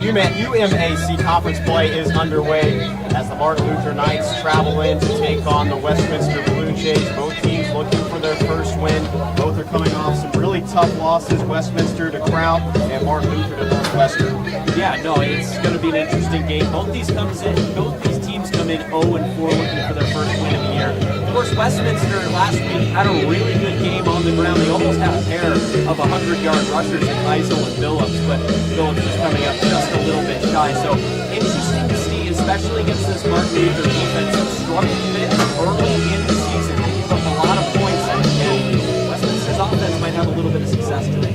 UMAC conference play is underway as the Martin Luther Knights travel in to take on the Westminster Blue Jays. Both teams looking for their first win. Both are coming off some really tough losses, Westminster to Crown and Martin Luther to Northwestern. Yeah, no, it's going to be an interesting game. Both these teams come in 0-4 looking for their first win of the year. Of course, Westminster last week had a really good game on the ground. They almost had a pair of 100-yard rushers in Heisel and Phillips, but Phillips was coming up just a little bit shy. So interesting to see, especially against this Martin Luther defense that struggled a bit early in the season. They gave up a lot of points, and Westminster's offense might have a little bit of success today.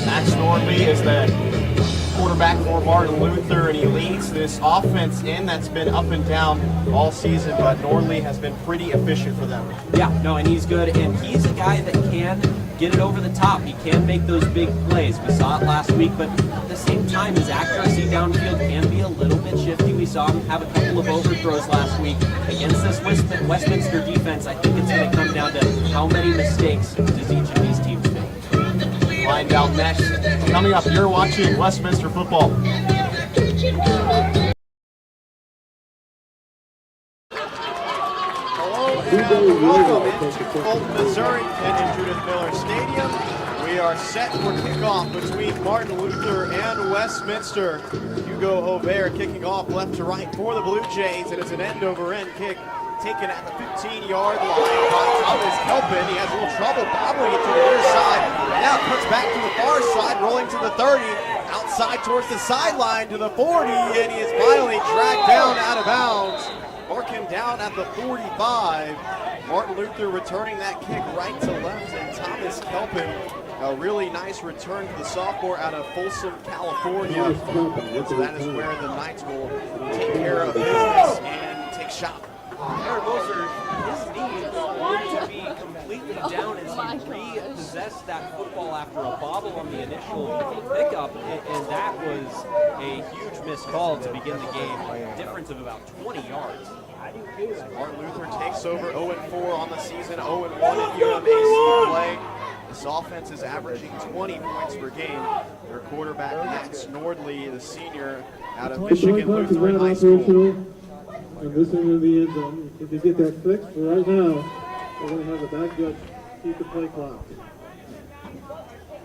Max Nordby is the quarterback for Martin Luther, and he leads this offense in that's been up and down all season, but Nordley has been pretty efficient for them. Yeah, no, and he's good, and he's a guy that can get it over the top. He can make those big plays. We saw it last week, but at the same time, his accuracy downfield can be a little bit shifty. We saw him have a couple of overthrows last week. Against this Westminster defense, I think it's going to come down to how many mistakes does each of these teams make. Find out next. Coming up, you're watching Westminster football. Hello and welcome into Fulton, Missouri and Judith Miller Stadium. We are set for kickoff between Martin Luther and Westminster. Hugo Aubert kicking off left to right for the Blue Jays, and it's an end-over-end kick taken at the 15-yard line by Thomas Kelpin. He has a little trouble bobbling it to the near side. And now cuts back to the far side, rolling to the 30, outside towards the sideline to the 40, and he is finally dragged down out of bounds. Marking down at the 45. Martin Luther returning that kick right to left, and Thomas Kelpin, a really nice return to the sophomore out of Folsom, California. And so that is where the Knights will take care of business and take shot. Aaron Moser, his knee is going to be completely down as he repossessed that football after a bobble on the initial pickup, and that was a huge missed call to begin the game. A difference of about 20 yards. Martin Luther takes over 0-4 on the season, 0-1 in UMAC play. This offense is averaging 20 points per game. Their quarterback, Max Nordley, the senior out of Michigan Lutheran High School. And this one will be end zone. If you get that fixed for right now, we're going to have the back judge keep the play clock.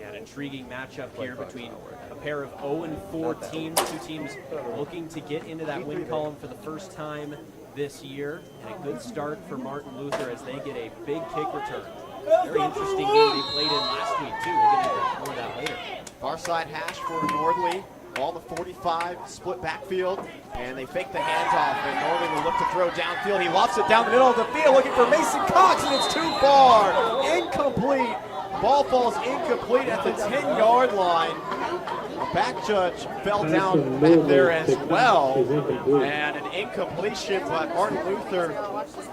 Yeah, an intriguing matchup here between a pair of 0-4 teams, two teams looking to get into that win column for the first time this year, and a good start for Martin Luther as they get a big kick return. Very interesting game they played in last week, too. We'll get into more of that later. Far side hash for Nordley. Ball the 45, split backfield, and they fake the handoff, and Nordley will look to throw downfield. He lofts it down the middle of the field looking for Mason Cox, and it's too far. Incomplete. Ball falls incomplete at the 10-yard line. The back judge fell down back there as well, and an incompletion, but Martin Luther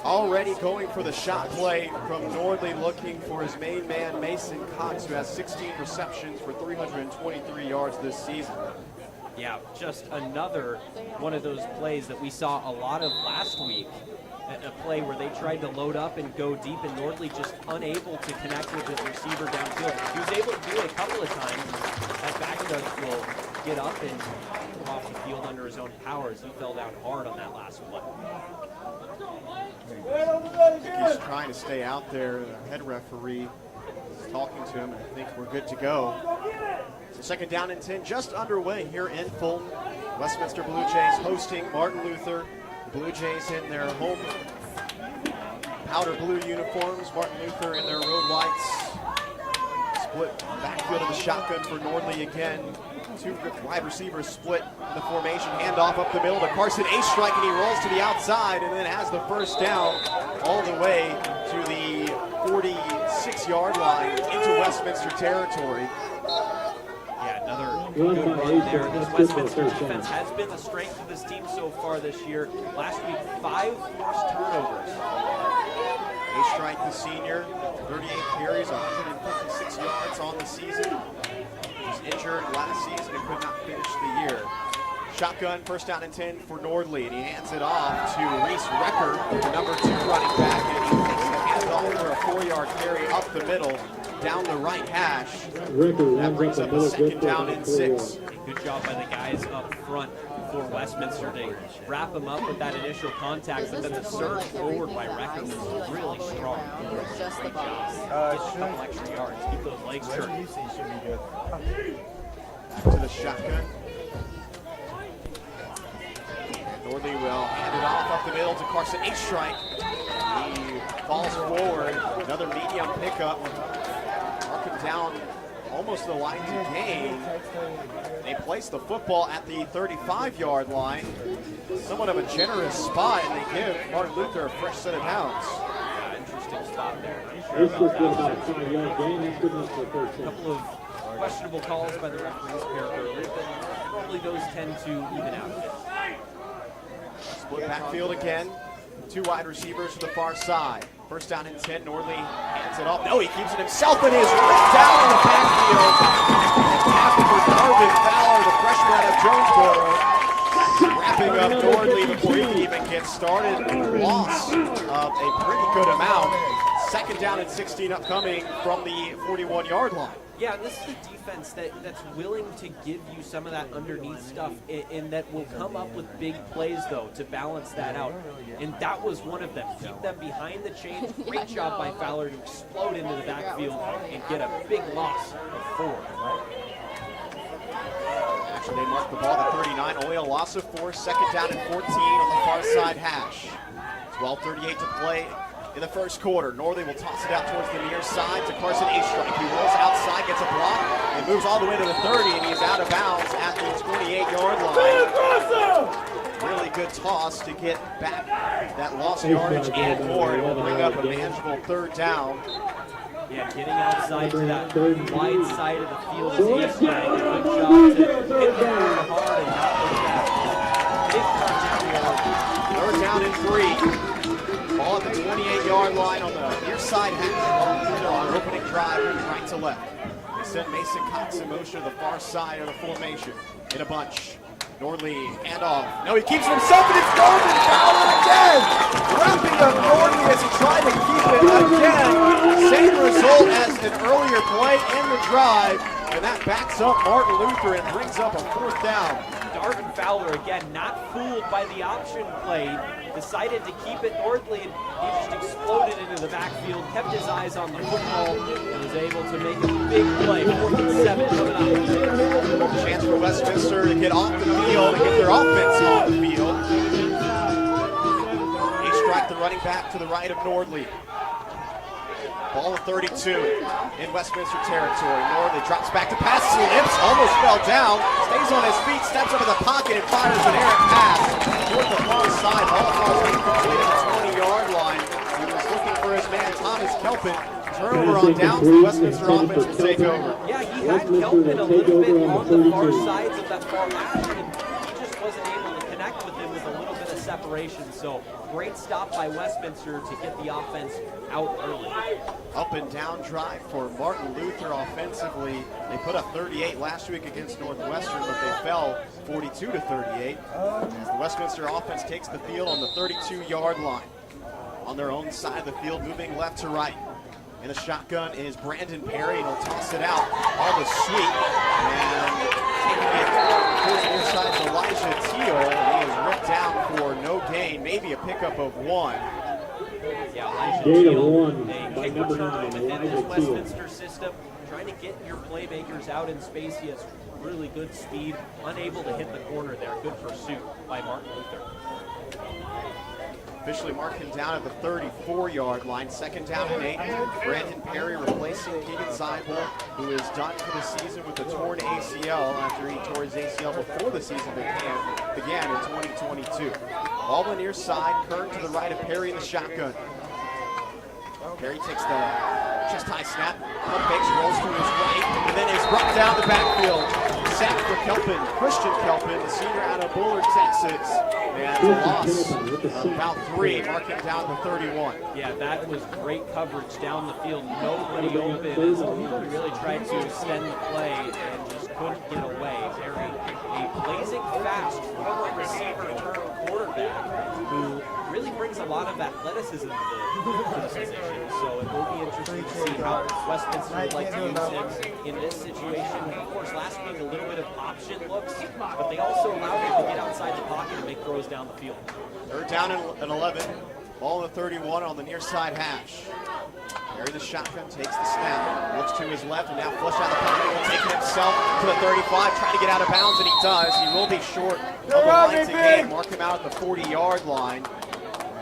already going for the shot play from Nordley, looking for his main man, Mason Cox, who has 16 receptions for 323 yards this season. Yeah, just another one of those plays that we saw a lot of last week. A play where they tried to load up and go deep, and Nordley just unable to connect with his receiver downfield. He was able to do it a couple of times. That back judge will get up and come off the field under his own power as he fell down hard on that last one. He's trying to stay out there. The head referee is talking to him, and I think we're good to go. So second down and 10 just underway here in Fulton. Westminster Blue Jays hosting Martin Luther. Blue Jays in their home powder blue uniforms. Martin Luther in their road whites. Split backfield of the shotgun for Nordley again. Two wide receivers split in the formation. Handoff up the middle to Carson. A strike, and he rolls to the outside and then has the first down all the way to the 46-yard line into Westminster territory. Yeah, another good run there. This Westminster defense has been the strength of this team so far this year. Last week, 5 forced turnovers. A strike, the senior, 38 carries, 156 yards on the season. He was injured last season and could not finish the year. Shotgun, first down and 10 for Nordley, and he hands it off to Reese Recker, the number 2 running back, and he takes the handoff for a 4-yard carry up the middle, down the right hash. That brings up a second down and 6. Good job by the guys up front for Westminster to wrap him up with that initial contact, but then the surge forward by Record was really strong. Just the box. Get a couple extra yards, keep those legs turning. Back to the shotgun. Nordley will hand it off up the middle to Carson Strike. He falls forward. Another medium pickup. Mark him down almost the line to gain. They place the football at the 35-yard line. Somewhat of a generous spot, and they give Martin Luther a fresh set of downs. Yeah, interesting spot there. This was good about a 5-yard gain. That's good enough for a first A down. couple of questionable calls by the referees here earlier, but normally those tend to even out. Split backfield again. Two wide receivers to the far side. First down and 10. Nordley hands it off. No, he keeps it himself and is ripped down in the backfield. And tackle for Darvin Fowler, the freshman out of Jonesboro. Wrapping up Nordley before he can even get started. Loss of a pretty good amount. Second down and 16 upcoming from the 41-yard line. Yeah, and this is a defense that's willing to give you some of that underneath stuff and that will come up with big plays, though, to balance that out. And that was one of them. Keep them behind the chains. Great job by Fowler to explode into the backfield and get a big loss of 4. Actually, they mark the ball at 39. Only a loss of 4. Second down and 14 on the far side hash. 12:38 to play in the first quarter. Nordley will toss it out towards the near side to Carson Strike. He rolls outside, gets a block, and moves all the way to the 30, and he's out of bounds at the 28-yard line. Really good toss to get back that lost yardage and more. It will bring up a manageable third down. Yeah, getting outside to that wide side of the field is Strike. Good job to hit the corner hard and not let that big touchdown. Third down and 3. Ball at the 28-yard line on the near side hash. On their opening drive, moving right to left. They send Mason Cox in motion to the far side of the formation in a bunch. Nordley handoff. No, he keeps it himself, and it's Darvin Fowler again. Wrapping up Nordley as he tried to keep it again. Same result as an earlier play in the drive, and that backs up Martin Luther and brings up a fourth down. Darvin Fowler, again, not fooled by the option play, decided to keep it Nordley, and he just exploded into the backfield, kept his eyes on the football, and was able to make a big play. 4th and 7 coming up. Chance for Westminster to get off the field and get their offense off the field. Strike the running back to the right of Nordley. Ball at 32 in Westminster territory. Nordley drops back to pass, slips, almost fell down, stays on his feet, steps up in the pocket and fires an errant pass toward the far side. All falls incomplete at the 20-yard line. He was looking for his man, Thomas Kelpin. Turnover on downs, the Westminster offense will take over. Yeah, he had Kelpin a little bit on the far sides of that far hash, and he just wasn't able to connect with him with a little bit of separation. So great stop by Westminster to get the offense out early. Up and down drive for Martin Luther offensively. They put up 38 last week against Northwestern, but they fell 42 to 38. As the Westminster offense takes the field on the 32-yard line. On their own side of the field, moving left to right. In the shotgun is Brandon Perry, and he'll toss it out. All the sweep, and taking it towards the near side to Elijah Teal, and he is ripped down for no gain, maybe a pickup of 1. Yeah, Elijah Gain of Teal, 1 a by kick number returner 9, within this Elijah Teal. Westminster system, trying to get your playmakers out in space. He has really good speed, unable to hit the corner there. Good pursuit by Martin Luther. Officially marking down at the 34-yard line. Second down and 8. Brandon Perry replacing Keegan Seibel, who is done for the season with a torn ACL after he tore his ACL before the season began in 2022. Ball on the near side, Kern to the right of Perry in the shotgun. Perry takes the chest high snap, pump fakes, rolls to his right, and then is brought down the backfield. Sack for Kelpin, Christian Kelpin, the senior out of Bullard, Texas. And a loss of about 3, marking down to 31. Yeah, that was great coverage down the field. Nobody open as he really tried to extend the play and just couldn't get away. Perry, a blazing fast former receiver turned quarterback who really brings brings a lot of athleticism to the position, so it will be interesting to see how Westminster would like to use him in this situation. Of course, last week a little bit of option looks, but they also allowed him to get outside the pocket and make throws down the field. Third down and 11. Ball in the 31 on the near side hash. Perry the shotgun, takes the snap, looks to his left, and now flush out the pocket. Will take it himself to the 35, trying to get out of bounds, and he does. He will be short of the line to gain. Mark him out at the 40-yard line.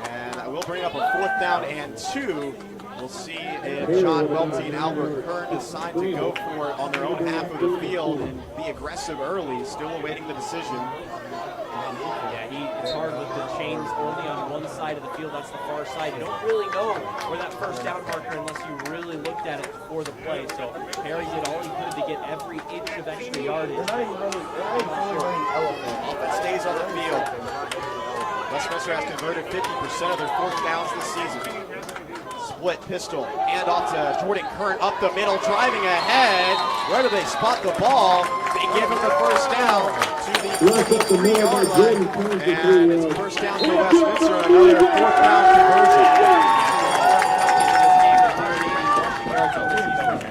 And that will bring up a 4th down and 2. We'll see if John Welty and Albert Kern decide to go for it on their own half of the field and be aggressive early, still awaiting the decision. Yeah, it's hard with the chains only on one side of the field. That's the far side. You don't really know where that first down marker unless you really looked at it before the play. So Perry did all he could to get every inch of extra yardage. Offense stays on the field. Westminster has converted 50% of their 4th downs this season. Split pistol, hand off to Jordan Kern up the middle, driving ahead. Where do they spot the ball? They give him the first down to the 43-yard line. And it's first down for Westminster, another 4th down conversion.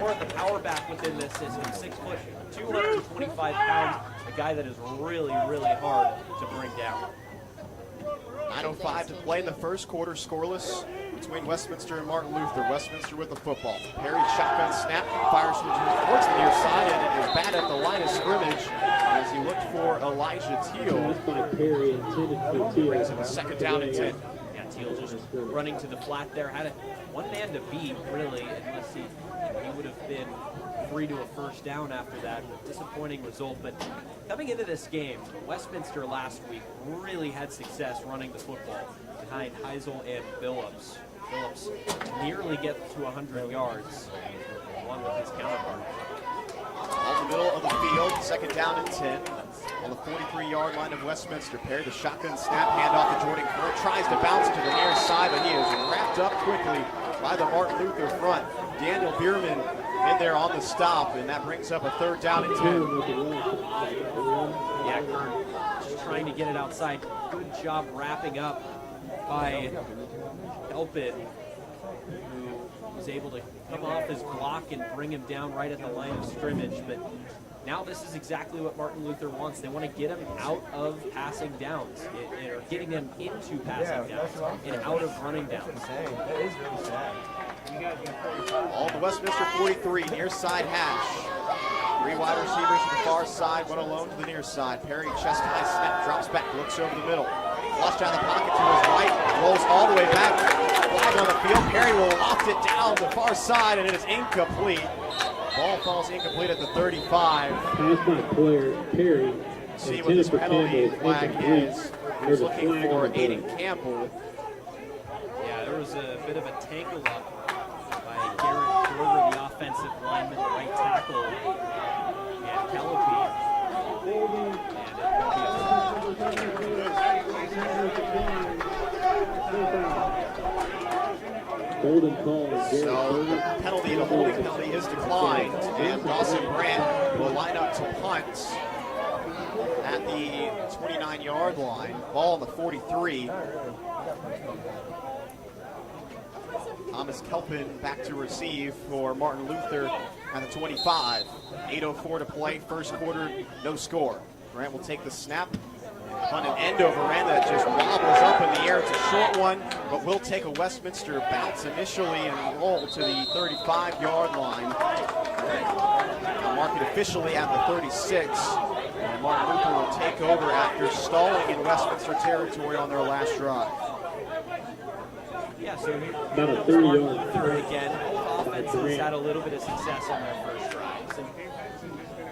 More of the power back within this system, 6 foot, 225 pounds, a guy that is really, really hard to bring down. 9:05 to play in the first quarter, scoreless between Westminster and Martin Luther. Westminster with the football. Perry shotgun snap, fires towards the near side, and it is bad at the line of scrimmage as he looked for Elijah Teal. Brings him a 2nd down and 10. Yeah, Teal just running to the flat there, had one man to beat, really, unless he would have been free to a first down after that. Disappointing result, but coming into this game, Westminster last week really had success running the football behind Heisel and Phillips. Phillips nearly gets to 100 yards, along with his counterpart. All the middle of the field, 2nd down and 10. On the 43-yard line of Westminster. Perry the shotgun snap, handoff to Jordan Kern. Tries to bounce it to the near side, but he is wrapped up quickly by the Martin Luther front. Daniel Bierman in there on the stop, and that brings up a 3rd down and 10. Yeah, Kern just trying to get it outside. Good job wrapping up by Elpin, who was able to come off his block and bring him down right at the line of scrimmage. But now this is exactly what Martin Luther wants. They want to get him out of passing downs, or getting them into passing downs and out of running downs. That is really sad. All the Westminster 43, near side hash. 3 wide receivers to the far side, 1 alone to the near side. Perry chest high snap, drops back, looks over the middle. Flushed out of the pocket to his right, rolls all the way back. Flag on the field, Perry will loft it down the far side, and it is incomplete. Ball falls incomplete at the 35. Pass by Perry. See what this penalty flag is. He was looking for Aiden Campbell. Yeah, there was a bit of a tangle up by Garrett Kroger, the offensive lineman, the right tackle, and Callipy. Golden call. So the penalty, the holding penalty is declined, and Dawson Brandt will line up to punt at the 29-yard line. Ball on the 43. Thomas Kelpin back to receive for Martin Luther at the 25. 8:04 to play, first quarter, no score. Brandt will take the snap. On an end over end that just wobbles up in the air. It's a short one, but will take a Westminster bounce initially and roll to the 35-yard line. I'll mark it officially at the 36. And Martin Luther will take over after stalling in Westminster territory on their last drive. Yeah, so About a 30-yard. Luther again. Both offenses had a little bit of success on their first drives. And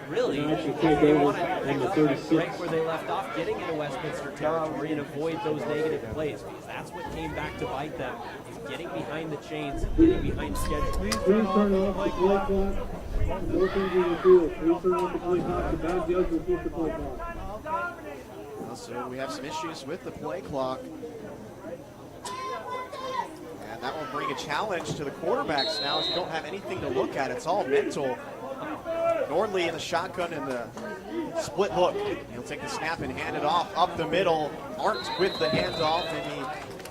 really, they want to break where they left off, getting into Westminster territory and avoid those negative plays, because that's what came back to bite them, is getting behind the chains and getting behind schedule. Please turn off the play clock. No things in the field. Please turn off the play clock. The bad judge will keep the play clock. So we have some issues with the play clock. And that will bring a challenge to the quarterbacks now, as you don't have anything to look at. It's all mental. Nordley in the shotgun and the split look. He'll take the snap and hand it off up the middle. Arndt with the handoff, and he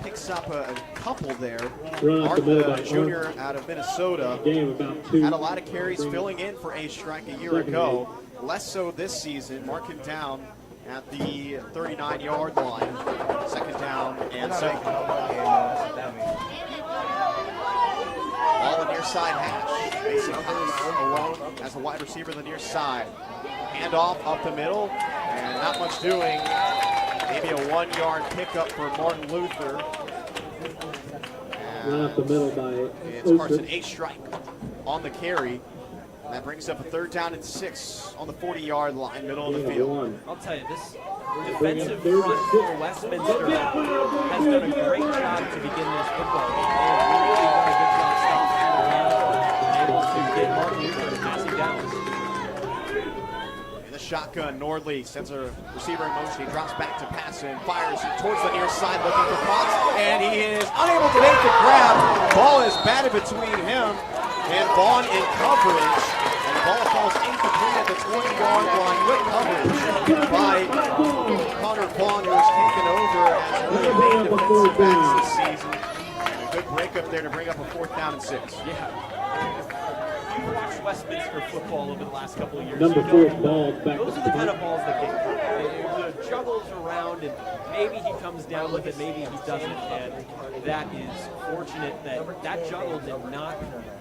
picks up a couple there. Run up the middle Mark, by junior out of Minnesota, Game about 2. had a lot of carries filling in for A Strike a year ago. Less so this season, marking down at the 39-yard line. Second down and second. Ball in near side hash. Mason Thomas alone as a wide receiver in the near side. Handoff up the middle, and not much doing. Maybe a 1-yard pickup for Martin Luther. Run up the middle by It's Carson A Strike on the carry. That brings up a 3rd down and 6 on the 40-yard line, middle of the field. I'll tell you, this defensive front for Westminster has done a great job to begin this football game. They have really done a good job stopping the run and able to get Martin Luther to passing downs. In the shotgun, Nordley sends a receiver in motion. He drops back to pass and fires towards the near side looking for Potts, and he is unable to make the grab. Ball is batted between him and Vaughn in coverage. And the ball falls incomplete at the 20-yard line with coverage by Connor Vaughn, who has taken over as one of the main defensive backs this season. And a good break up there to bring up a 4th down and 6. Yeah. You've watched Westminster football over the last couple of years. Number 4 ball back. Those are the kind of balls that get the juggles around, and maybe he comes down with it, maybe he doesn't, and that is fortunate that juggle did not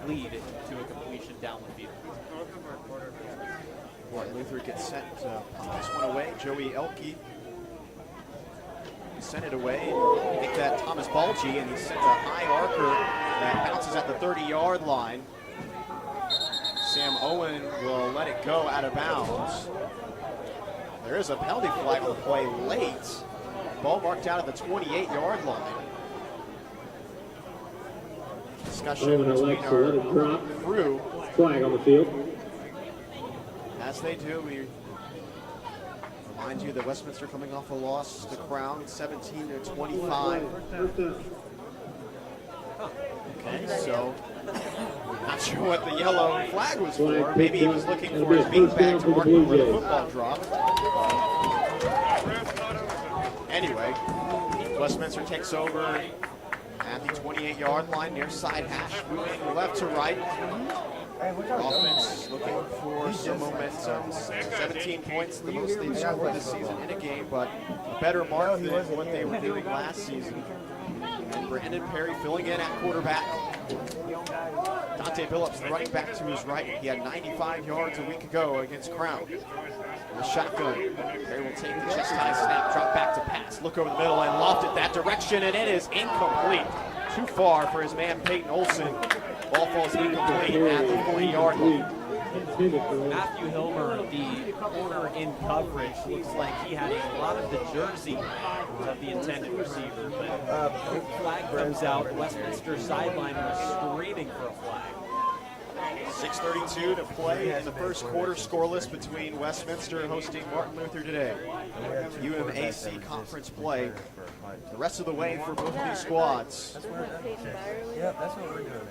lead to a completion down the field. Martin Luther gets sent this one away. Joey Elke sent it away. I think that Thomas Balgi, and he sent a high archer that bounces at the 30-yard line. Sam Owen will let it go out of bounds. There is a penalty flag on the play late. Ball marked out at the 28-yard line. Discussion between our crew. Flag on the field. As they do, we remind you that Westminster coming off a loss to Crown, 17-25. Okay, so not sure what the yellow flag was for. Maybe he was looking for his beanbag to mark where the football dropped. Anyway, Westminster takes over at the 28-yard line, near side hash, moving left to right. Offense looking for some momentum. 17 points, the most they've scored this season in a game, but a better mark than what they were doing last season. And Brandon Perry filling in at quarterback. Dante Billups, the running back to his right. He had 95 yards a week ago against Crown. In the shotgun, Perry will take the chest high snap, drop back to pass, look over the middle and loft it that direction, and it is incomplete. Too far for his man Peyton Olson. Ball falls incomplete at the 40-yard line. Matthew Hilmer, the corner in coverage, looks like he had a lot of the jersey of the intended receiver, but the flag comes out. Westminster sideline was screaming for a flag. 6:32 to play in the first quarter, scoreless between Westminster hosting Martin Luther today. UMAC conference play the rest of the way for both of these squads. Yep, that's what we're doing.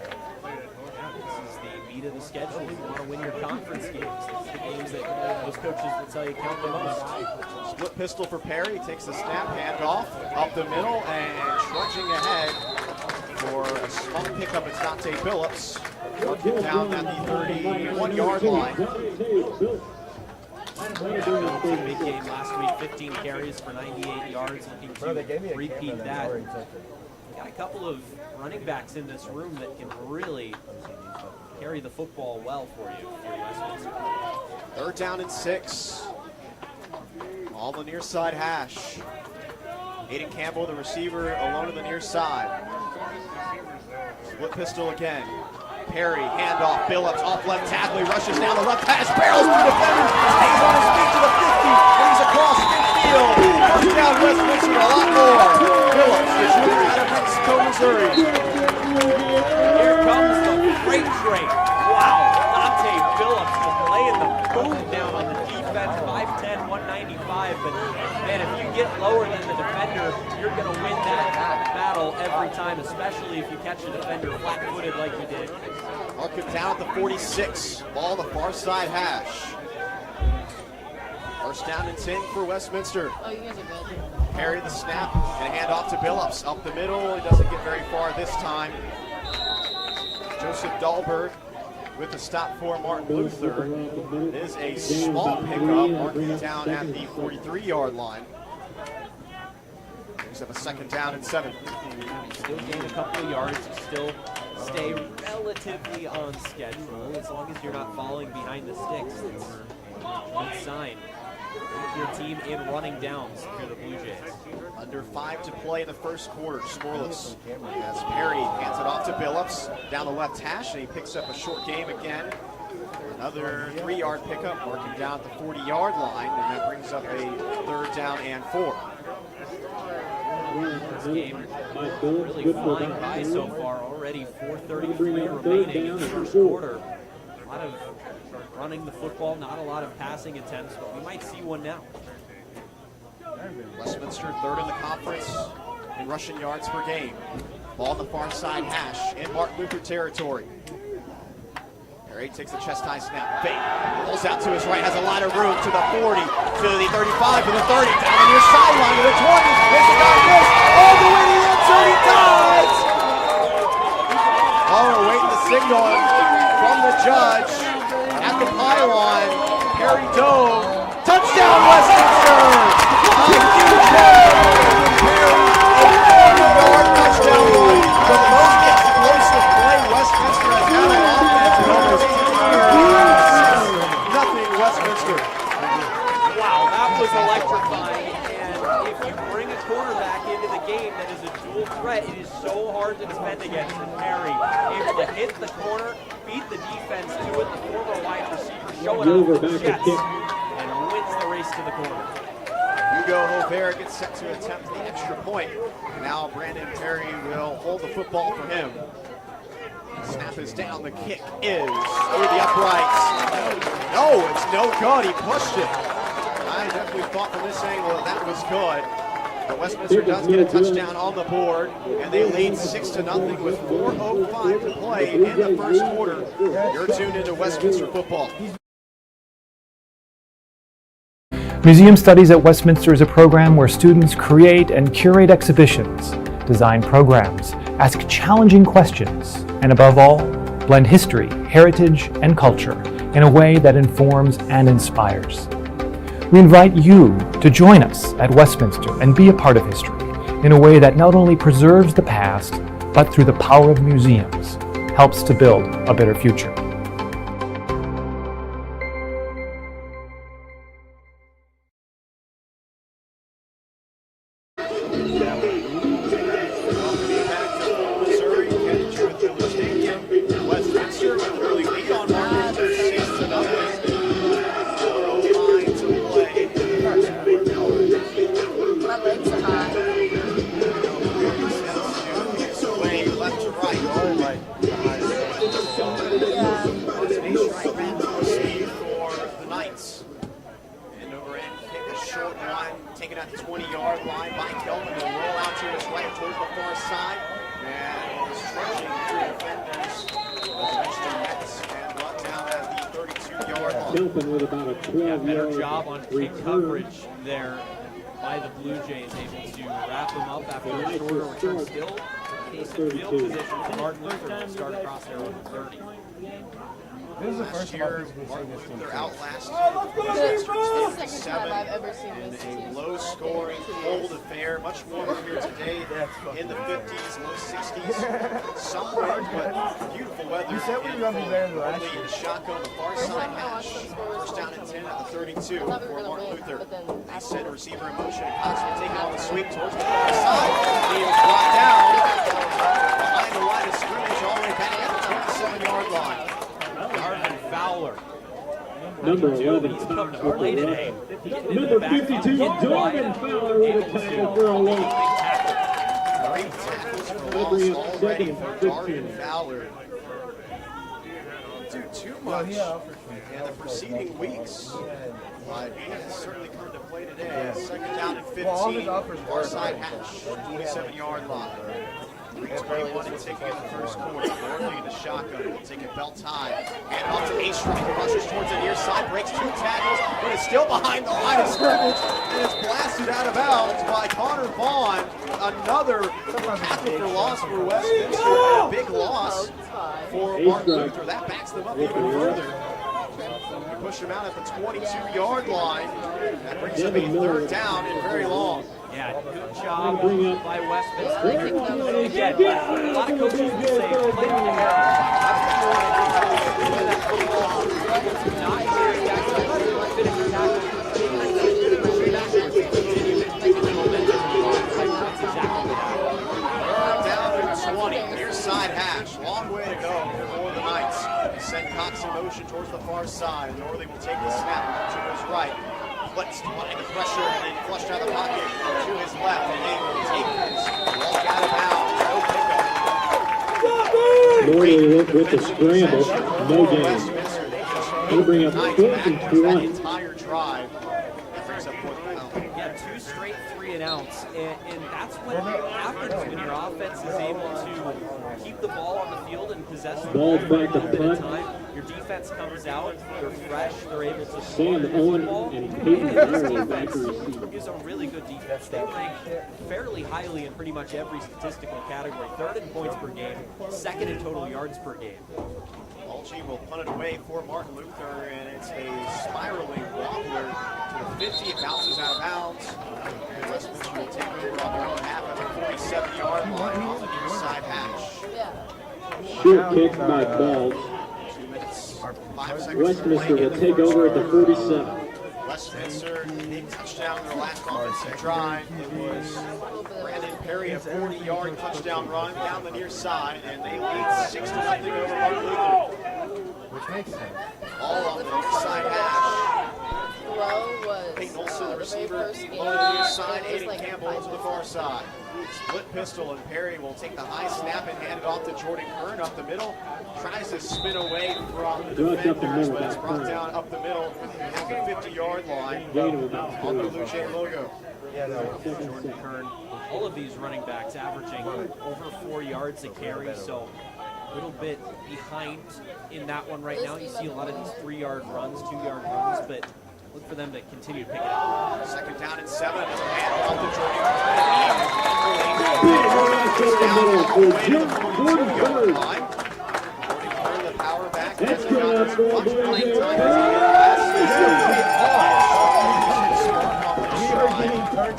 This is the meat of the schedule. You want to win your conference games. These are the games that most coaches will tell you count the most. Split pistol for Perry, takes the snap, handoff up the middle, and trudging ahead for a small pickup. It's Dante Billups, marking down at the 31-yard line. Big game last week, 15 carries for 98 yards. Looking to repeat that. Got a couple of running backs in this room that can really carry the football well for you. Westminster. 3rd down and 6. All the near side hash. Aiden Campbell, the receiver, alone in the near side. Split pistol again. Perry, handoff, Billups off left tackle, he rushes down the left hash, barrels through defenders, stays on his feet to the 50, and he's across midfield. First down Westminster, a lot more. Billups, the shooter out of Mexico, Missouri. Here comes the freight train. Wow, Dante Billups just laying the boom down on the defense, 5'10", 195, but man, if you get lower than the defender, you're going to win that battle every time, especially if you catch a defender flat-footed like you did. Mark it down at the 46, ball the far side hash. First down and 10 for Westminster. Oh, you guys are good. Perry the snap and a hand off to Billups. Up the middle, he doesn't get very far this time. Joseph Dahlberg with the stop for Martin Luther. It is a small pickup, marking it down at the 43-yard line. Brings up a second down and 7. Still gain a couple of yards, still stay relatively on schedule. As long as you're not falling behind the sticks, it's a good sign. Your team in running downs for the Blue Jays. Under 5 to play in the first quarter, scoreless. As Perry hands it off to Billups down the left hash, and he picks up a short game again. Another 3-yard pickup, marking down at the 40-yard line, and that brings up a third down and 4. This game really flying by so far. Already 4:33 remaining in the first quarter. A lot of running the football, not a lot of passing attempts, but we might see one now. Westminster third in the conference in rushing yards per game. Ball on the far side hash in Martin Luther territory. Perry takes the chest high snap. Bait pulls out to his right, has a lot of room to the 40, to the 35, to the 30, down the near sideline to the 20. Makes a guy miss all the way to the end zone. He dives. Oh, we're waiting the signal from the judge at the pylon. Perry dove. Touchdown, Westminster! A huge hit from Perry. A 40-yard touchdown run. The most explosive play Westminster has had on offense in almost 2 years. 6-0 Westminster. Wow, that was electrifying. And if you bring a quarterback into the game that is a dual threat, it is so hard to defend against. And Perry able to hit the corner, beat the defense to it. The former wide receiver showing up for the Jets and wins the race to the corner. Hugo Hobert gets set to attempt the extra point. Now Brandon Perry will hold the football for him. Snap is down. The kick is through the uprights. No, it's no good. He pushed it. I definitely thought from this angle that was good. But Westminster does get a touchdown on the board, and they lead 6-0 with 4:05 to play in the first quarter. You're tuned into Westminster football. Museum Studies at Westminster is a program where students create and curate exhibitions, design programs, ask challenging questions, and above all, blend history, heritage, and culture in a way that informs and inspires. We invite you to join us at Westminster and be a part of history in a way that not only preserves the past, but through the power of museums, helps to build a better future. Better job on kick coverage there by the Blue Jays, able to wrap them up after a shorter return. Still case of field position for Martin Luther to start across there on the 30. This is the Last first year, time Martin Luther outlasted This is the Westminster second time I've ever seen this in team. a low-scoring, cold affair. Much warmer here today in the 50s, low 60s. Somewhere, but beautiful weather. You said we were going to be there the last year. The shotgun on the far side hash. First down and 10 at the 32 for Martin Luther. They send a receiver in motion. And Cox will take it on the sweep towards the far side. He was brought down behind the line of scrimmage all the way back at the 27-yard line. Darvin Fowler. Number 11. He's come to play today. Number 52, Darvin Fowler with a tackle for a loss. Great tackles for loss already for Darvin Fowler. do too much in the preceding weeks, but he has certainly come to play today. Second down and 15, far side hash, 27-yard line. 3:21 and ticking in the first quarter. Norley in the shotgun. He'll take it belt high. And off to A-Strike. Rushes towards the near side. Breaks 2 tackles. But it's still behind the line of scrimmage. And it's blasted out of bounds by Connor Vaughn. Another tackle for loss for Westminster. A big loss for Mark Luther. That backs them up even further. They push him out at the 22-yard line. That brings up a 3rd down and very long. Yeah, good job by Westminster. Again, a lot of coaches will say, play with the arrow. Not here, Jackson. Finish the tackle. Continue the momentum. That's exactly that. Down to 20, near side hash. Long way to go for the Knights. Send Cox in motion towards the far side. Norley will take the snap to his right. Blitzed, applying the pressure, and then flushed out of the pocket to his left. And they will take this. Walk out of bounds. No pickup. Norley with the scramble. No gain. He'll bring up 4th and 20. That entire drive. That brings up 4th and 20. Yeah, 2 straight 3 and outs, and that's what happens when your offense is able to keep the ball on the field and possess the ball for a little bit of time. Your defense comes out, they're fresh, they're able to score the ball. And And Peyton this Harrell back to defense receiver. is a really good defense. They rank fairly highly in pretty much every statistical category. 3rd in points per game, 2nd in total yards per game. Algie will punt it away for Mark Luther, and it's a spiraling wobbler to the 50. It bounces out of bounds. And Westminster will take over on their own half at the 47-yard line on the near side hash. Short kick by Ball. 2 minutes, 5 seconds. Westminster will take over at the 47. Westminster, big touchdown in their last offensive drive. It was Brandon Perry, a 40-yard touchdown run down the near side, and they lead 6-0 over Mark Luther. Which makes sense. All on the near side hash. Low was Peyton Olsen, the the very receiver, first game. on the near side, It was Aiden like Campbell to the far side. Split pistol, and Perry will take the high snap and hand it off to Jordan Kern up the middle. Tries to spin away from the defenders, but it's brought down up the middle at the 50-yard line on the Blue Jay logo. Jordan Kern, all of these running backs averaging over 4 yards a carry, so a little bit behind in that one right now. You see a lot of these 3-yard runs, 2-yard runs, but look for them to continue to pick it up. Second down and 7, and a hand off to Jordan Kern. Line. Jordan Kern, the power back, hasn't gotten as much playing time as he did last season.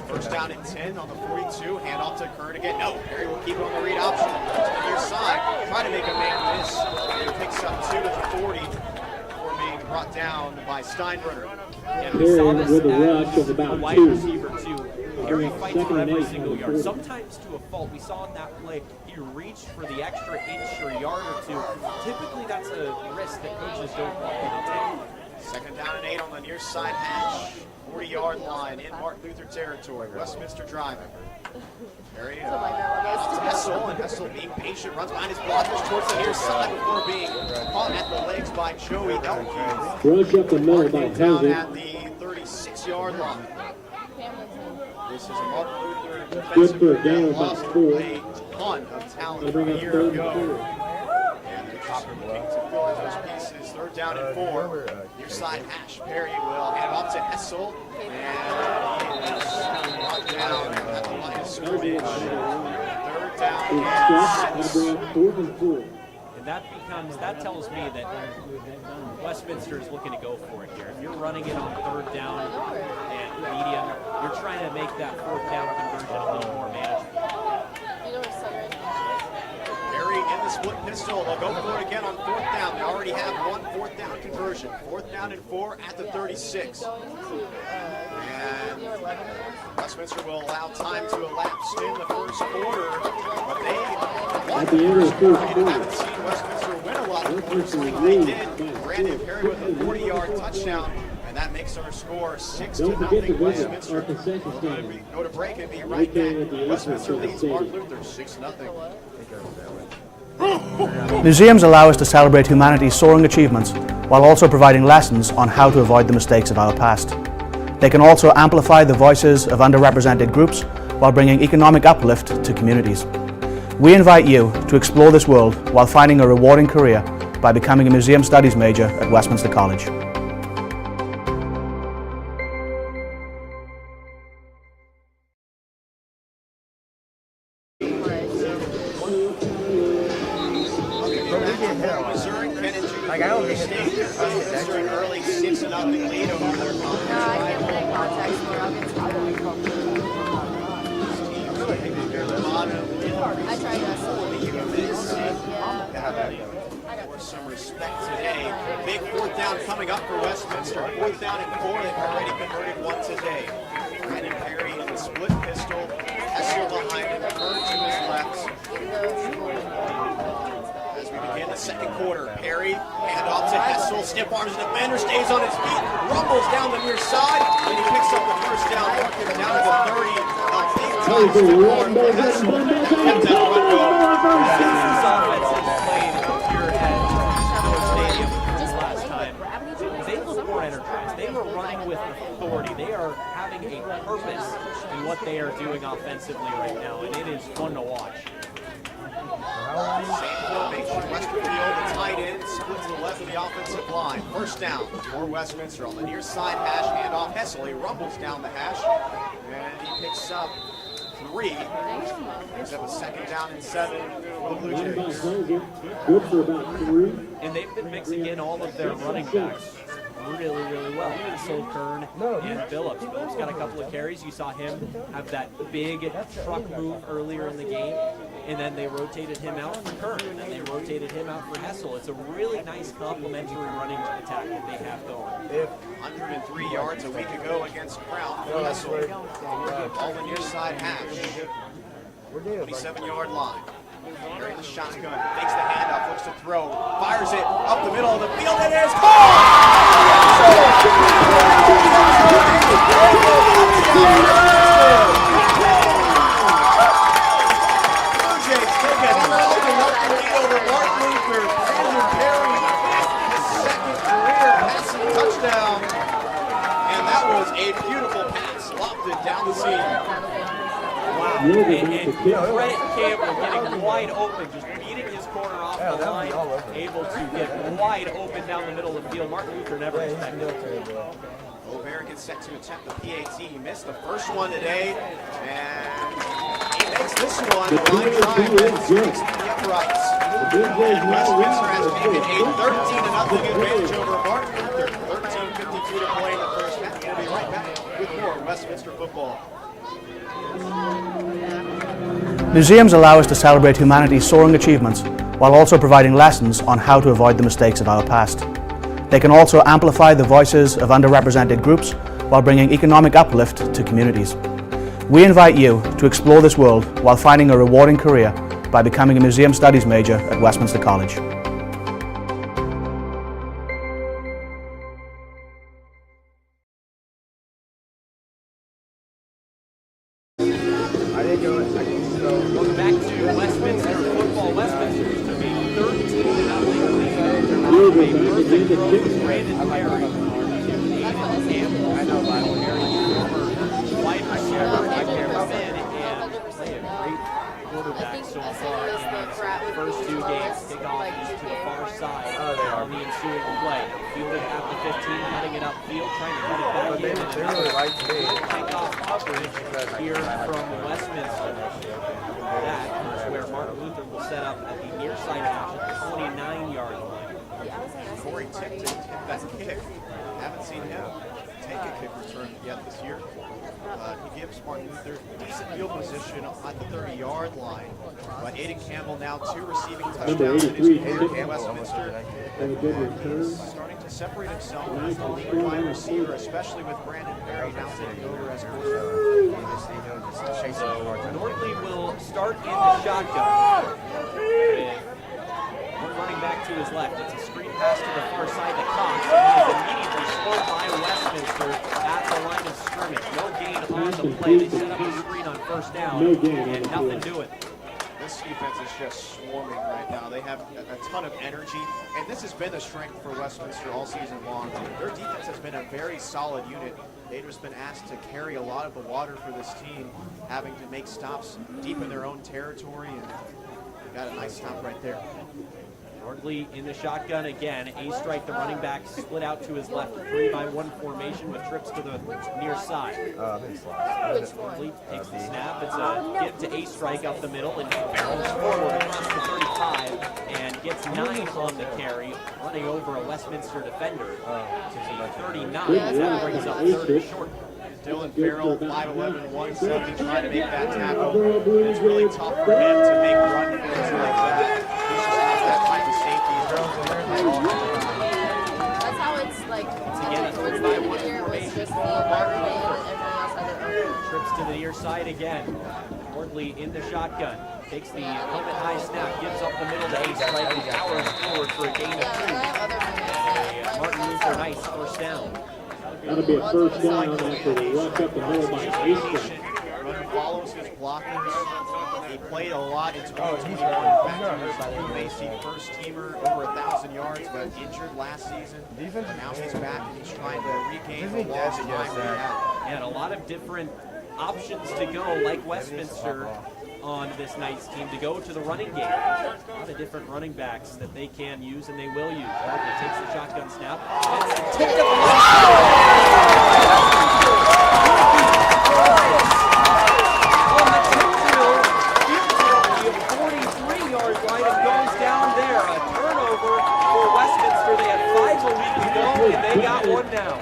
First down and 10 on the 42. Hand off to Kern again. No, Perry will keep it on the read option. To the near side. Try to make a man miss. And picks up 2 to the 40 before being brought down by Steinbrenner. And we saw this with a as rush of about a wide 2. receiver too. Perry fights for every 2nd and 8 single on the yard. 40. Sometimes to a fault. We saw in that play, he reached for the extra inch or yard or 2. Typically that's a risk that coaches don't want to take. Second down and 8 on the near side hash. 40-yard line in Mark Luther territory. Westminster driving. Perry to Hessel, and Hessel being patient, runs behind his blockers towards the near side before being caught at the legs by Joey Elke. Rush up the middle by Down Hauser. at the 36-yard line. This is a Mark Luther Good defensive for a group gain that of about lost 4. a ton of talent They'll a bring up year 3rd ago. and 4. And they're just looking to fill in those pieces. 3rd down and 4. Near side hash. Perry will hand it off to Hessel. And he is brought down at the line of scrimmage. 3rd down and 6. They'll bring up 4th and 4. And that tells me that Westminster is looking to go for it here. If you're running it on 3rd down and medium, you're trying to make that 4th down conversion a little more manageable. Perry in the split pistol. They'll go for it again on 4th down. They already have one 4th down conversion. 4th down and 4 at the 36. And Westminster will allow time to elapse in the first quarter, but they won the first quarter. You haven't seen Westminster win a lot of quarters like they did. Brandon Perry with a 40-yard touchdown, and that makes our score 6-0 Don't forget to visit Westminster. our concession stand. Go to break and be right back. Westminster leads Mark Luther 6-0. Museums allow us to celebrate humanity's soaring achievements while also providing lessons on how to avoid the mistakes of our past. They can also amplify the voices of underrepresented groups while bringing economic uplift to communities. We invite you to explore this world while finding a rewarding career by becoming a Museum Studies major at Westminster College. Like, I don't think it's Westminster an early 6-0 lead over their No, I can't put in contact score. I'll get to that. I tried that. For some respect today. Big fourth down coming up for Westminster. Fourth down and 4. They've already converted one today. Brandon Perry in the split pistol. Hessel behind him. Turn to his left. As we begin the second quarter, Perry, hand off to Hessel. Stiff arms, the defender stays on his feet. Rumbles down the near side. And he picks up the first down. Marking him down to the 30. A big time stiff arm for Hessel. Kept that run going. This offense has played here at Miller Stadium this last time. They look more energized. They were running with authority. They are having a purpose in what they are doing offensively right now, and it is fun to watch. Same formation, Westerfield, the tight end, split to the left of the offensive line. First down for Westminster on the near side hash, handoff Hessel. He rumbles down the hash, and he picks up 3. Picks up a second down and 7 for the Blue Jays. Good for about 3. And they've been mixing in all of their running backs really, really well. Hessel, Kern, and Phillips. Phillips got a couple of carries. You saw him have that big truck move earlier in the game, and then they rotated him out for Kern, and then they rotated him out for Hessel. It's a really nice complementary running attack that they have going. 103 yards a week ago against Crown. Hessel, all the near side hash. 27-yard line. Carrying the shotgun, takes the handoff, looks to throw, fires it up the middle of the field, and it is Blue Jays take a 12-0 lead over Martin Luther. Brandon Perry, his second career passing touchdown, and that was a beautiful pass, lofted down the seam. And credit Campbell getting wide open, just beating his corner off the line, able to get wide open down the middle of the field. Martin Luther never expected it. O'Barron gets set to attempt the PAT. He missed the first one today, and he makes this one. Line drive and strikes to the uprights. And Westminster has taken a 13-0 advantage over Martin Luther. 13:52 to play in the first half. We'll be right back with more Westminster football. Museums allow us to celebrate humanity's soaring achievements while also providing lessons on how to avoid the mistakes of our past. They can also amplify the voices of underrepresented groups while bringing economic uplift to communities. We invite you to explore this world while finding a rewarding career by becoming a Museum Studies major at Westminster College. Welcome back to Westminster football. Westminster used to be 13-0. Perfect throw to Brandon Perry. Aiden Campbell. I know Bible Perry, former wide receiver, and play a great quarterback so far in these first 2 games. Kick off to the far side on the ensuing play. Fielded at the 15, cutting it upfield, trying to cut it back in. Kickoff coverage here from Westminster. That is where Martin Luther will set up at the near side hash at the 29-yard line. Corey Tipton hit that kick. Haven't seen him take a kick return yet this year. He gives Martin Luther decent field position at the 30-yard line. But Aiden Campbell now 2 receiving touchdowns in his career for Westminster. And he's starting to separate himself as the lead wide receiver, especially with Brandon Perry now taking over as quarterback. Nordley will start in the shotgun. One running back to his left. It's a screen pass to the far side to Cox. And he is immediately slowed by Westminster at the line of scrimmage. No gain on the play. They set up a screen on first down and nothing doing. This defense is just swarming right now. They have a ton of energy, and this has been the strength for Westminster all season long. Their defense has been a very solid unit. They've just been asked to carry a lot of the water for this team, having to make stops deep in their own territory, and got a nice stop right there. Yardley in the shotgun again. A-strike, the running back, split out to his left. 3-by-1 formation with trips to the near side. Yardley takes the snap. It's a get to A-strike up the middle and barrels forward across the 35 and gets 9 on the carry, running over a Westminster defender. To the 39. That brings up 3rd and short. Dylan Farrell, 5'11", 170, trying to make that tackle. It's really tough for him to make run plays like that. He's just not that type of safety. That's how it's like. Again, a towards the end of the year, it was just the Martin and everyone else had their own. Trips to the near side again. Wardley in the shotgun. Takes the helmet high snap, gives up the middle to A-strike, and powers forward for a gain of 2. Martin Luther, nice first down. That'll be a first down after the rush up the middle by A-strike. Runner follows his blockers. He played a lot in 2021. In fact, he was a UAC first-teamer, over 1,000 yards, but injured last season. Now he's back and he's trying to regain the lost time that he had. And a lot of different options to go, like Westminster on this Knights team, to go to the running game. A lot of different running backs that they can use and they will use. Wardley takes the shotgun snap. And it's tipped up on the field 43-yard line and goes down there. A turnover for Westminster. They had 5 a week ago and they got 1 now.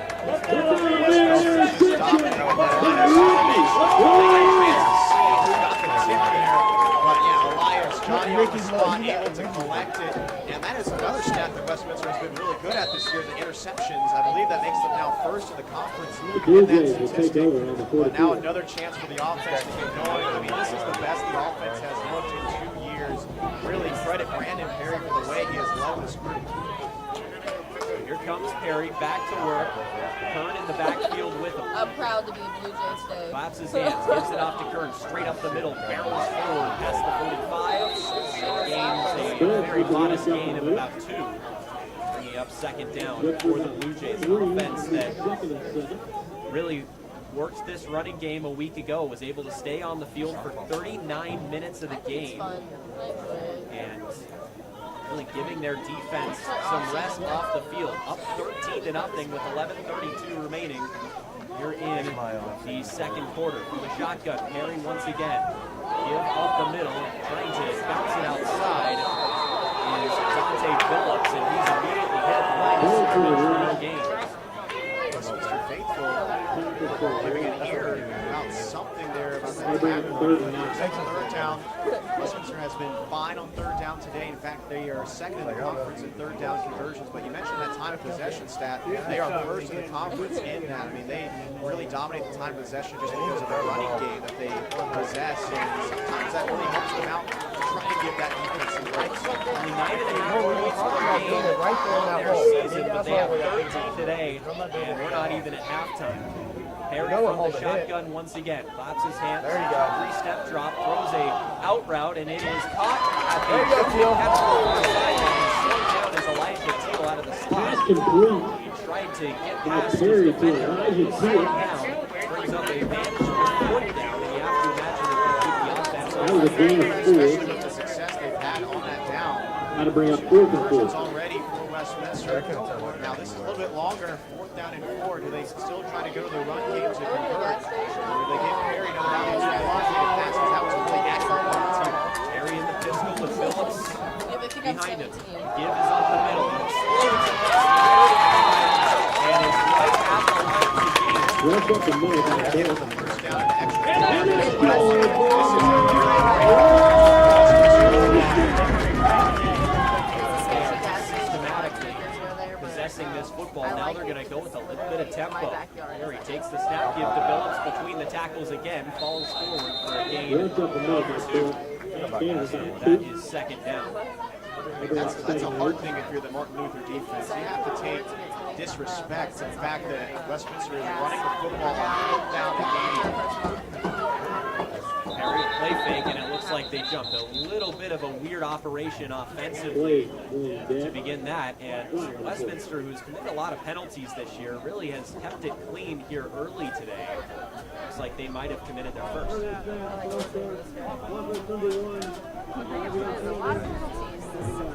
Johnny on the spot, able to collect it, and that is another stat that Westminster has been really good at this year, the interceptions. I believe that makes them now first in the conference in that statistic. But now another chance for the offense to get going. I mean, this is the best the offense has looked in 2 years. Really credit Brandon Perry for the way he has led this group. Here comes Perry, back to work. Kern in the backfield with him. I'm proud to be a Blue Jay today. Claps his hands, gives it off to Kern, straight up the middle, barrels forward past the 45. Gains a very modest gain of about 2. Bringing up 2nd down for the Blue Jays. An offense that really worked this running game a week ago, was able to stay on the field for 39 minutes of the game. And really giving their defense some rest off the field. Up 13-0 with 11:32 remaining here in the 2nd quarter. From the shotgun, Perry once again. Give up the middle, trying to bounce it outside is Dante Phillips, and he's immediately hit the line of scrimmage for the game. Mr. Faithful giving an ear about something there about that tackle. Takes a 3rd down. Westminster has been fine on 3rd down today. In fact, they are 2nd in the conference in 3rd down conversions. But you mentioned that time of possession stat. They are 1st in the conference in that. I mean, they really dominate the time of possession just because of their running game that they possess. And sometimes that really helps them out to try and give that defense some breaks. Only 9 of their points per game on their season, but they have 13 today, and we're not even at halftime. Perry from the shotgun once again, claps his hands, 3-step drop, throws a out route, and it is caught at the sideline. Slowed down as Elijah Teal out of the slot. He tried to get past his defender, slowed down, brings up a advantage with 4th down, and you have to imagine that they keep the offense on the field. Especially with the success they've had on that down. How to bring up 4th and 4. Already for Westminster. Now this is a little bit longer, 4th down and 4. Do they still try to go to the run game to convert? Or do they give Perry another opportunity to pass? Because that was a really accurate one too. Perry in the pistol with Phillips behind him. Give is up the middle. And it's right at the line of the game. Rush up the middle by Phillips. First down and extra. Possessing this football. Now they're going to go with a little bit of tempo. Perry takes the snap, give to Phillips between the tackles again, falls forward for a gain. Rush up the middle by Phillips. That is 2nd down. That's a hard thing if you're the Martin Luther defense. You have to take disrespect to the fact that Westminster is running the football on 4th down the game. Perry, play fake, and it looks like they jumped. A little bit of a weird operation offensively to begin that. And Westminster, who's committed a lot of penalties this year, really has kept it clean here early today. Looks like they might have committed their first.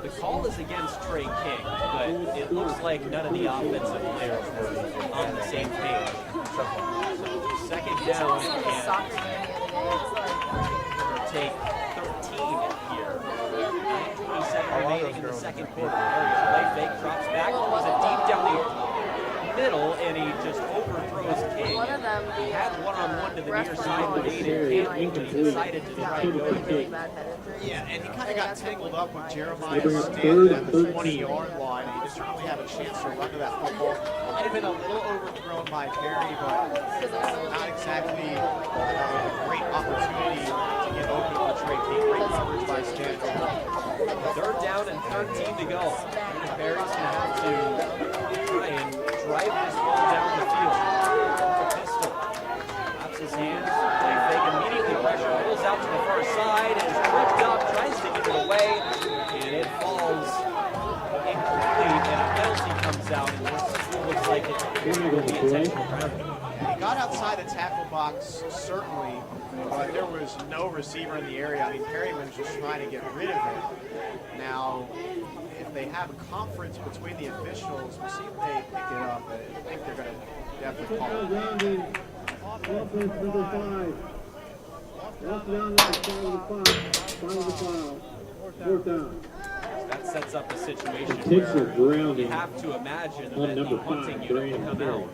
The call is against Trey King, but it looks like none of the offensive players were on the same page. So second down, and it'll take 13 here. 9:27 remaining in the second quarter. Play fake, drops back, throws it deep down the middle, and he just overthrows King. He had one-on-one to the near side with Aiden Cantley, but he decided to try to go to King. Yeah, and he kind of got tangled up with Jeremiah standing at the 20-yard line. He just didn't really have a chance to run to that football. It might have been a little overthrown by Perry, but not exactly a great opportunity to get open for Trey King. Great coverage by Stanford. Third down and 13 to go. Perry's going to have to try and drive this ball down the field. Pistol. Wraps his hands. Play fake. Immediately pressure. Pulls out to the far side. And is tripped up. Tries to get it away. And it falls incomplete. And a penalty comes out. And this looks like it will be intentional grounding. He got outside the tackle box, certainly, but there was no receiver in the area. I mean, Perry was just trying to get rid of it. Now, if they have a conference between the officials, we'll see if they pick it up. I think they're going to definitely call it. Offense number 5. Walk down that side of the foul. Fourth down. That sets up a situation Takes a where grounding. you have to imagine On that the number punting 5, unit will come Brandon out.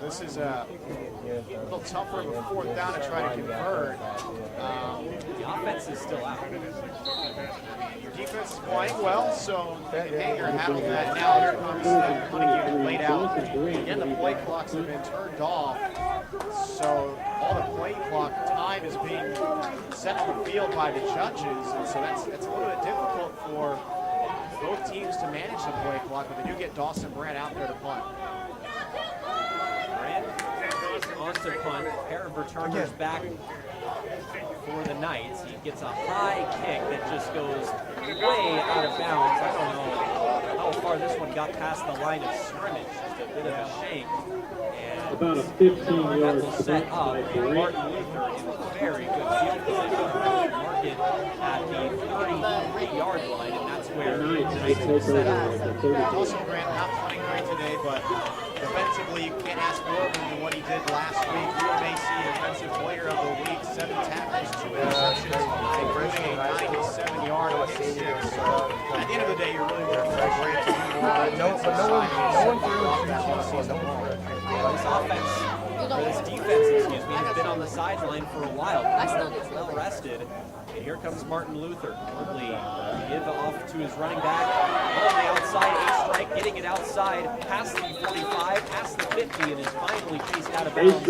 This is a little tougher of a fourth down to try to convert. The offense is still out. Your defense is playing well, so hey, you're happy with that. Now here comes the punting unit laid out. Again, the play clocks have been turned off, so all the play clock time is being set on the field by the judges, and so that's a little bit difficult for both teams to manage the play clock, but they do get Dawson Brand out there to punt. Brand on to punt. A pair of returners back for the Knights. He gets a high kick that just goes way out of bounds. I don't know how far this one got past the line of scrimmage. Just a bit of a shake. And About a 15-yard that will set up Martin Luther in very good field position. Mark it at the 33-yard line, and that's where it's set up. Dawson Grant not playing great today, but defensively you can't ask more than what he did last week. UMAC Defensive Player of the Week, 7 tackles, 2 interceptions, including a 97-yard kick. So at the end of the day, you're really looking for Grant to do more. No one This defense, excuse me, has been on the sideline for a while. Well rested. And here comes Martin Luther. Probably give off to his running back. On the outside, a strike, getting it outside, past the 45, past the 50, and is finally chased out of bounds.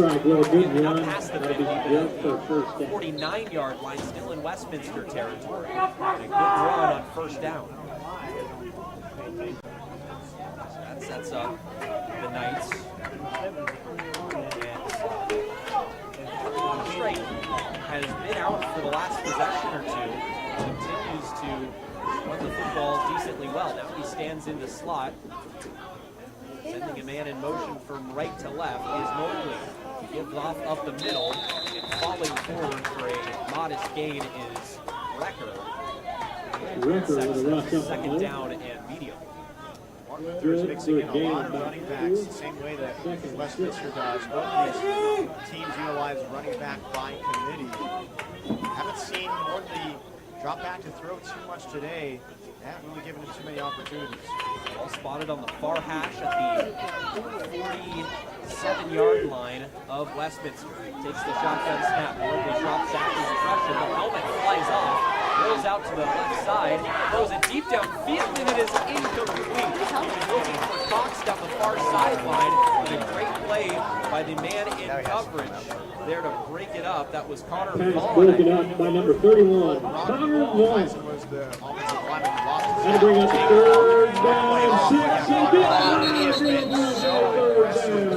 Not past the 50, but the 49-yard line, still in Westminster territory. And a good run on first down. So that sets up the Knights. Straight has been out for the last possession or two, continues to run the football decently well. Now he stands in the slot, sending a man in motion from right to left is Mobley. He gives off up the middle, and falling forward for a modest gain is Recker. Second down and medium. Martin Luther is mixing in a lot of running backs, the same way that Westminster does. Both of these teams utilize running back by committee. Haven't seen Nordley drop back to throw too much today. They haven't really given him too many opportunities. Ball spotted on the far hash at the 47-yard line of Westminster. Takes the shotgun snap. Nordley drops back his pressure. The helmet flies off. Rolls out to the left side, throws it deep downfield, and it is incomplete. He's looking for Cox down the far sideline, and a great play by the man in coverage there to break it up. That was Connor Vaughn. Broken up by number 31. Connor Vaughn. Was the offensive lineman who lost his And bring up third down, 6 and He has been so impressive in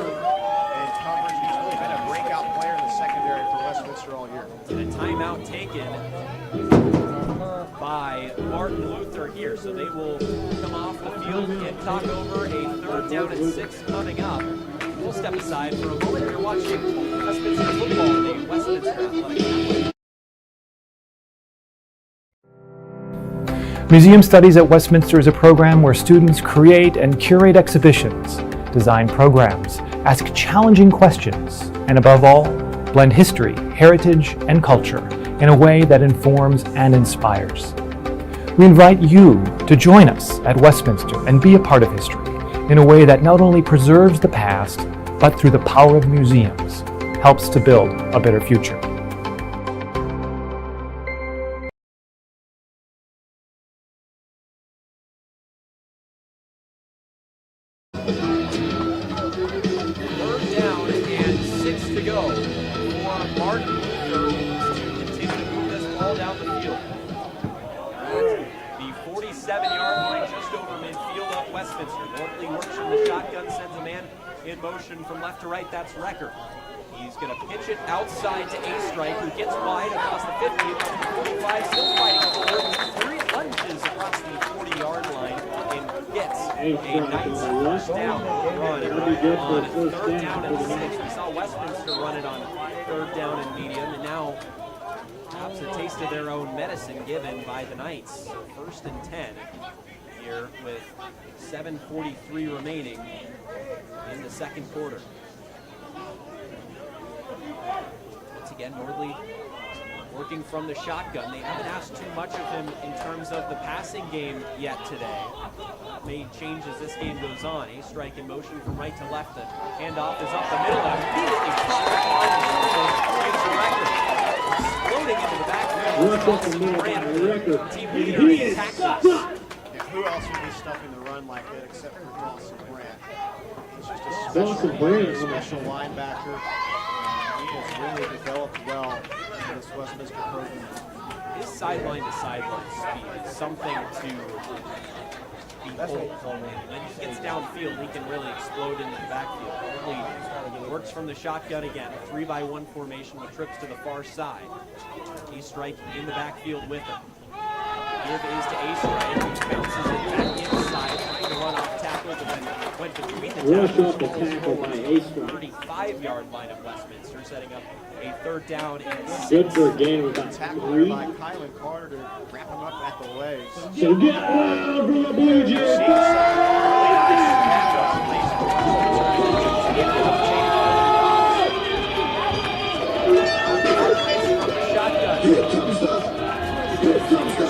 coverage. He's really been a breakout player in the secondary for Westminster all year. And a timeout taken by Martin Luther here. So they will come off the field and talk over a 3rd down and 6 coming up. We'll step aside for a moment. You're watching Westminster football, the Westminster Athletic Network. Museum Studies at Westminster is a program where students create and curate exhibitions, design programs, ask challenging questions, and above all, blend history, heritage, and culture in a way that informs and inspires. We invite you to join us at Westminster and be a part of history in a way that not only preserves the past, but through the power of museums, helps to build a better future. In motion from left to right, that's Recker. He's going to pitch it outside to A-Strike, who gets wide across the 50, across the 45, still fighting forward. 3 lunges across the 40-yard line and gets a nice first down run on 3rd down and 6. We saw Westminster run it on 3rd down and medium, and now perhaps a taste of their own medicine given by the Knights. 1st and 10 here with 7:43 remaining in the 2nd quarter. Once again, Nordley working from the shotgun. They haven't asked too much of him in terms of the passing game yet today. That may change as this game goes on. A-Strike in motion from right to left. The handoff is up the middle. Immediately caught exploding into the backfield. Team leader in tackles. Who else would be stuffing the run like that except for Dawson Brandt? He's just a special linebacker. He has really developed well for this Westminster program. His sideline-to-sideline speed is something to behold. When he gets downfield, he can really explode into the backfield. He works from the shotgun again, a 3-by-1 formation with trips to the far side. A-Strike in the backfield with him. Give is to A-Strike, who bounces it back inside, trying to run off tackle, but then went between the tackles. 35-yard line of Westminster, setting up a 3rd down and 6. Good for a gain of about Tackle 3. by Kylan Carter to wrap him up at the legs. So get loud for the Blue Jays.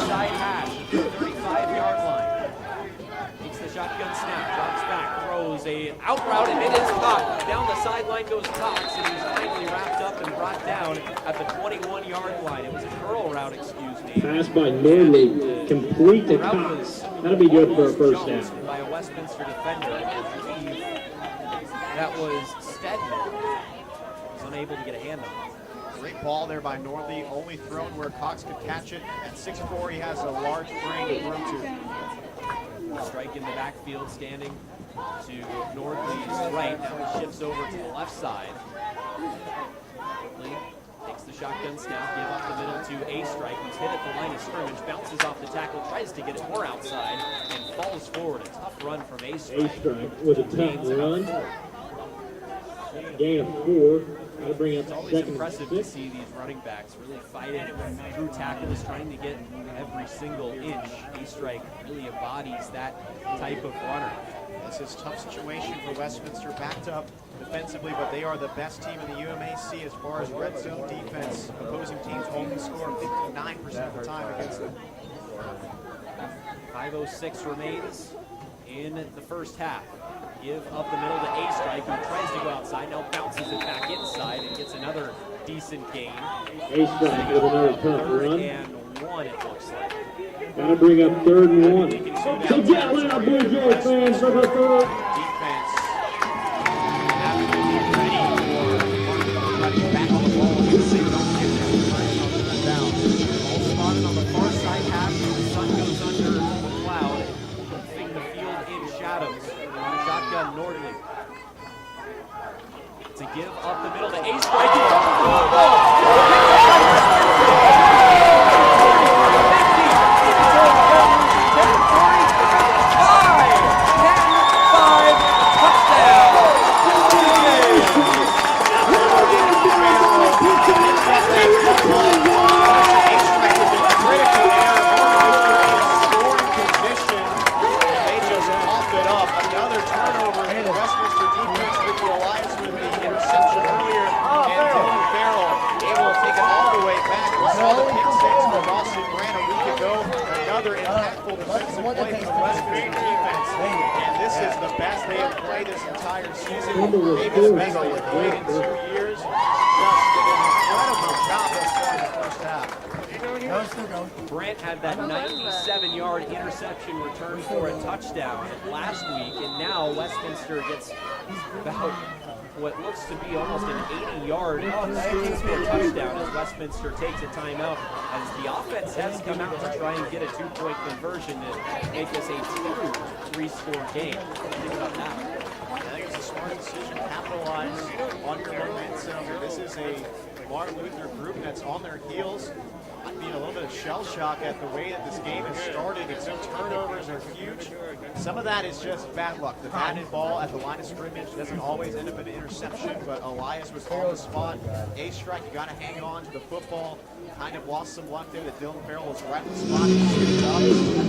Side hash, 35-yard line. Takes the shotgun snap, drops back, throws a out route, and it is caught. Down the sideline goes Cox, and he's finally wrapped up and brought down at the 21-yard line. It was a curl route, excuse me. Pass by Nordley, complete to Cox. That'll be good for a 1st down. By a Westminster defender, I believe that was Stedman. Was unable to get a hand on it. Great ball there by Nordley, only thrown where Cox could catch it. At 6'4", he has a large frame to throw to. Strike in the backfield, standing to Nordley's right. Now he shifts over to the left side. Nordley takes the shotgun snap, give up the middle to A-Strike, who's hit at the line of scrimmage, bounces off the tackle, tries to get it more outside, and falls forward. A tough run from A-Strike. A-Strike with a tough run. Gain of 4. It's always impressive to see these running backs really fighting through tackles, trying to get every single inch. A-Strike really embodies that type of runner. This is a tough situation for Westminster, backed up defensively, but they are the best team in the UMAC as far as red zone defense. Opposing teams only score 59% of the time against them. 5:06 remains in the 1st half. Give up the middle to A-Strike, who tries to go outside, now bounces it back inside and gets another decent gain. A-Strike with another tough 3rd run. and 1, it looks like. Gotta bring up 3rd and 1. So get loud, Blue Jays fans, for the 3rd. Defense absolutely ready for running back on the ball. So they don't get them running on the down. All spotted on the far side half. The sun goes under the cloud, putting the field in shadows. Shotgun Nordley to give up the middle to A-Strike. saw the pick six from Boston Brand a week ago. Another impactful defensive play from the Westminster defense. And this is the best they have played this entire season. Maybe the best they have played in 2 years. Just did an incredible job thus far in the first half. Brent had that 97-yard interception return for a touchdown last week, and now Westminster gets about what looks to be almost an 80-yard for a touchdown as Westminster takes a timeout as the offense has come out to try and get a 2-point conversion to make this a 3-score game. Think about that. I think it's a smart decision. Capitalize on your momentum. This is a Martin Luther group that's on their heels. Being a little bit of shell shock at the way that this game has started. Its turnovers are huge. Some of that is just bad luck. The batted ball at the line of scrimmage doesn't always end up in an interception, but Elias was on the spot. A strike, you got to hang on to the football. Kind of lost some luck there that Dylan Farrell was right in the spot to shoot it up.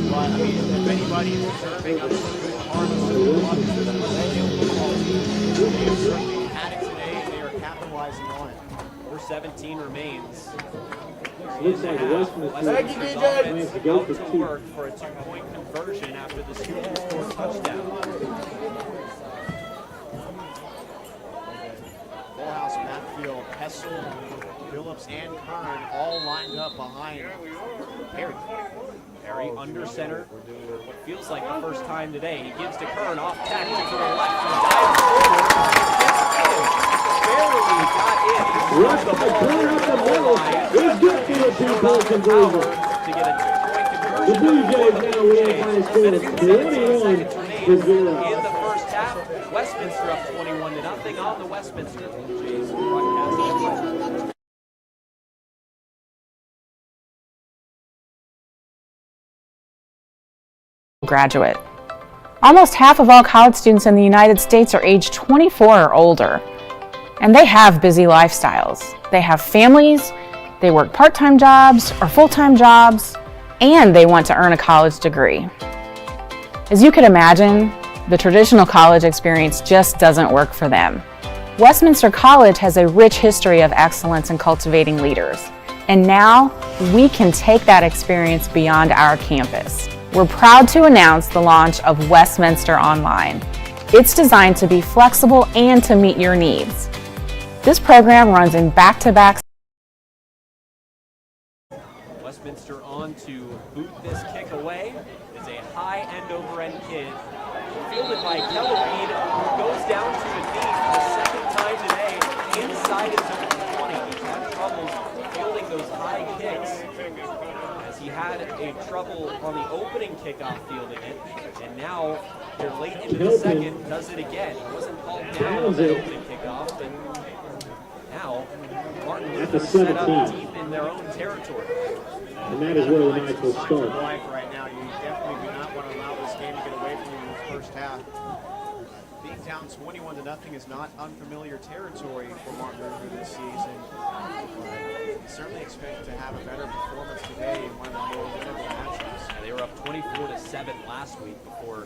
But I mean, if anybody is deserving of some good karma, some good luck, they have certainly had it today, and they are capitalizing on it. 4:17 remains. Looks like Westminster plans to go for to 2. work for a 2-point conversion after the student scored touchdown. Full house backfield, Hessel, Phillips, and Kern all lined up behind Perry. Perry under center for what feels like the first time today. He gives to Kern off tackle to the left. Barely got in. Rush by Kern up the middle. He's good for a 2-point conversion. To get a 2-point conversion. The Blue Jays now lead by a score of 21-0. In the first half, Westminster up 21-0 on the Westminster Blue Jays broadcast. Graduate. Almost half of all college students in the United States are age 24 or older, and they have busy lifestyles. They have families, they work part-time jobs or full-time jobs, and they want to earn a college degree. As you can imagine, the traditional college experience just doesn't work for them. Westminster College has a rich history of excellence in cultivating leaders, and now we can take that experience beyond our campus. We're proud to announce the launch of Westminster Online. It's designed to be flexible and to meet your needs. This program runs in back-to-back. Westminster on to boot this kick away. It's a high end-over-end kid. Fielded by Kellerbean, who goes down to the knee for the second time today inside his own 20. He's had troubles fielding those high kicks, as he had a trouble on the opening kickoff fielding it, and now they're late into the second, does it again. He wasn't called down on the opening kickoff, but now Martin Luther set up deep in their own territory. And that is where the Knights will start. Right now, you definitely do not want to allow this game to get away from you in the first half. Being down 21-0 is not unfamiliar territory for Martin Luther this season. Certainly expect to have a better performance today in one of the more difficult matchups. Yeah, they were up 24-7 last week before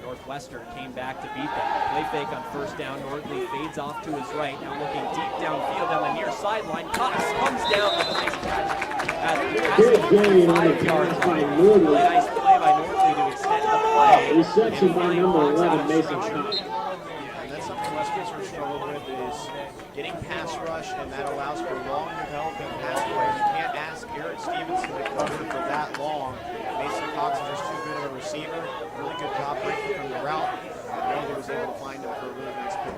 Northwestern came back to beat them. Play fake on first down. Nordley fades off to his right. Now looking deep downfield on the near sideline. Cox comes down with a nice catch. Good game on the pass by Nordley. Nice play by Nordley to extend the play. Reception by number 11, Mason Cox. And that's something Westminster struggled with, is getting pass rush, and that allows for long developing pass plays. You can't ask Garrett Stevenson to cover for that long. Mason Cox is just too good of a receiver. Really good job breaking from the route. Nordley was able to find him for a really nice pick.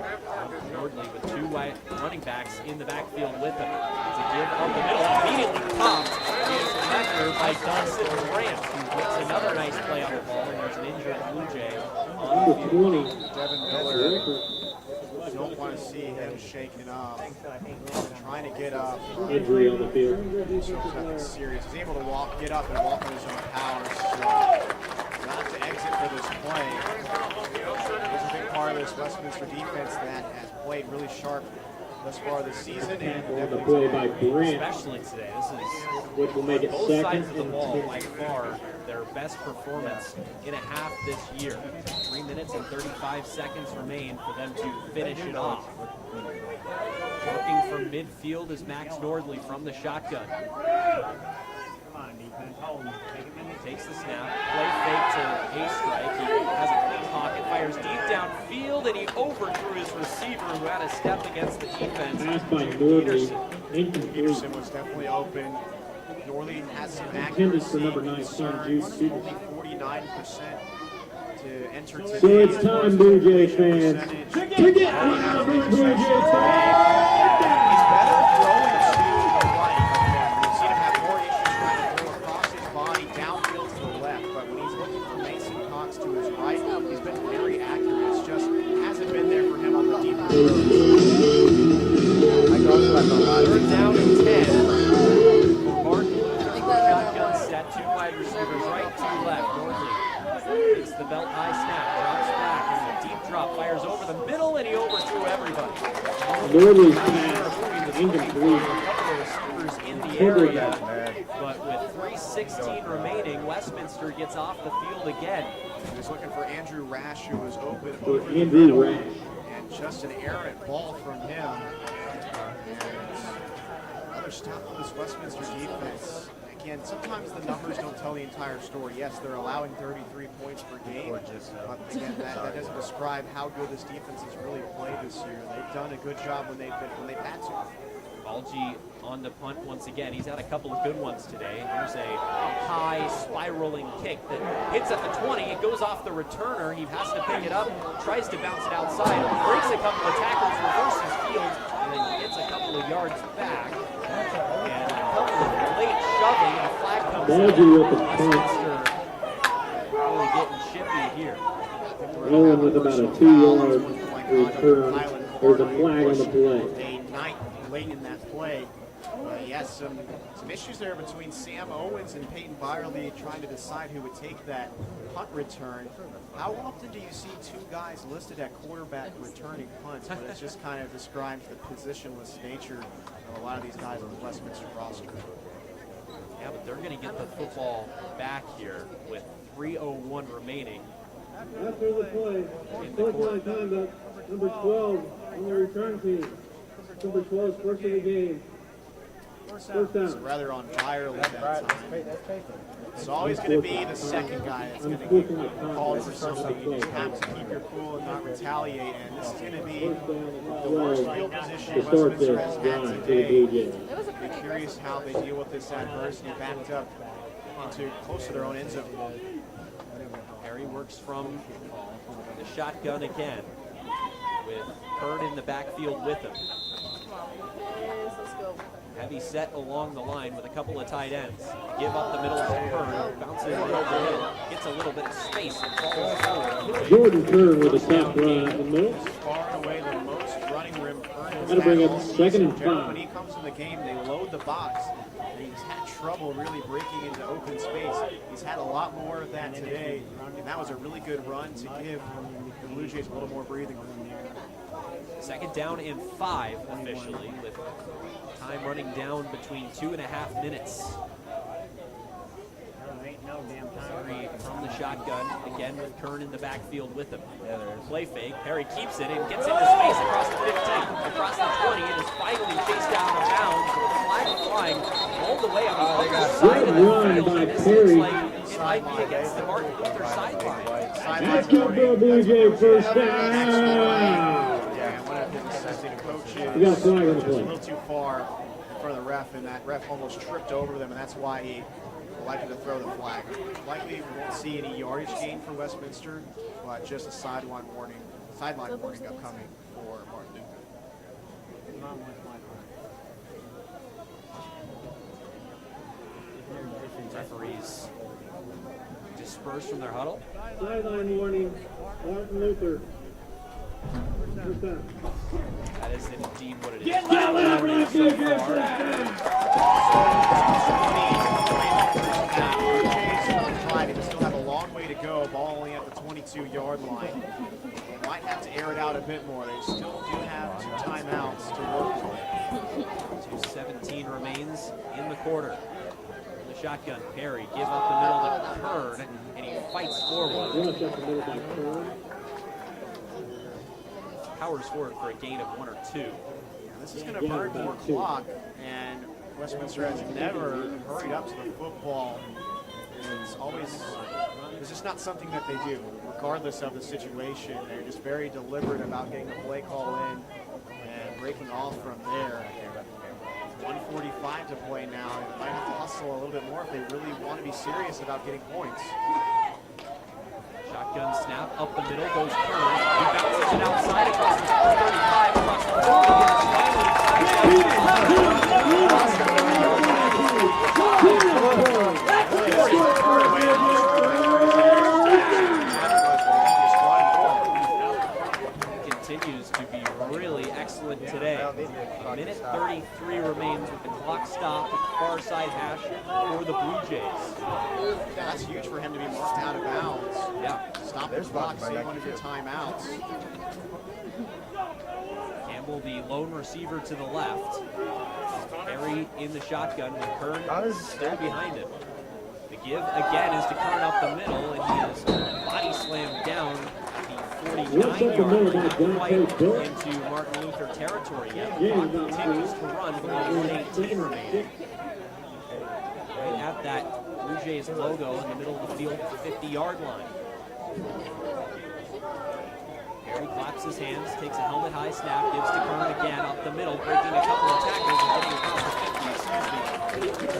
Nordley with two running backs in the backfield with him. It's a give up the middle. Immediately popped is Becker by Dawson Grant, who makes another nice play on the ball, and there's an injured Blue Jay. Number 20. Devin Miller. Don't want to see him shaken up. Trying to get up. Injury on the field. Nothing serious. He's able to get up and walk on his own power. So not to exit for this play. He's a big part of this Westminster defense that has played really sharp thus far this season. And On the play by Brent, Especially today. This is which will make it both second sides of the and ball 10. by far their best performance in a half this year. 3 minutes and 35 seconds remain for them to finish it off. Working from midfield is Max Nordley from the shotgun. Takes the snap, play fake to a strike. He has a clean pocket, fires deep downfield, and he overthrew his receiver who had a step against the defense. Pass by Nordley, incomplete. Peterson was definitely open. Norley has some Intended accuracy for number 9, Son Juice concerns. Peters. Only 49% to enter today. So it's time, Blue Jay fans, to get loud, Blue Jay fans! He's better throwing to the right. We've seen him have more issues trying to throw across his body, downfield to the left. But when he's looking for Mason Cox to his right, he's been very accurate. It's just hasn't been there for him on the deep throws. Third down and 10. Martin, shotgun set, 2 wide receivers, right, 2 left. Nordley takes the belt high snap, drops back, and a deep drop, fires over the middle, and he overthrew everybody. Nordley's pass, incomplete. A couple of receivers in the area, but with 3:16 remaining, Westminster gets off the field again. He was looking for Andrew Rash, who was open For over the Andrew middle. Rash. And just an errant ball from him. And another stop on this Westminster defense. Again, sometimes the numbers don't tell the entire story. Yes, they're allowing 33 points per game, but again, that doesn't describe how good this defense has really played this year. They've done a good job when they've had to. Balgi on the punt once again. He's had a couple of good ones today. Here's a high spiraling kick that hits at the 20. It goes off the returner. He has to pick it up, tries to bounce it outside, breaks a couple of tackles, reverses field, and then gets a couple of yards back. And a couple of late shoving, and a flag comes Balgi with in. the punt. Westminster really getting chippy here. Rolling with about a 2-yard return. There's a flag on the play. A ninth late in that play. Yes, some issues there between Sam Owens and Peyton Byerly trying to decide who would take that punt return. How often do you see 2 guys listed at quarterback returning punts? But it just kind of describes the positionless nature of a lot of these guys on the Westminster roster. Yeah, but they're going to get the football back here with 3:01 remaining. After the play, first line time up, number 12 on the return team. Number 12 first of the game. First So down. rather on Byerly that time. It's always going to be the second guy that's going to get called for something. You just have to keep your cool and not retaliate. And this is going to be the worst field position To start Westminster this has drive had for the Blue today. Jays. Be curious how they deal with this adversity, backed up into close to their own end zone. Perry works from the shotgun again with Kurt in the backfield with him. Heavy set along the line with a couple of tight ends. Give up the middle to Kern, bounces it overhead, gets a little bit of space and falls forward. Jordan Kern with a stop run in the middle. Far and away the most running room Kern has That'll bring had up all second season. and Generally, 5. when he comes in the game, they load the box. And he's had trouble really breaking into open space. He's had a lot more of that today, and that was a really good run to give the Blue Jays a little more breathing room. Second down and 5 officially, with time running down between 2.5 minutes. Perry from the shotgun, again with Kern in the backfield with him. Play fake, Perry keeps it and gets into space across the 15, across the 20, and is finally chased out of bounds with a flag flying all the way on the other side of the field. By And this Perry. looks like it might be against the Martin Luther sideline. That's good for a Blue Jay first down. Yeah, one of his assistant coaches We got a flag on the was a play. little too far in front of the ref, and that ref almost tripped over them, and that's why he elected to throw the flag. Likely we won't see any yardage gain for Westminster, but just a sideline warning upcoming for Martin Luther. Referees disperse from their huddle. Sideline warning, Martin Luther. First down. That is indeed what it is. Get that loud, Blue Jay first down. They still have a long way to go, ball only at the 22-yard line. They might have to air it out a bit more. They still do have 2 timeouts to work with. 2:17 remains in the quarter. In the shotgun, Perry give up the middle to Kern, and he fights forward. Rush up the middle by Kern. Powers forward for a gain of 1 or 2. This is going to burn more clock, and Westminster has never hurried up to the football. It's always, it's just not something that they do, regardless of the situation. They're just very deliberate about getting the play call in and breaking off from there. 1:45 to play now. They might have to hustle a little bit more if they really want to be serious about getting points. Shotgun snap up the middle, goes Kern. He bounces it outside across the 35, across the 40. Continues to be really excellent today. A minute 33 remains with the clock stopped at the far side hash for the Blue Jays. That's huge for him to be marked out of bounds. Yeah. Stop the clock, save one of your timeouts. Campbell, the lone receiver to the left. Perry in the shotgun with Kern still behind him. The give again is to Kern up the middle, and he is body slammed down the 49-yard line, not quite into Martin Luther territory yet. The clock continues to run below 1:18 remaining. Right at that Blue Jays logo in the middle of the field, 50-yard line. Perry claps his hands, takes a helmet high snap, gives to Kern again up the middle, breaking a couple of tackles and getting across the 50,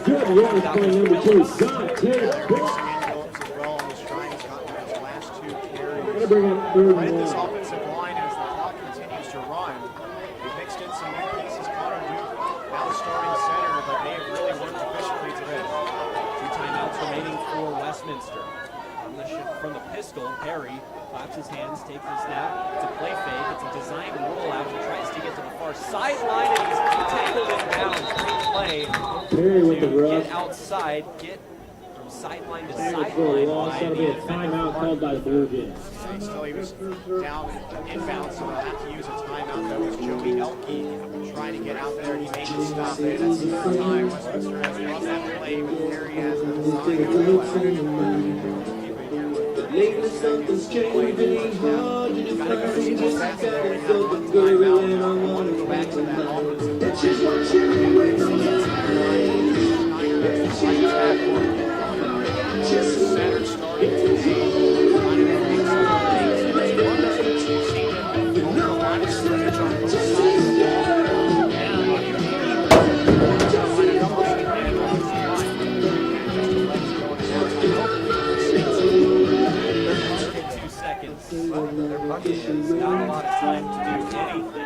Good yards by number 2, Dante Brooks. As well on the strike, he's gotten his last 2 carries. Gonna bring in third and Credit this long. offensive line as the clock continues to run. They mixed in some new pieces. Connor Duke now the starting center, but they have really worked efficiently today. 2 timeouts remaining for Westminster. From the pistol, Perry claps his hands, takes the snap. It's a play fake. It's a design rollout. He tries to get to the far sideline, and he's tackled in bounds. Great play Perry with the to rush. get outside, get from sideline to For a sideline. loss, by that'll the be a defender. timeout called by the Blue Jays. Still, he was down inbound, so they'll have to use a timeout. That was Joey Elke trying to get out there, and he made the stop there. That's the third time Westminster has run that play with Perry as the design. Lately something's changing, it's hard to Gotta go to define see just what's happening. They exactly have what one the good and I timeout. I want want to go back to that offensive It's just watching me wait on the Just center starting to see trying to make some mistakes. And it's one that you've seen them over a line of scrimmage on both sides of the ball. And on your team, line of pushing in offensive line. Just the legs going down. 2 seconds. But there is not a lot of time to do anything.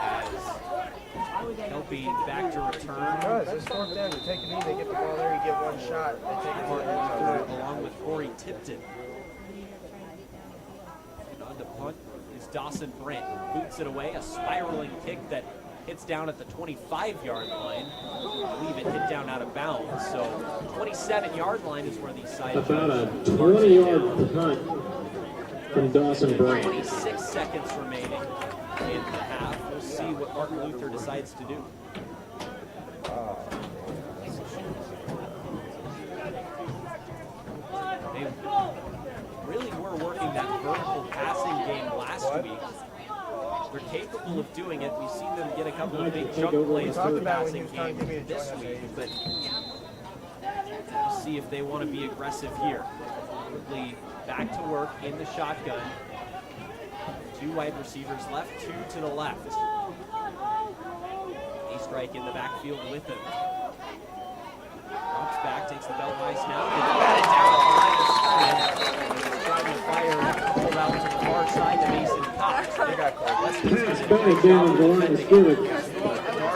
As Kelpie back to return. It's 4th down. You take it in, they get the ball there, you get one shot. They take it Martin in. Luther along with Corey Tipton. And on the punt is Dawson Brent. Boots it away, a spiraling kick that hits down at the 25-yard line. I believe it hit down out of bounds. So 27-yard line is where the side About a judge marks it 20-yard down. punt from Dawson Brand. 26 seconds remaining in the half. We'll see what Martin Luther decides to do. They really were working that vertical passing game last week. They're capable of doing it. We've seen them get a couple of big chunk plays for the passing game this week, but we'll see if they want to be aggressive here. Quickly back to work in the shotgun. 2 wide receivers left, 2 to the left. A strike in the backfield with him. Drops back, takes the belt high snap, and batted down at the line of scrimmage. He's trying to fire, pulled out to the far side to Mason Cox. Pass back down the line of scrimmage.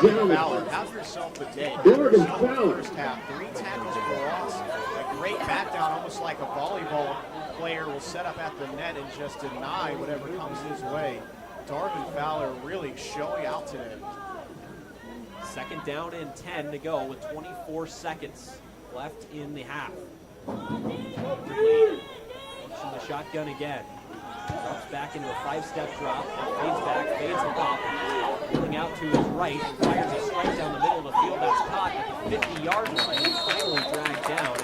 Jordan Fowler, have yourself a day. Jordan Fowler. First half, 3 tackles for loss. A great back down, almost like a volleyball player will set up at the net and just deny whatever comes his way. Darvin Fowler really showing out today. 2nd down and 10 to go with 24 seconds left in the half. Looks in the shotgun again. Drops back into a 5-step drop, fades back, fades up, pulling out to his right, fires a strike down the middle of the field that's caught at the 50-yard line and finally dragged down.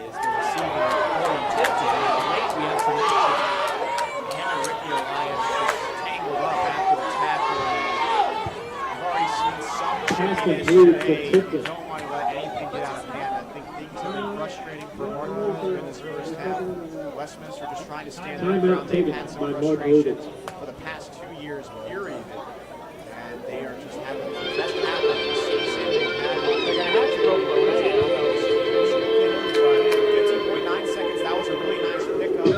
Is the receiver Corey Tipton. Late we have some action. Hannah Riccio Lyons just tangled up after the tackle. I've already seen some Pass chippiness complete for today. Tipton. Don't want to let anything get out of hand. I think things have been frustrating for Martin Luther in this first half. Westminster just trying to stand their ground. They've had some frustrations for the past 2 years, period. And they are just having the best half of the season they've had. They're going to have to go for it. 15.9 seconds. That was a really nice pickup.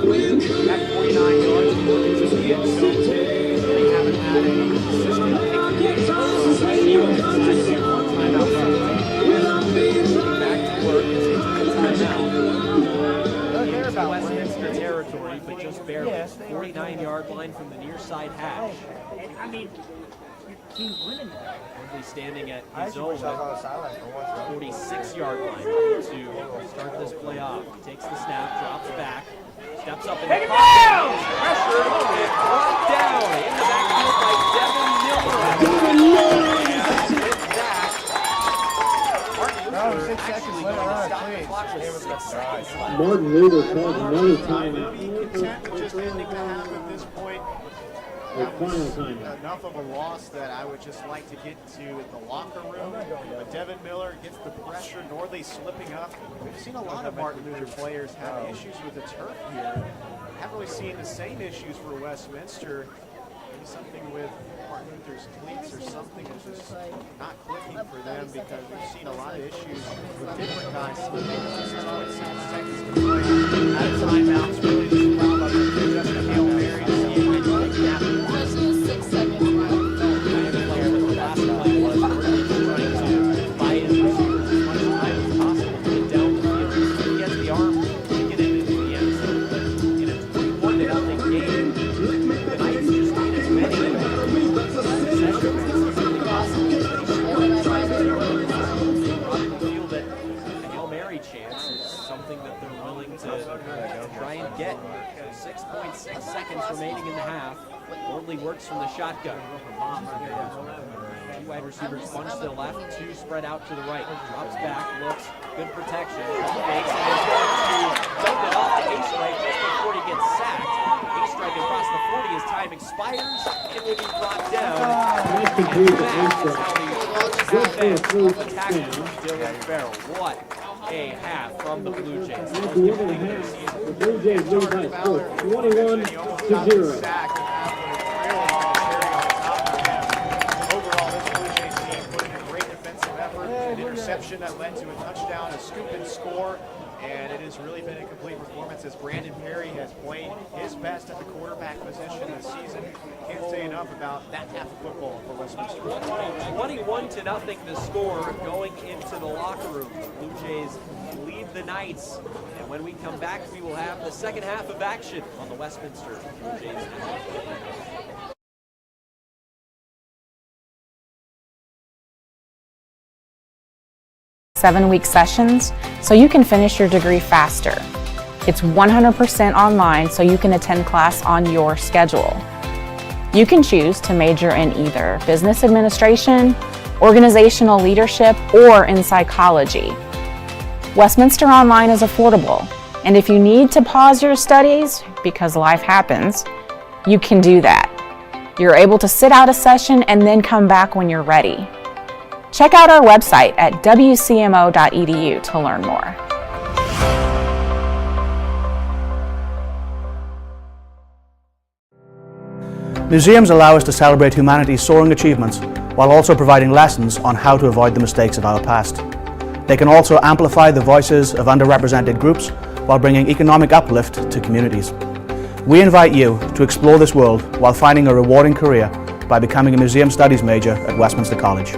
At 49 yards, working to the end zone. They haven't had a consistent kicking game. So even decided to one timeout from back to work as they took a timeout. Into Westminster territory, but just barely. 49-yard line from the near side hash. I mean, Currently standing at his own 46-yard line to start this play off. He takes the snap, drops back, steps up in the pocket, pressure, and brought down in the backfield by Devin Miller. And with that, Martin Luther actually going to stop the clock with 6 seconds left. Martin Luther calls another Be timeout. content with just ending the half at this point. The That final was timeout. enough of a loss that I would just like to get to in the locker room. But Devin Miller gets the pressure, Norley slipping up. We've seen a lot of Martin Luther players have issues with the turf here. Haven't really seen the same issues for Westminster. Maybe something with Martin Luther's cleats or something is just not clicking for them because we've seen a lot of issues with different guys. 6.6 seconds to play. Out of timeouts, really just found up just a Hail Mary to see if anything can happen. Especially 6 seconds left. The last play was trying to buy his receivers as much time as possible to get down the field. He has the arm to get it into the end zone. But in a 21-0 game, the Knights just need as many possessions as humanly possible. They try to feel that a Hail Mary chance is something that they're willing to try and get. 6.6 seconds remaining in the half. Worley works from the shotgun. Two wide receivers bunch to the left, two spread out to the right. Drops back, looks, good protection. Fakes and is going to dump it off to A-Strike just before he gets sacked. A-Strike across the 40 as time expires. It will be brought down. Pass complete And to that is how A-Strike. the attacker Dylan Farrell. What a half from the Blue Jays. At the end of the half, the Blue Jays lead by a score, 21-0. Interception that led to a touchdown, a scoop and score, and it has really been a complete performance as Brandon Perry has played his best at the quarterback position this season. Can't say enough about that half of football for Westminster. 21-0 the score going into the locker room. The Blue Jays lead the Knights, and when we come back, we will have the second half of action on the Westminster Blue Jays Network. 7-week sessions so you can finish your degree faster. It's 100% online so you can attend class on your schedule. You can choose to major in either business administration, organizational leadership, or in psychology. Westminster Online is affordable, and if you need to pause your studies because life happens, you can do that. You're able to sit out a session and then come back when you're ready. Check out our website at wcmo.edu to learn more. Museums allow us to celebrate humanity's soaring achievements while also providing lessons on how to avoid the mistakes of our past. They can also amplify the voices of underrepresented groups while bringing economic uplift to communities. We invite you to explore this world while finding a rewarding career by becoming a Museum Studies major at Westminster College.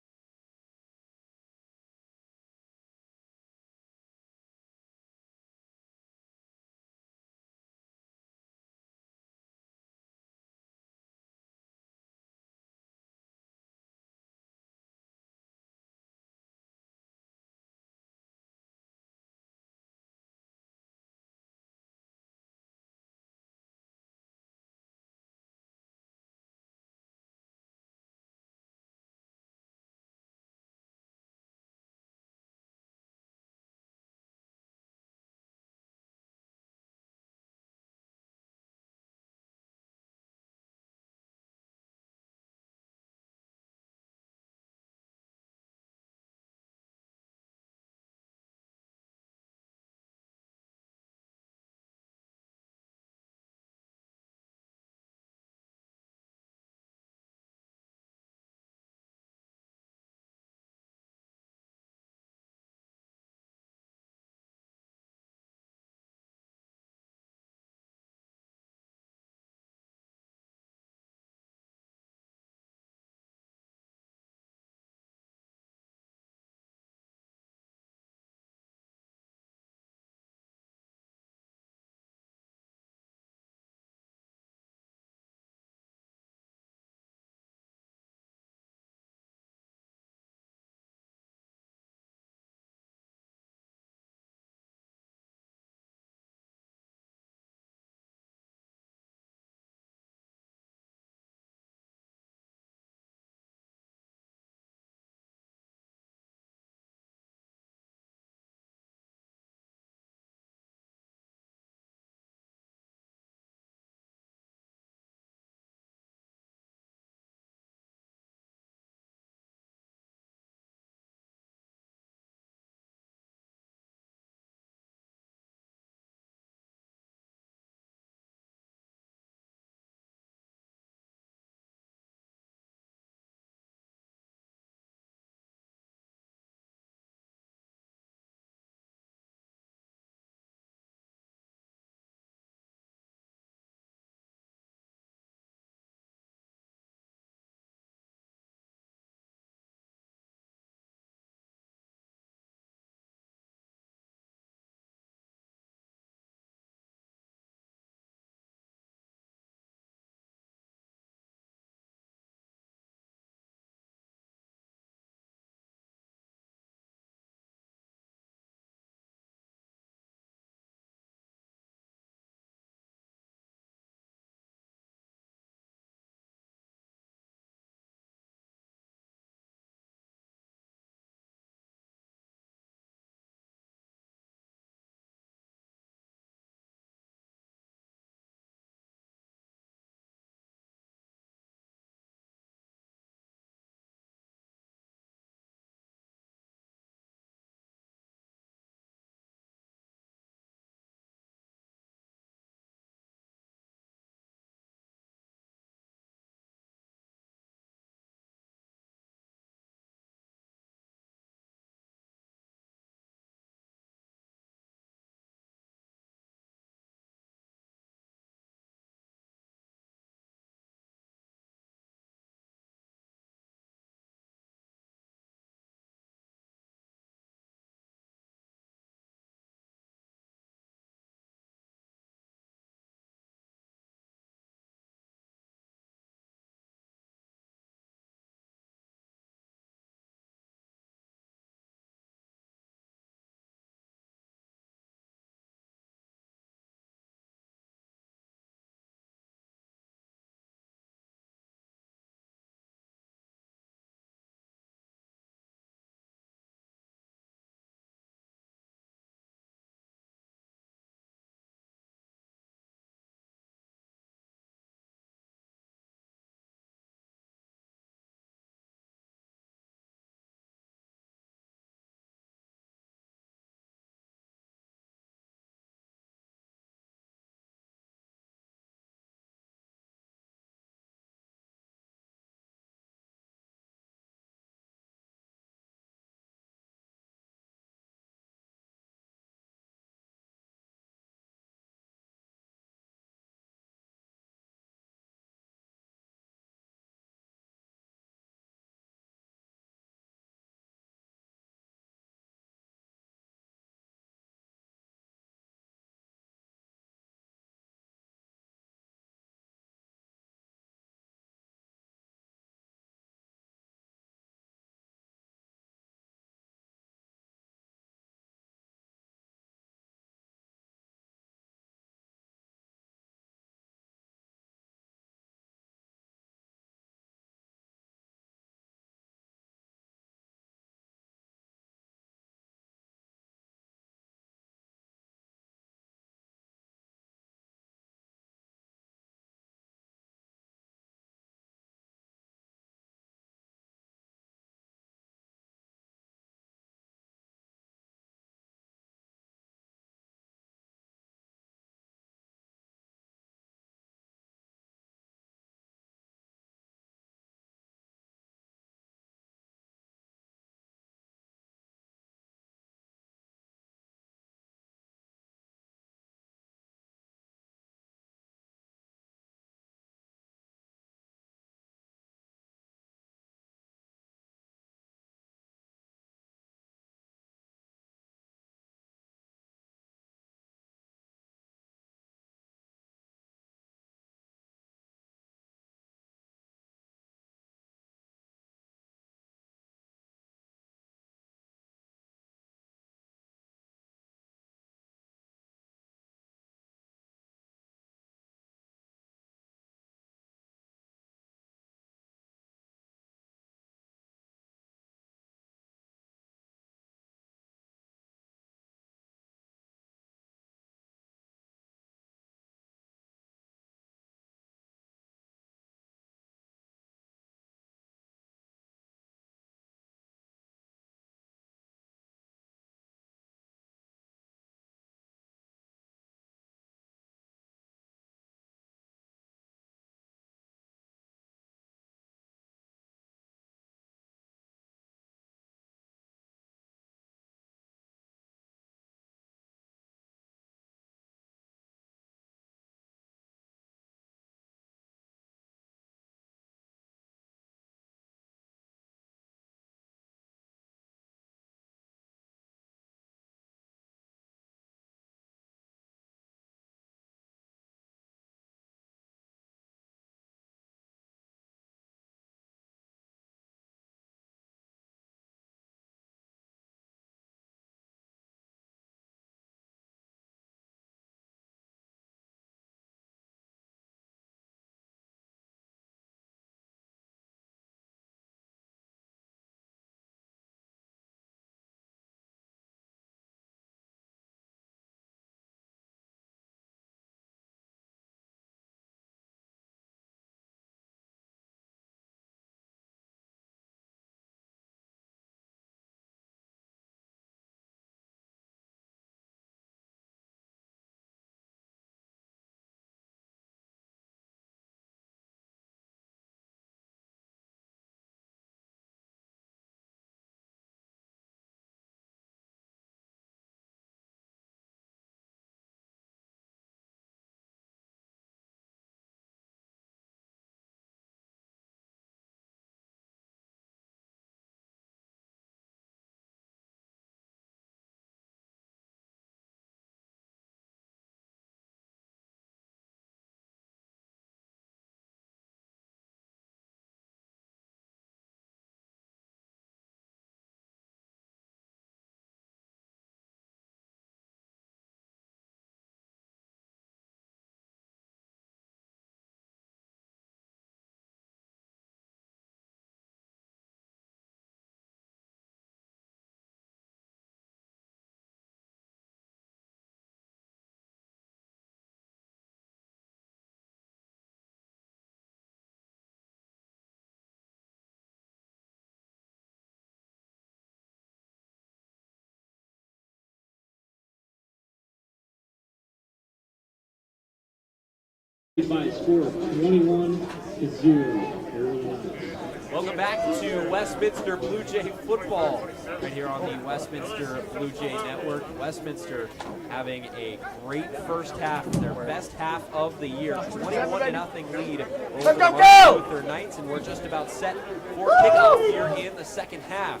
by a score of 21-0. Welcome back to Westminster Blue Jay football right here on the Westminster Blue Jay Network. Westminster having a great first half, their best half of the year. 21-0 lead over the Martin Luther Knights, and we're just about set for kickoff here in the second half.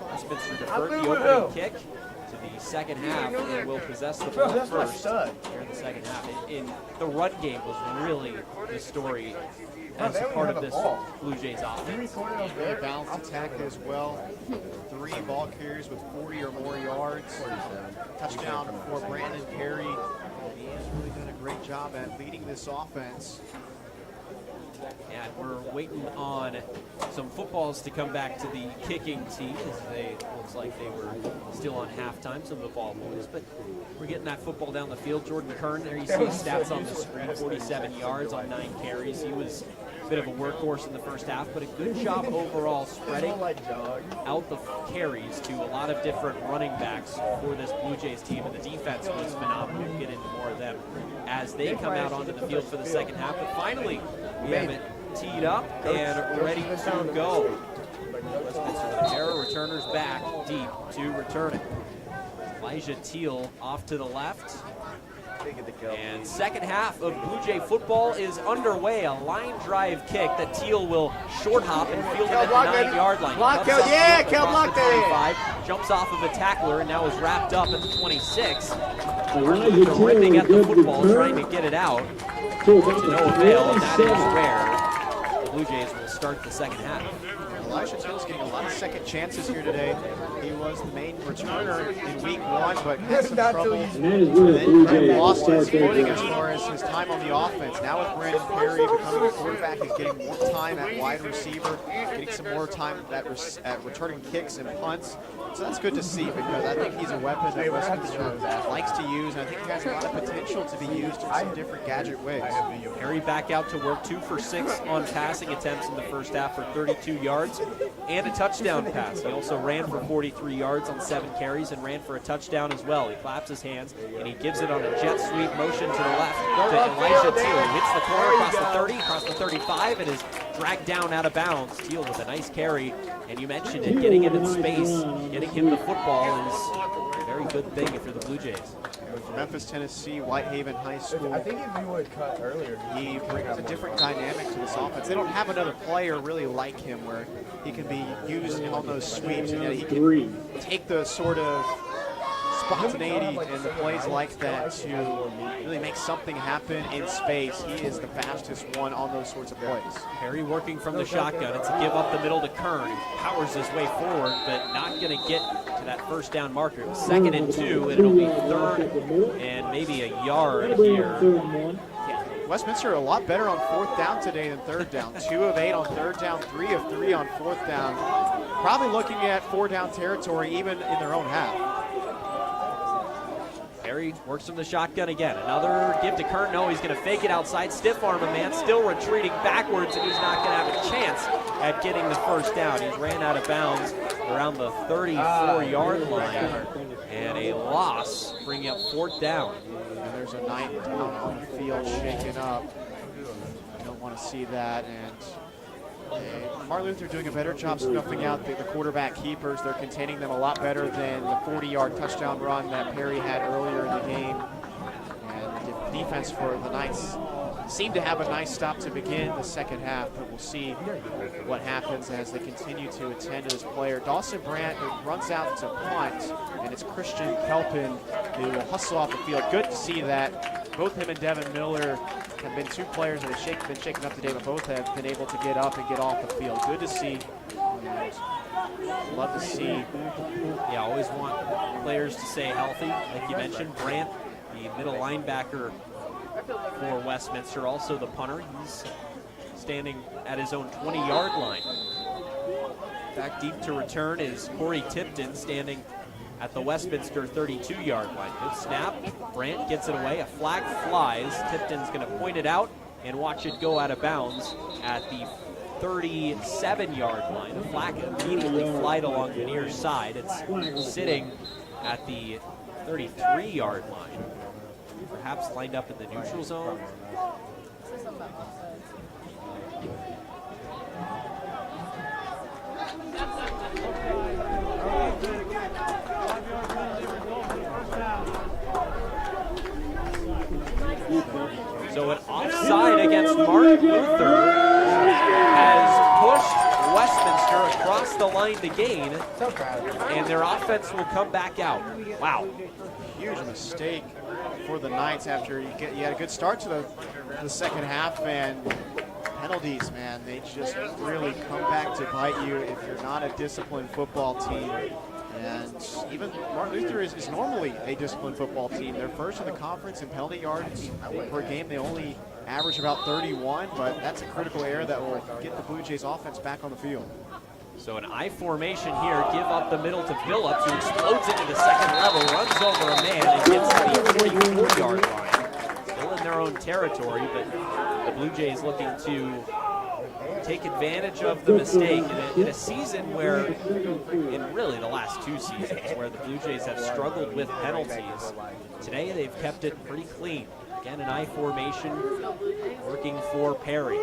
Westminster deferred the opening kick to the second half and will possess the ball first here in the second half. In the run game was really the story as a part of this Blue Jays offense. Really balanced attack as well. 3 ball carriers with 40 or more yards. Touchdown for Brandon Perry. He has really done a great job at leading this offense. And we're waiting on some footballs to come back to the kicking team, as they looks like they were still on halftime, some of the ball boys, but we're getting that football down the field. Jordan Kern, there you see his stats on the screen, 47 yards on 9 carries. He was a bit of a workhorse in the first half, but a good job overall spreading out the carries to a lot of different running backs for this Blue Jays team, and the defense was phenomenal. We'll get into more of them as they come out onto the field for the second half, but finally we have it teed up and ready to go. Westminster with a pair of returners back deep to return it. Elijah Teal off to the left. And second half of Blue Jay football is underway. A line drive kick that Teal will short hop and field it at the 9-yard line. Jumps off of a tackler and now is wrapped up at the 26. Ripping at the football, trying to get it out. To no avail, and that is where the Blue Jays will start the second half. Elijah Teal's getting a lot of second chances here today. He was the main returner in week 1, but had some trouble. And then lost his footing as far as his time on the offense. Now with Brandon Perry becoming a quarterback, he's getting more time at wide receiver, getting some more time at returning kicks and punts. So that's good to see, because I think he's a weapon that Westminster likes to use, and I think he has a lot of potential to be used in some different gadget ways. Perry back out to work, 2 for 6 on passing attempts in the first half for 32 yards and a touchdown pass. He also ran for 43 yards on 7 carries and ran for a touchdown as well. He claps his hands and he gives it on a jet sweep motion to the left to Elijah Teal. He hits the corner across the 30, across the 35, and is dragged down out of bounds. Teal with a nice carry, and you mentioned it, getting him in space, getting him the football is a very good thing for the Blue Jays. From Memphis, Tennessee, Whitehaven High School. I think if you would cut earlier, he brings a different dynamic to this offense. They don't have another player really like him where he can be used on those sweeps, and yet he can take the sort of spontaneity and the plays like that to really make something happen in space. He is the fastest one on those sorts of plays. Perry working from the shotgun. It's a give up the middle to Kern. He powers his way forward, but not going to get to that first down marker. It was 2nd and 2, and it'll be 3rd and maybe a yard here. Westminster a lot better on 4th down today than 3rd down. 2 of 8 on 3rd down, 3 of 3 on 4th down. Probably looking at 4-down territory even in their own half. Perry works from the shotgun again. Another give to Kern. No, he's going to fake it outside. Stiff arm a man, still retreating backwards, and he's not going to have a chance at getting the first down. He ran out of bounds around the 34-yard line, and a loss, bringing up 4th down. And there's a 9 down on the field shaken up. You don't want to see that. And Martin Luther doing a better job snuffing out the quarterback keepers. They're containing them a lot better than the 40-yard touchdown run that Perry had earlier in the game. And the defense for the Knights seemed to have a nice stop to begin the second half, but we'll see what happens as they continue to attend to this player. Dawson Brandt runs out to punt, and it's Christian Kelpin who will hustle off the field. Good to see that. Both him and Devin Miller have been 2 players that have been shaken up today, but both have been able to get up and get off the field. Good to see. Love to see. Yeah, always want players to stay healthy. Like you mentioned, Brandt, the middle linebacker for Westminster, also the punter. He's standing at his own 20-yard line. Back deep to return is Corey Tipton, standing at the Westminster 32-yard line. Good snap. Brandt gets it away. A flag flies. Tipton's going to point it out and watch it go out of bounds at the 37-yard line. The flag immediately flied along the near side. It's sitting at the 33-yard line. Perhaps lined up in the neutral zone. So an offside against Martin Luther has pushed Westminster across the line to gain, and their offense will come back out. Wow. Huge mistake for the Knights after you had a good start to the second half, and penalties, man, they just really come back to bite you if you're not a disciplined football team. And even Martin Luther is normally a disciplined football team. They're first in the conference in penalty yards per game. They only average about 31, but that's a critical error that will get the Blue Jays offense back on the field. So an I formation here, give up the middle to Phillips, who explodes into the second level, runs over a man, and gets to the 44-yard line. Still in their own territory, but the Blue Jays looking to take advantage of the mistake in a season where, in really the last two seasons, where the Blue Jays have struggled with penalties. Today they've kept it pretty clean. Again, an I formation working for Perry.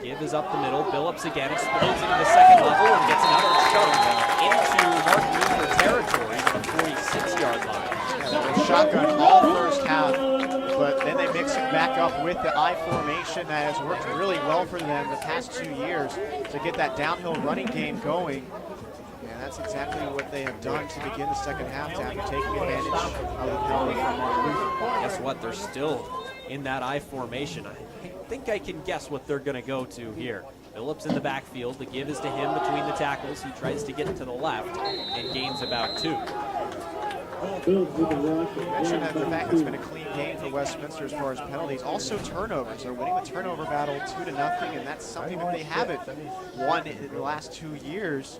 Give is up the middle. Phillips again explodes into the second level and gets another shuttle into Martin Luther territory to the 46-yard line. Yeah, shotgun all first half, but then they mix it back up with the I formation that has worked really well for them the past 2 years to get that downhill running game going. And that's exactly what they have done to begin the second half after taking advantage of the penalty from Martin Luther. Guess what? They're still in that I formation. I think I can guess what they're going to go to here. Phillips in the backfield. The give is to him between the tackles. He tries to get to the left and gains about 2. You mentioned that the fact it's been a clean game for Westminster as far as penalties. Also turnovers. They're winning the turnover battle 2-0, and that's something that they haven't won in the last 2 years.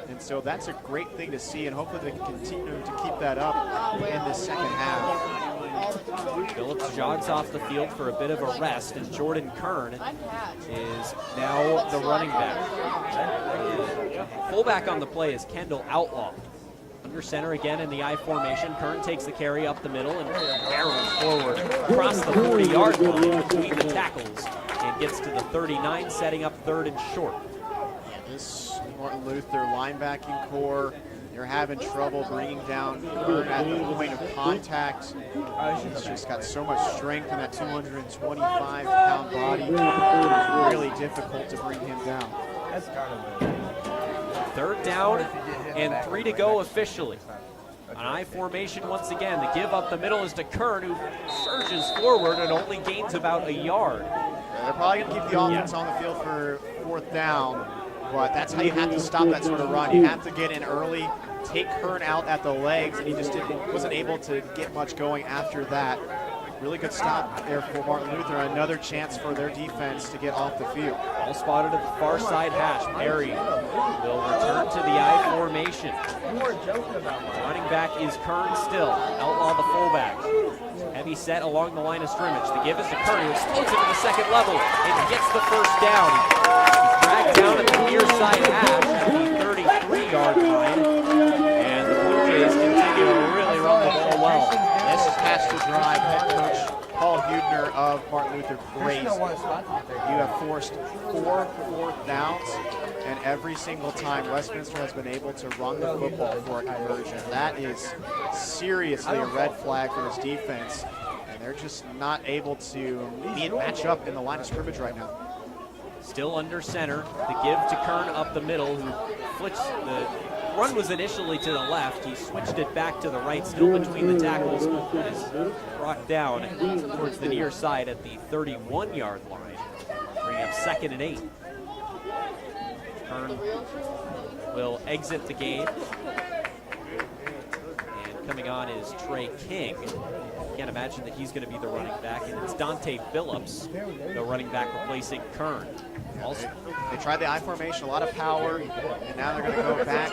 And so that's a great thing to see, and hopefully they can continue to keep that up in the second half. Phillips jogs off the field for a bit of a rest, and Jordan Kern is now the running back. Fullback on the play is Kendall Outlaw. Under center again in the I formation. Kern takes the carry up the middle and barrels forward across the 40-yard line between the tackles and gets to the 39, setting up 3rd and short. This Martin Luther linebacking core, they're having trouble bringing down Kern at the point of contact. He's just got so much strength in that 225-pound body. It's really difficult to bring him down. 3rd down and 3 to go officially. An I formation once again. The give up the middle is to Kern, who surges forward and only gains about a yard. They're probably going to keep the offense on the field for 4th down, but that's how you have to stop that sort of run. You have to get in early, take Kern out at the legs, and he just wasn't able to get much going after that. Really good stop there for Martin Luther. Another chance for their defense to get off the field. All spotted at the far side hash. Perry will return to the I formation. Running back is Kern still. Outlaw the fullback. Heavy set along the line of scrimmage. The give is to Kern, who explodes into the second level and gets the first down. He's dragged down at the near side hash at the 33-yard line. And the Blue Jays continue to really run the ball well. This has to drive head coach Paul Hudner of Martin Luther crazy. You have forced 4 4th downs, and every single time Westminster has been able to run the football for a conversion. That is seriously a red flag for this defense, and they're just not able to match up in the line of scrimmage right now. Still under center. The give to Kern up the middle, who flicks the run was initially to the left. He switched it back to the right, still between the tackles. Is brought down towards the near side at the 31-yard line, bringing up 2nd and 8. Kern will exit the game. And coming on is Trey King. Can't imagine that he's going to be the running back. And it's Dante Phillips, the running back, replacing Kern. Also, they tried the I formation, a lot of power, and now they're going to go back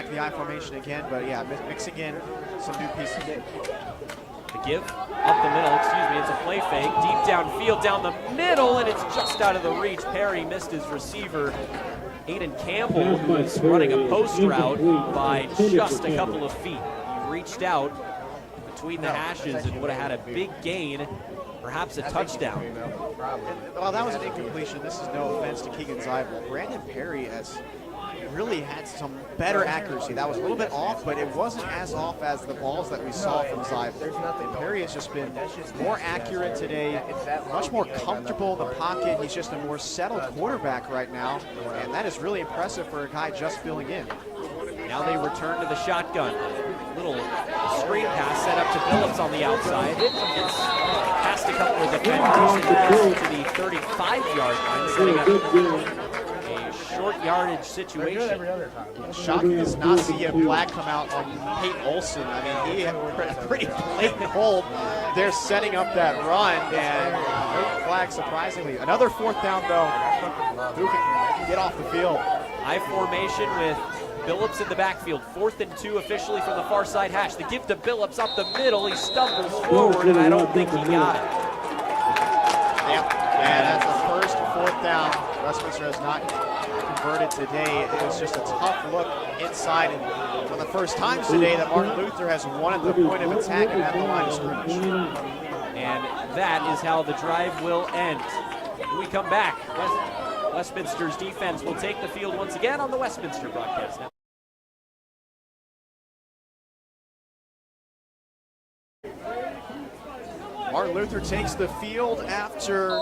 to the I formation again. But yeah, mixing in some new pieces. The give up the middle, it's a play fake, deep downfield down the middle, and it's just out of the reach. Perry missed his receiver, Aiden Campbell, who was running a post route by just a couple of feet. He reached out between the hashes and would have had a big gain perhaps a touchdown. Well, that was an incompletion. This is no offense to Keegan Zeibel. Brandon Perry has really had some better accuracy. That was a little bit off, but it wasn't as off as the balls that we saw from Zeibel. And Perry has just been more accurate today, much more comfortable in the pocket. He's just a more settled quarterback right now, and that is really impressive for a guy just filling in. Now they return to the shotgun. Little screen pass set up to Phillips on the outside. It's past a couple of defenders to the 35-yard line, setting up a short yardage situation. Shocking to not see a flag come out on Peyton Olsen. I mean, he had a pretty blatant hold. They're setting up that run, and no flag, surprisingly. Another fourth down, though. Who can get off the field? I formation with Billups in the backfield. 4th and 2 officially from the far side hash. The give to Billups up the middle. He stumbles forward, and I don't think he got it. Yep, and that's the first fourth down. Westminster has not converted today. It was just a tough look inside, and for the first time today that Martin Luther has won at the point of attack and at the line of scrimmage. And that is how the drive will end. When we come back, Westminster's defense will take the field once again on the Westminster broadcast network. Martin Luther takes the field after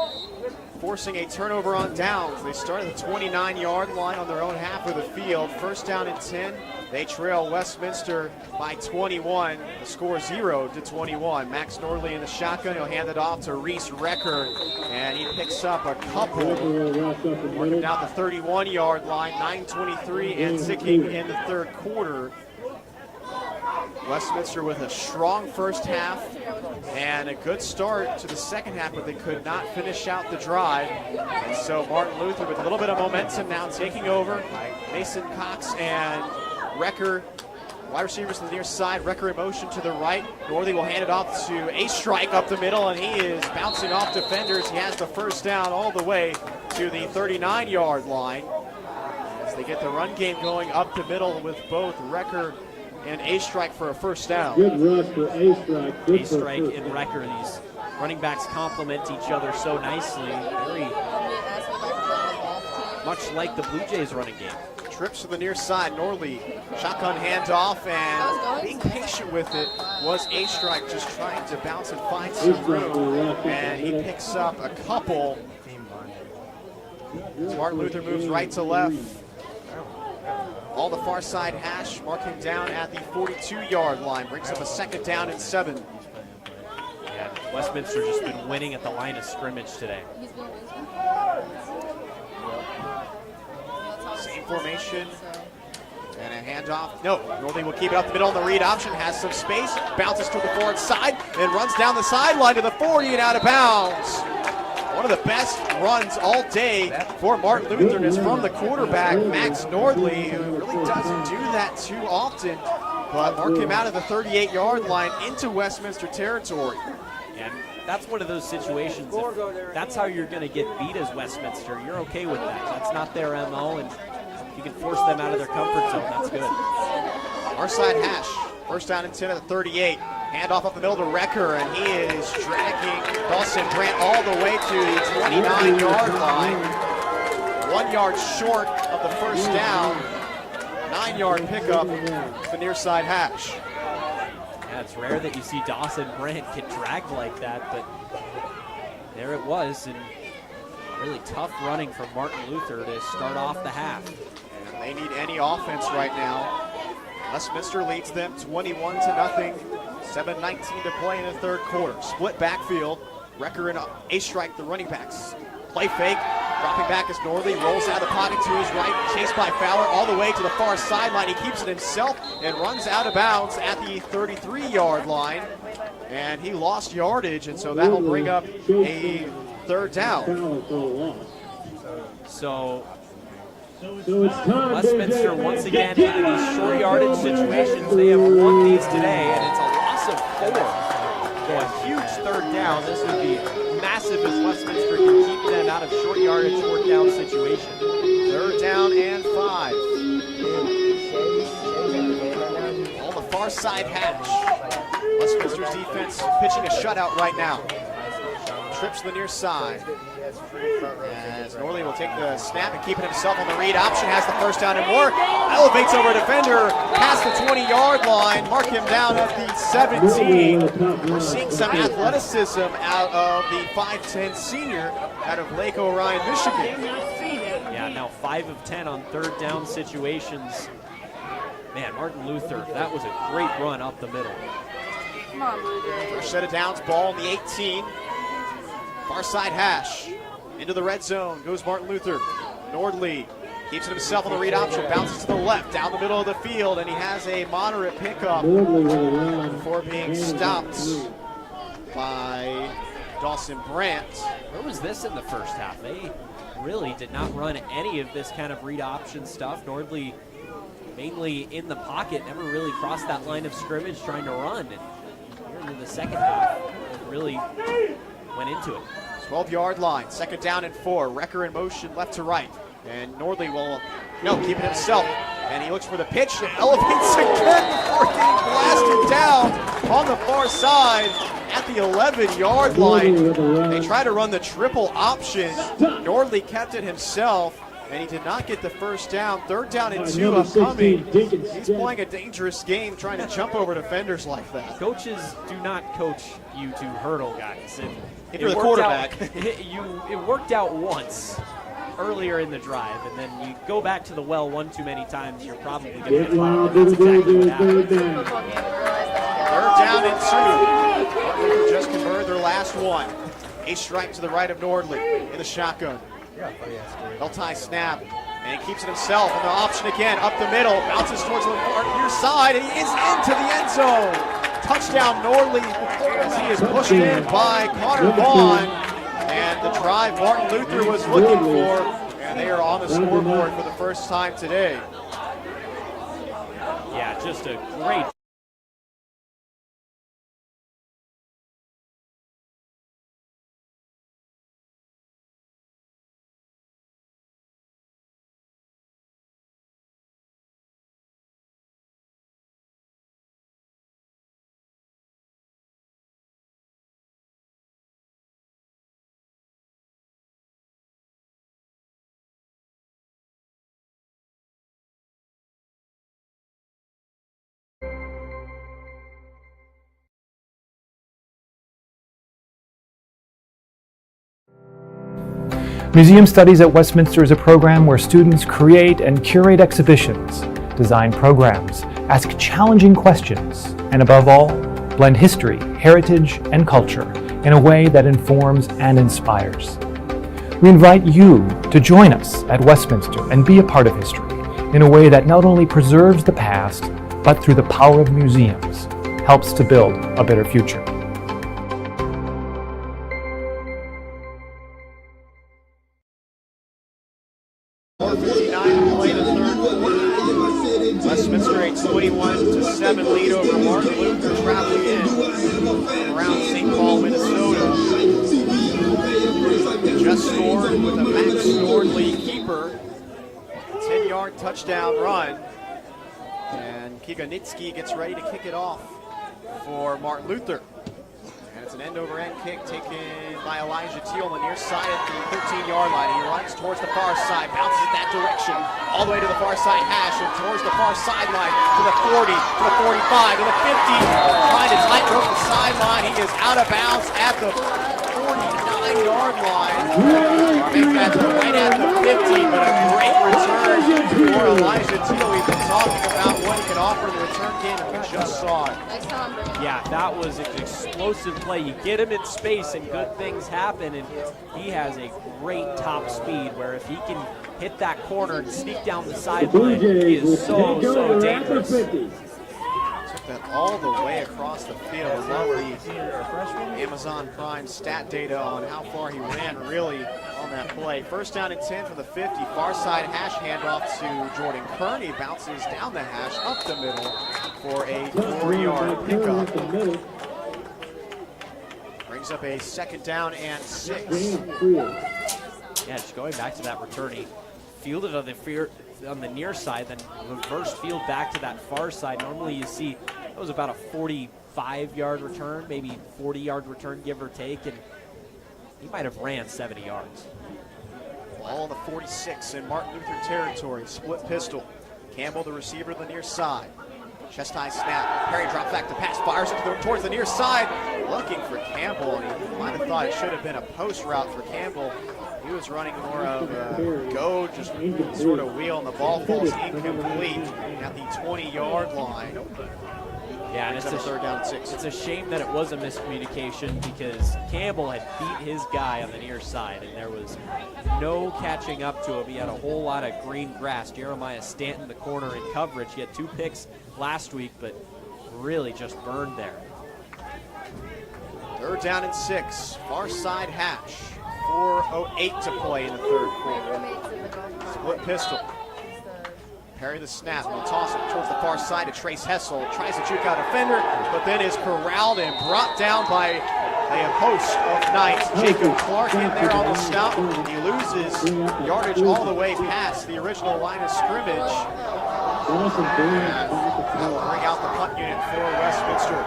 forcing a turnover on downs. They start at the 29-yard line on their own half of the field. First down and 10. They trail Westminster by 21. The score 0-21. Max Nordley in the shotgun. He'll hand it off to Reese Recker, and he picks up a couple. Working down the 31-yard line. 9:23 and ticking in the third quarter. Westminster with a strong first half and a good start to the second half, but they could not finish out the drive. And so Martin Luther with a little bit of momentum now taking over. Mason Cox and Recker, wide receivers to the near side. Recker in motion to the right. Northey will hand it off to a strike up the middle, and he is bouncing off defenders. He has the first down all the way to the 39-yard line. As they get the run game going up the middle with both Recker and A-Strike for a first down. Good rush for A-Strike. A-Strike and Recker, these running backs complement each other so nicely. Very much like the Blue Jays running game. Trips to the near side. Norley, shotgun handoff, and being patient with it was A-Strike, just trying to bounce and find some room. And he picks up a couple. Martin Luther moves right to left. All the far side hash, marking down at the 42-yard line. Brings up a second down and 7. Yeah, Westminster just been winning at the line of scrimmage today. Same formation. And a handoff. No, Northey will keep it up the middle on the read option. Has some space. Bounces to the forward side and runs down the sideline to the 40 and out of bounds. One of the best runs all day for Martin Luther is from the quarterback, Max Nordley, who really doesn't do that too often, but mark him out of the 38-yard line into Westminster territory. And that's one of those situations, if that's how you're going to get beat as Westminster, you're okay with that. That's not their MO, and if you can force them out of their comfort zone, that's good. Our side hash, first down and 10 at the 38. Handoff up the middle to Recker, and he is dragging Dawson Brandt all the way to the 29-yard line. 1 yard short of the first down. 9-yard pickup, the near side hash. Yeah, it's rare that you see Dawson Brandt get dragged like that, but there it was, and really tough running from Martin Luther to start off the half. And they need any offense right now. Westminster leads them 21-0. 7:19 to play in the third quarter. Split backfield. Recker and A-Strike, the running backs. Play fake. Dropping back as Norley rolls out of the pocket to his right. Chased by Fowler all the way to the far sideline. He keeps it himself and runs out of bounds at the 33-yard line. And he lost yardage, and so that will bring up a third down. So Westminster once again into these short yardage situations. They have won these today, and it's a loss of 4. So a huge third down. This would be massive as Westminster can keep them out of short yardage, fourth down situation. Third down and 5. On the far side hash. Westminster's defense pitching a shutout right now. trips to the near side. As Norley will take the snap and keep it himself on the read option, has the first down and more. Elevates over a defender past the 20-yard line. Mark him down at the 17. We're seeing some athleticism out of the 5'10 senior out of Lake Orion, Michigan. Yeah, now 5 of 10 on third down situations. Man, Martin Luther, that was a great run up the middle. First set of downs, ball on the 18. Far side hash. Into the red zone goes Martin Luther. Nordley keeps it himself on the read option, bounces to the left, down the middle of the field, and he has a moderate pickup before being stopped by Dawson Brandt. Where was this in the first half? They really did not run any of this kind of read option stuff. Nordley mainly in the pocket, never really crossed that line of scrimmage trying to run. And here in the second half, really went into it. 12-yard line, second down and 4. Wrecker in motion left to right. And Nordley will, keep it himself. And he looks for the pitch and elevates again before getting blasted down on the far side at the 11-yard line. They try to run the triple option. Nordley kept it himself, and he did not get the first down. Third down and 2 upcoming. He's playing a dangerous game trying to jump over defenders like that. Coaches do not coach you to hurdle guys. If you're the quarterback. It worked out once earlier in the drive, and then you go back to the well one too many times, you're probably going to get fouled. That's exactly what happened. Third down and 2. Martin just converted their last one. A strike to the right of Nordley in the shotgun. Belt-tie snap, and he keeps it himself on the option again, up the middle, bounces towards the near side, and he is into the end zone. Touchdown Nordley as he is pushed in by Connor Vaughn, and the drive Martin Luther was looking for, and they are on the scoreboard for the first time today. Yeah, just a great Museum Studies at Westminster is a program where students create and curate exhibitions, design programs, ask challenging questions, and above all, blend history, heritage, and culture in a way that informs and inspires. We invite you to join us at Westminster and be a part of history in a way that not only preserves the past, but through the power of museums, helps to build a better future. Westminster a 21-7 lead over Martin Luther, traveling in around St. Paul, Minnesota. Just scored with a Max Nordley keeper. 10-yard touchdown run. And Kiganitsky gets ready to kick it off for Martin Luther. And it's an end-over-end kick taken by Elijah Teal on the near side at the 13-yard line. He runs towards the far side, bounces in that direction, all the way to the far side hash, and towards the far sideline, to the 40, to the 45, to the 50, trying to tightrope the sideline. He is out of bounds at the 49-yard line. I think that's right at the 50, but a great return for Elijah Teal. We've been talking about what he can offer in the return game, and we just saw it. Yeah, that was an explosive play. You get him in space and good things happen, and he has a great top speed where if he can hit that corner and sneak down the sideline, he is so dangerous. Took that all the way across the field. I love the Amazon Prime stat data on how far he ran really on that play. First down and 10 from the 50. Far side hash handoff to Jordan Kearney. Bounces down the hash, up the middle for a 4-yard pickup. Brings up a second down and 6. Yeah, just going back to that return, he fielded on the near side, then reverse field back to that far side. Normally you see that was about a 45-yard return, maybe 40-yard return, give or take, and he might have ran 70 yards. Ball on the 46 in Martin Luther territory. Split pistol. Campbell, the receiver, the near side. Chest high snap. Perry drops back to pass. Fires it towards the near side. Looking for Campbell. And he might have thought it should have been a post route for Campbell. He was running more of a go, just sort of wheel, and the ball falls incomplete at the 20-yard line. Yeah, and it's a third down and 6. It's a shame that it was a miscommunication because Campbell had beat his guy on the near side, and there was no catching up to him. He had a whole lot of green grass. Jeremiah Stanton, the corner in coverage. He had 2 picks last week, but really just burned there. Third down and 6. Far side hash. 4:08 to play in the third quarter. Split pistol. Perry the snap, and toss it towards the far side to Trace Hessel. Tries to juke out a defender, but then is corralled and brought down by a host of Knights. Jacob Clark in there on the stop. He loses yardage all the way past the original line of scrimmage. That will bring out the punt unit for Westminster.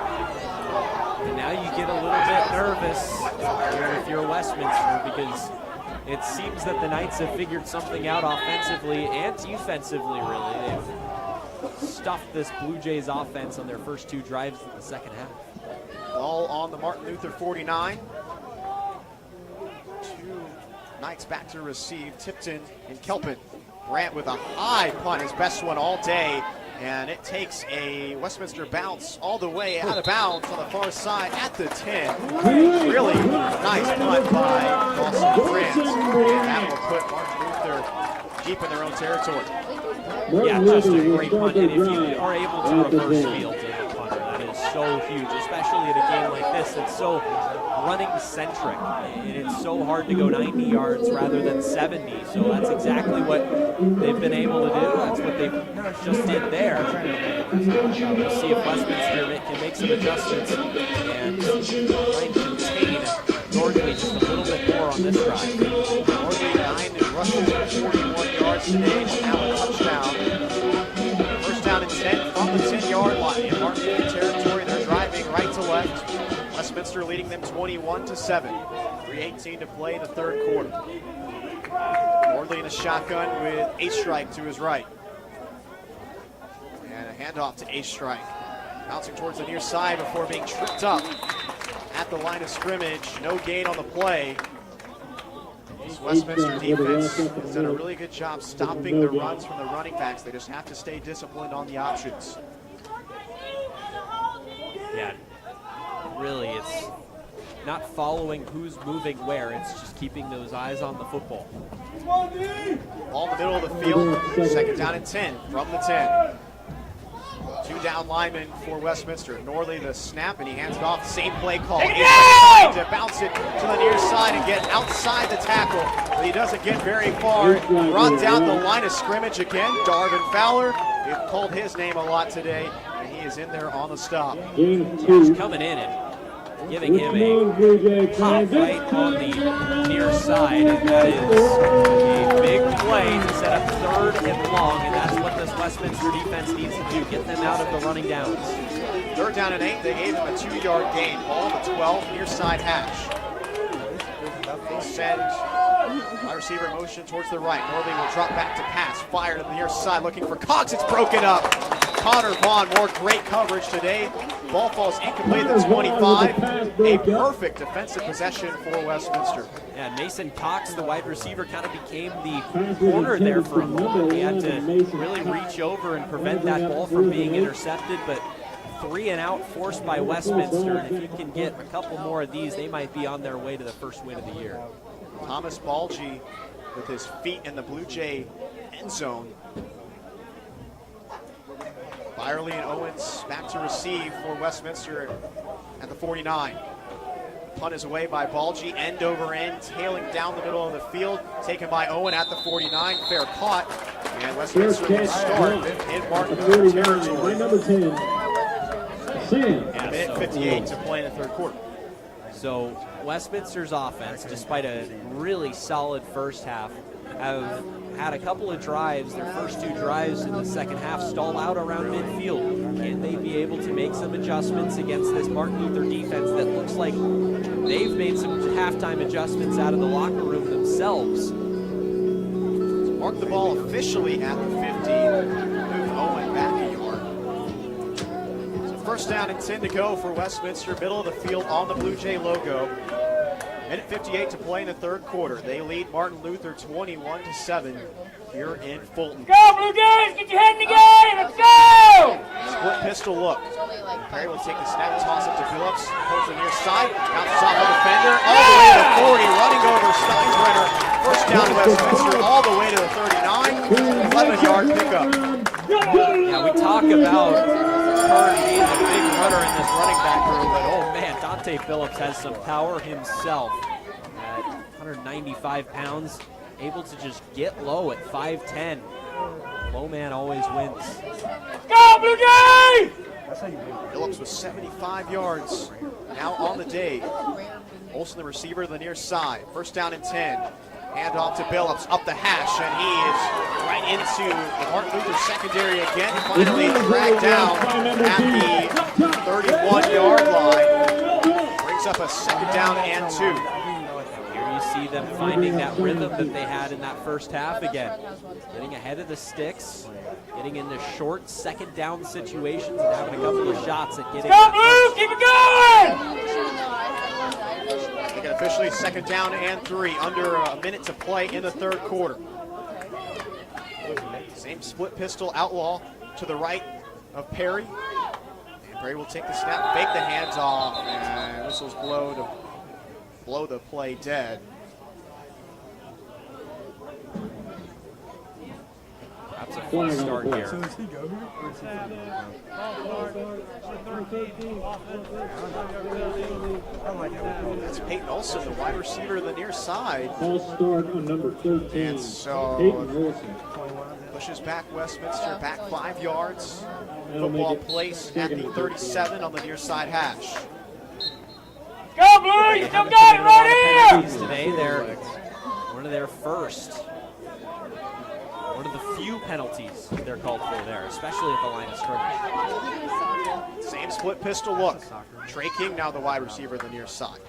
And now you get a little bit nervous if you're Westminster because it seems that the Knights have figured something out offensively and defensively, really. They've stuffed this Blue Jays offense on their first 2 drives in the second half. Ball on the Martin Luther 49. 2 Knights back to receive. Tipton and Kelpin. Grant with a high punt, his best one all day. And it takes a Westminster bounce all the way out of bounds on the far side at the 10. Really nice punt by Dawson Grant. And that will put Martin Luther deep in their own territory. Yeah, just a great punt. And if you are able to reverse field to that punter, that is so huge, especially at a game like this. It's so running centric, and it's so hard to go 90 yards rather than 70. So that's exactly what they've been able to do. That's what they just did there. We'll see if Westminster can make some adjustments and try and contain Nordley just a little bit more on this drive. Nordley 9 rushes for 41 yards today. Now a touchdown. First down and 10 from the 10-yard line. In Martin Luther territory, they're driving right to left. Westminster leading them 21-7. 3:18 to play in the third quarter. Nordley in a shotgun with A-Strike to his right. And a handoff to A-Strike. Bouncing towards the near side before being tripped up at the line of scrimmage. No gain on the play. This Westminster defense has done a really good job stopping the runs from the running backs. They just have to stay disciplined on the options. Yeah, really, it's not following who's moving where. It's just keeping those eyes on the football. Ball in the middle of the field. Second down and 10 from the 10. 2 down linemen for Westminster. Norley the snap, and he hands it off. Same play call. Trying to bounce it to the near side and get outside the tackle, but he doesn't get very far. Brought down the line of scrimmage again. Darvin Fowler. We've called his name a lot today, and he is in there on the stop. He's coming in and giving him a pop right on the near side, and that is a big play to set up 3rd and long, and that's what this Westminster defense needs to do, get them out of the running downs. 3rd down and 8, they gave him a 2-yard gain. Ball on the 12, near side hash. They send wide receiver motion towards the right. Norley will drop back to pass, fire to the near side, looking for Cox. It's broken up. Connor Vaughn, more great coverage today. Ball falls incomplete at the 25. A perfect defensive possession for Westminster. Yeah, Mason Cox, the wide receiver, kind of became the corner there for a moment. He had to really reach over and prevent that ball from being intercepted, but 3 and out forced by Westminster. And if you can get a couple more of these, they might be on their way to the first win of the year. Thomas Balgi with his feet in the Blue Jay end zone. Byerly and Owens back to receive for Westminster at the 49. Punt is away by Balgi, end over end, tailing down the middle of the field, taken by Owen at the 49, fair caught, and Westminster will start in Martin Luther territory. Number 10, Sam. And a minute 58 to play in the third quarter. So Westminster's offense, despite a really solid first half, have had a couple of drives, their first 2 drives in the second half, stall out around midfield. Can they be able to make some adjustments against this Martin Luther defense that looks like they've made some halftime adjustments out of the locker room themselves? Mark the ball officially at the 15. Move Owen back a yard. So first down and 10 to go for Westminster, middle of the field on the Blue Jay logo. Minute 58 to play in the third quarter. They lead Martin Luther 21-7 here in Fulton. Go Blue Jays! Get your head in the game! Let's go! Split pistol look. Perry will take the snap, toss it to Phillips. Goes to the near side. Bounces off the defender. All the way to the 40. Running over Steinbrenner. First down Westminster. All the way to the 39. 11-yard pickup. Yeah, we talk about Curran being the big runner in this running back room, but oh man, Dante Phillips has some power himself at 195 pounds, able to just get low at 5'10". Low man always wins. Go Blue Jays! Phillips with 75 yards. Now on the day. Olsen, the receiver, to the near side. First down and 10. Hand off to Phillips, up the hash, and he is right into the Martin Luther secondary again. Finally dragged down at the 31-yard line. Brings up a second down and 2. Here you see them finding that rhythm that they had in that first half again. Getting ahead of the sticks, getting into short second down situations, and having a couple of shots at getting Go Blue! Keep it going! Make it officially second down and 3. Under a minute to play in the third quarter. Same split pistol outlaw to the right of Perry. And Perry will take the snap, fake the hands off, and whistles blow the play dead. That's a full start here. That's Peyton Olsen, the wide receiver to the near side. False start on number 13. And so Peyton Olsen. pushes back Westminster, back 5 yards. Football placed at the 37 on the near side hash. Go Blue! You still got it right here! Today, they're one of their first. One of the few penalties they're called for there, especially at the line of scrimmage. Same split pistol look. Trey King now the wide receiver the near side.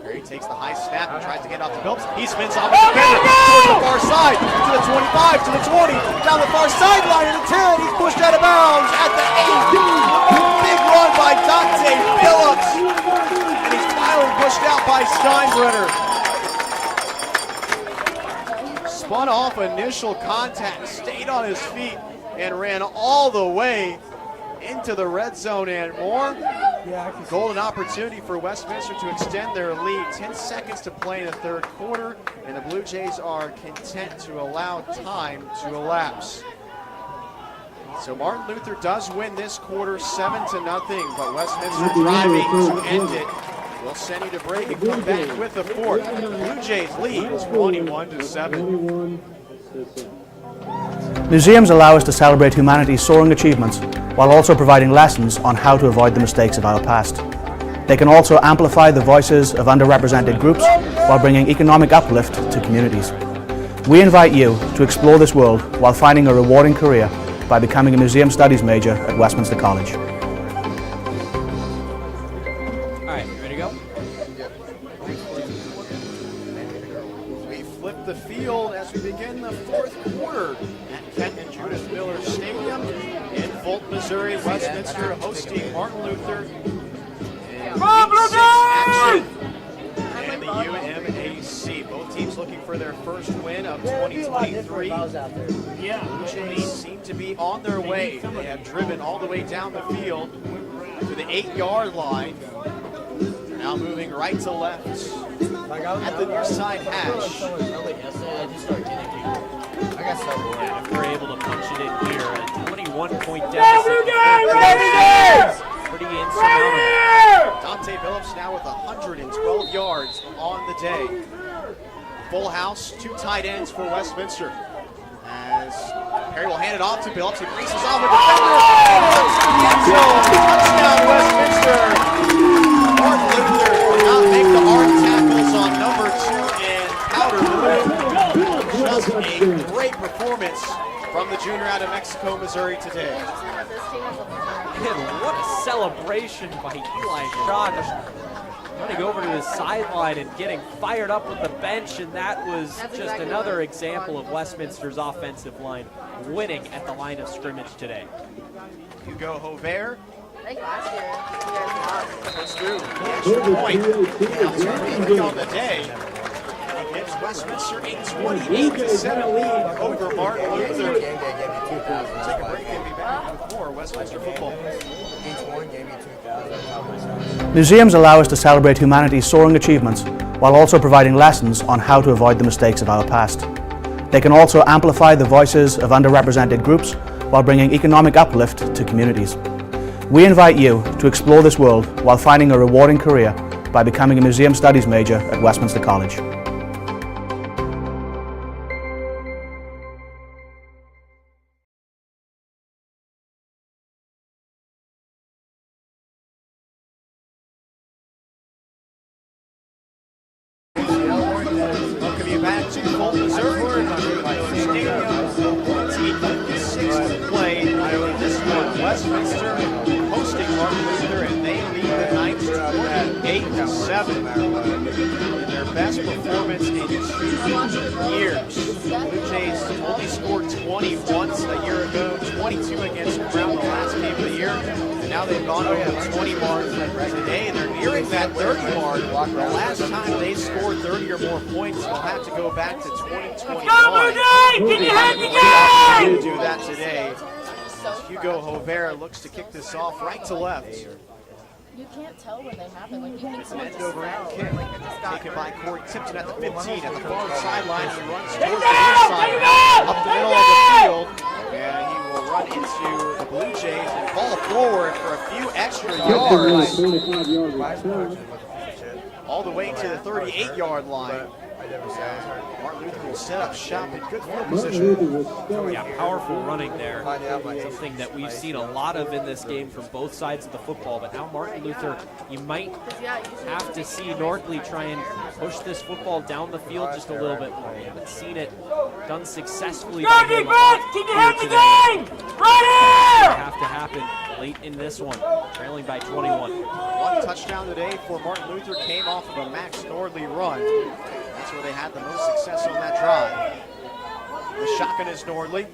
Perry takes the high snap and tries to get off the Phillips. He spins off the defender towards the far side, to the 25, to the 20, down the far sideline to the 10. He's pushed out of bounds at the 8. Big run by Dante Phillips. And he's finally pushed out by Steinbrenner. Spun off initial contact, stayed on his feet, and ran all the way into the red zone and more. Golden opportunity for Westminster to extend their lead. 10 seconds to play in the third quarter, and the Blue Jays are content to allow time to elapse. So Martin Luther does win this quarter 7-0, but Westminster driving to end it. We'll send you to break and come back with the fourth. The Blue Jays lead 21-7. Museums allow us to celebrate humanity's soaring achievements while also providing lessons on how to avoid the mistakes of our past. They can also amplify the voices of underrepresented groups while bringing economic uplift to communities. We invite you to explore this world while finding a rewarding career by becoming a Museum Studies major at Westminster College. All right, you ready to go? We flip the field as we begin the fourth quarter at Kent and Judith Miller Stadium in Fulton, Missouri. Westminster hosting Martin Luther. And the UMAC. Both teams looking for their first win of 2023. Blue Jays seem to be on their way. They have driven all the way down the field to the 8-yard line. Now moving right to left at the near side hash. And if we're able to punch it in here, a 21-point Go deficit. Blue Jays! Ready! Pretty insurmountable. Dante Phillips now with 112 yards on the day. Full house, 2 tight ends for Westminster. As Perry will hand it off to Phillips, he races off a defender. Touchdown Westminster. Martin Luther will not make the hard tackles on number 2 in Powder Blue. Just was a great performance from the junior out of Mexico, Missouri today. And what a celebration by Eli Shaw, just running over to his sideline and getting fired up with the bench, and that was just another example of Westminster's offensive line winning at the line of scrimmage today. Hugo Hovere. I think last year Goes through the extra point. Now 2 on the day. He gives Westminster a 28-7 lead over Martin Luther. Take a break and be back with more Westminster football. Museums allow us to celebrate humanity's soaring achievements while also providing lessons on how to avoid the mistakes of our past. They can also amplify the voices of underrepresented groups while bringing economic uplift to communities. We invite you to explore this world while finding a rewarding career by becoming a Museum Studies major at Westminster College. Welcome you back to Fulton, Missouri. It's 8:56 to play. This one, Westminster hosting Martin Luther, and they lead the Knights 28-7. In their best performance in 2 years. Blue Jays only scored 20 once a year ago, 22 against Brown the last game of the year, and now they've gone over the 20 mark today, and they're nearing that 30 mark. The last time they scored 30 or more points, they'll have to go back to 2021. Can you hand the game? To do that today. Hugo Hovere looks to kick this off right to left. you can't tell when they happen. Like, you think someone Bend just over fell. and kick. Like, it just got Taken by hurt. Corey Tipton at the 15 at the far sideline. He runs Take towards it the near out! side, Take it out! up the middle of the field, and he will run into the Blue Jays and fall forward for a few extra yards, 25 yards. all the way to the 38-yard line. Martin Luther will set up shop in good field position. Yeah, powerful running there. Something that we've seen a lot of in this game from both sides of the football. But now Martin Luther, you might have to see Norkley try and push this football down the field just a little bit more. We haven't seen it done successfully by Go him a lot defense! Can you here have the today. game? Right here! Have to happen late in this one, trailing by 21. One touchdown today for Martin Luther came off of a Max Nordley run. That's where they had the most success on that drive. The shotgun is Nordley.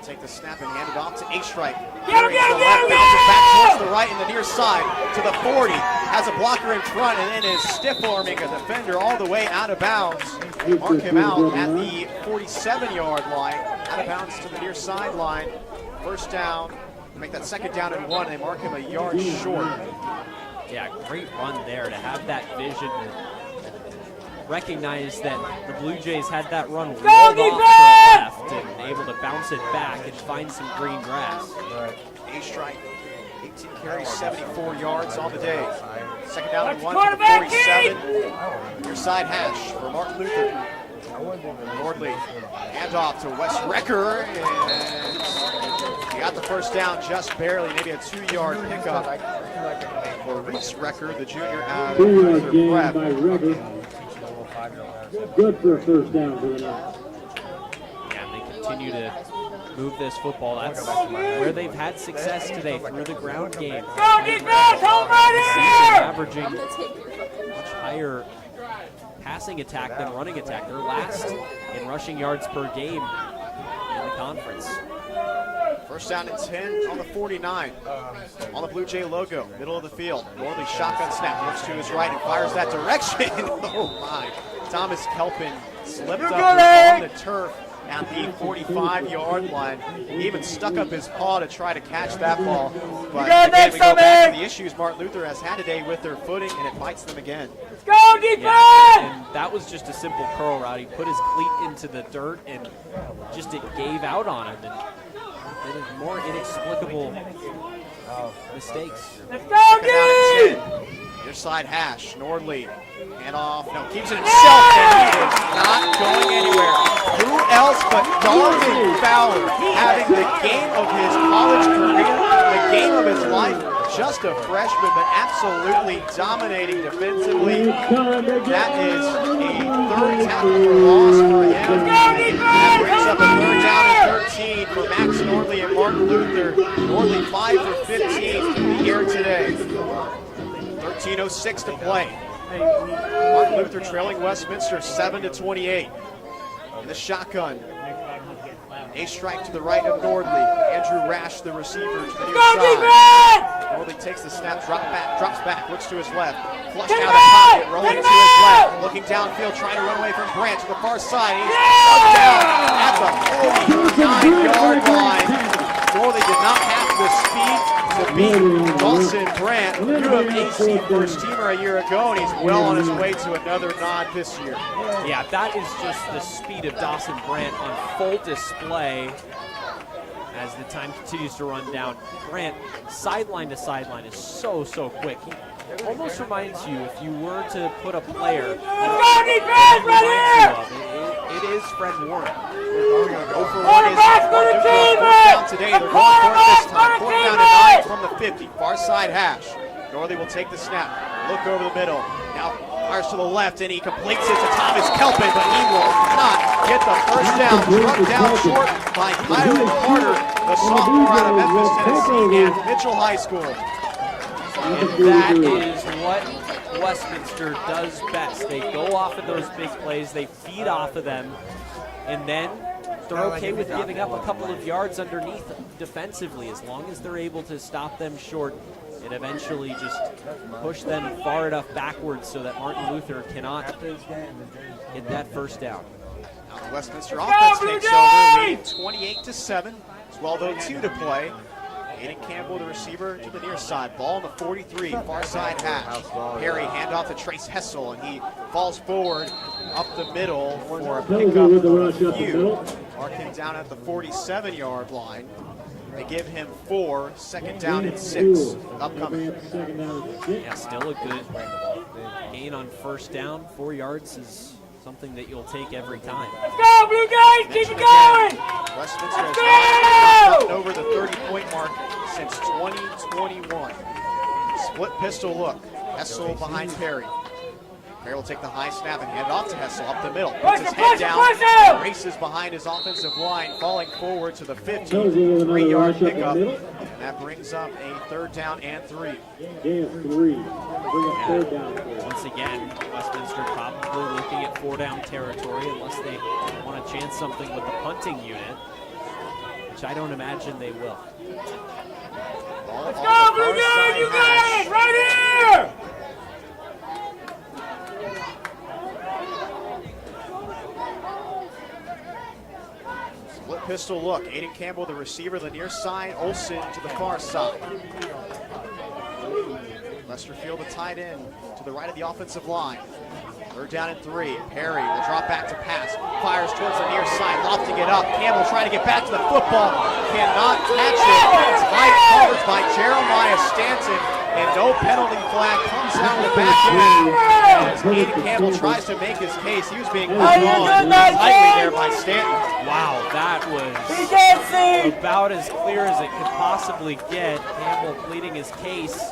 Take the snap and hand it off to A-Strike. Get him, get him, get him, Bounces get back him! towards the right in the near side to the 40. Has a blocker in front and then is stiff-arming a defender all the way out of bounds. Mark him out at the 47-yard line. Out of bounds to the near sideline. First down. Make that second down and 1, and they mark him a yard short. Yeah, great run there to have that vision. Recognize that the Blue Jays had that run rolled off to the left and able to bounce it back and find some green grass. A-Strike, 18 carries, 74 yards on the day. Second down and 1 Watch to the quarterback, 47. Near side hash for Martin Luther. Nordley, handoff to Wes Recker, and he got the first down just barely, maybe a 2-yard pickup for Reese Recker, the junior out of 2-yard Luther gain Prep. by Recker. Good for a first down for the Knights. Yeah, and they continue to move this football. That's where they've had success today, through the ground game. Go defense! Hold right here! Averaging much higher passing attack than running attack. They're last in rushing yards per game in the conference. First down and 10 on the 49. On the Blue Jay logo, middle of the field. Nordley shotgun snap, looks to his right and fires that direction. Oh my. Thomas Kelpin slipped up on the turf at the 45-yard line. He even stuck up his paw to try to catch that ball. But again, we go back to the issues Martin Luther has had today with their footing, and it bites them again. Go defense! Yeah, and that was just a simple curl route. He put his cleat into the dirt and just it gave out on him. And it is more inexplicable mistakes. Let's go, Second down and 10. Near side hash, Nordley, hand off, no, keeps it himself, and he is not going anywhere. Who else but Darwin Fowler having the game of his college career, the game of his life, just a freshman, but absolutely dominating defensively. That is a third tackle for loss for him. That brings up a third down and 13 for Max Nordley and Martin Luther. Nordley 5 for 15 through the air today. 13:06 to play. Martin Luther trailing Westminster 7-28. In the shotgun. A strike to the right of Nordley. Andrew Rash, the receiver, to the near side. Nordley takes the snap, drops back, looks to his left. Flushed out of the pocket, rolling to his left. Looking downfield, trying to run away from Brandt to the far side. He's dug down at the 49-yard line. Nordley did not have the speed to beat Dawson Brandt, UMAC first teamer a year ago, and he's well on his way to another nod this year. Yeah, that is just the speed of Dawson Brandt on full display as the time continues to run down. Brandt, sideline to sideline, is so quick. He almost reminds you, if you were to put a player, it is Fred Warren. Go for one is fourth down today. They're going for it this time. 4th down and 9 from the 50. Far side hash. Nordley will take the snap. Look over the middle. Now fires to the left, and he completes it to Thomas Kelpin, but he will not get the first down. Struck down short by Kylan Carter, the sophomore out of Memphis, Tennessee, and Mitchell High School. And that is what Westminster does best. They go off of those big plays, they feed off of them, and then they're okay with giving up a couple of yards underneath defensively as long as they're able to stop them short and eventually just push them far enough backwards so that Martin Luther cannot hit that first down. Now the Westminster offense takes over, leading 28-7. 12:02 to play. Aiden Campbell, the receiver, to the near side. Ball on the 43, far side hash. Perry, handoff to Trace Hessel, and he falls forward up the middle for a pickup of a few. Marking down at the 47-yard line. They give him 4, 2nd down and 6. Upcoming. Yeah, still a good gain on first down. 4 yards is something that you'll take every time. Let's go, Blue Guys! Keep it going! Westminster has not gotten over the 30-point mark since 2021. Split pistol look. Hessel behind Perry. Perry will take the high snap and hand it off to Hessel up the middle. Puts his head down, races behind his offensive line, falling forward to the 53-yard pickup. And that brings up a 3rd down and 3. Once again, Westminster probably looking at 4-down territory unless they want to chance something with the punting unit, which I don't imagine they will. Let's go, Blue Guys! You got it! Right here! Split pistol look. Aiden Campbell, the receiver, the near side. Olsen to the far side. Lesterfield, the tight end, to the right of the offensive line. 3rd down and 3. Perry will drop back to pass. Fires towards the near side, lofting it up. Campbell trying to get back to the football. Cannot catch it. It's tight coverage by Jeremiah Stanton. And no penalty flag comes out of the back end. As Aiden Campbell tries to make his case, he was being withdrawn tightly there by Stanton. Wow, that was about as clear as it could possibly get. Campbell pleading his case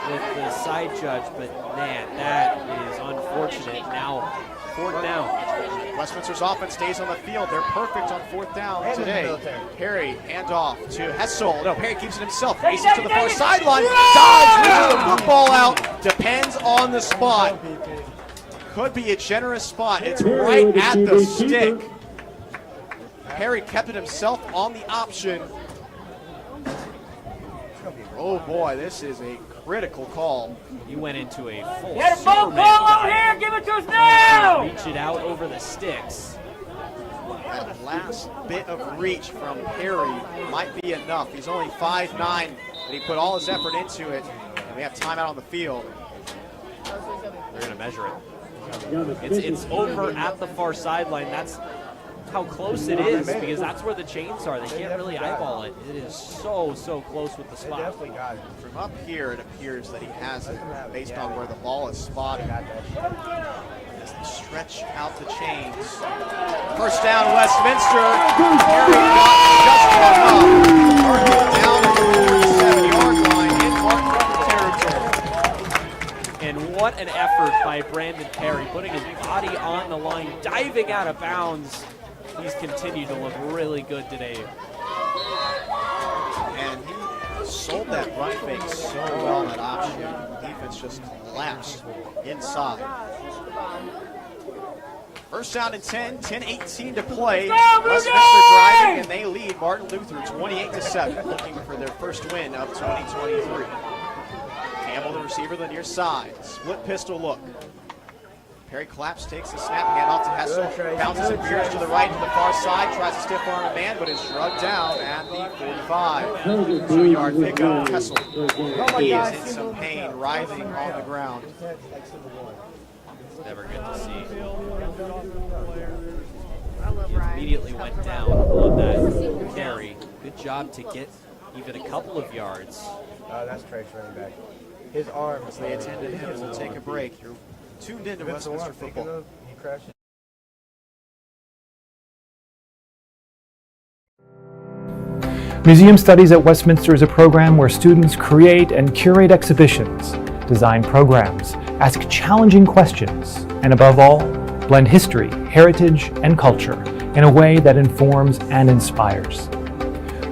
with the side judge, but man, that is unfortunate. Now, 4th down. Westminster's offense stays on the field. They're perfect on 4th down today. Perry, handoff to Hessel. No, Perry keeps it himself. Races to the far sideline. Dodge, loses the football out. Depends on the spot. Could be a generous spot. It's right at the stick. Perry kept it himself on the option. Oh boy, this is a critical call. He went into a full Get a Superman ball over dive. here! Give it to us now! Reach it out over the sticks. That last bit of reach from Perry might be enough. He's only 5'9", but he put all his effort into it, and we have timeout on the field. They're going to measure it. It's over at the far sideline. That's how close it is, because that's where the chains are. They can't really eyeball it. It is so close with the spot. From up here, it appears that he has it based on where the ball is spotted. As they stretch out the chains. First down, Westminster. Perry got just enough. Down at the 47-yard line. In Martin putting his body on the line, diving out of bounds. He's continued to look really good today. And he sold that run fake so well, that option. Defense just collapsed inside. First down and 10, 10-18 to play. Westminster driving, and they lead Martin Luther 28-7, looking for their first win of 2023. Campbell, the receiver, the near side. Split pistol look. Perry collapse, takes the snap, hand off to Hessel, bounces and veers to the right to the far side, tries to stiff arm a man, but is drugged down at the 45. 2-yard pickup, Hessel. He is in some pain, writhing on the ground. Never good to see. He immediately went down on that carry. Good job to get even a couple of yards. That's Trey's running back. His arm. They attended him. We'll take a break. You're tuned into Westminster football. He crashed. Museum Studies at Westminster is a program where students create and curate exhibitions, design programs, ask challenging questions, and above all, blend history, heritage, and culture in a way that informs and inspires.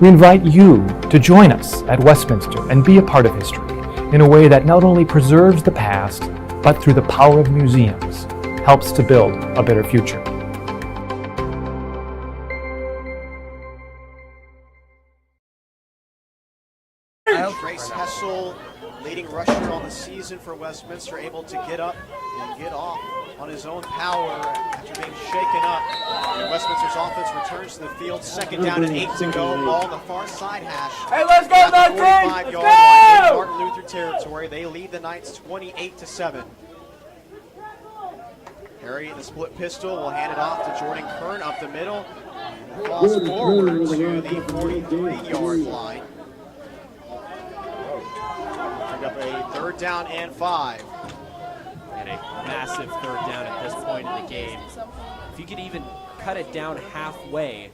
We invite you to join us at Westminster and be a part of history in a way that not only preserves the past, but through the power of museums, helps to build a better future. Trace Hessel, leading rusher on the season for Westminster, able to get up and get off on his own power after being shaken up. And Westminster's offense returns to the field. Second down and 8 to go. Ball on the far side hash. Hey, let's go, At the 45-yard line in Martin Luther territory. They lead the Knights 28-7. Harry in the split pistol will hand it off to Jordan Kern up the middle. Falls forward to the 43-yard line. Pick up a 3rd down and 5. And a massive 3rd down at this point in the game. If you could even cut it down halfway,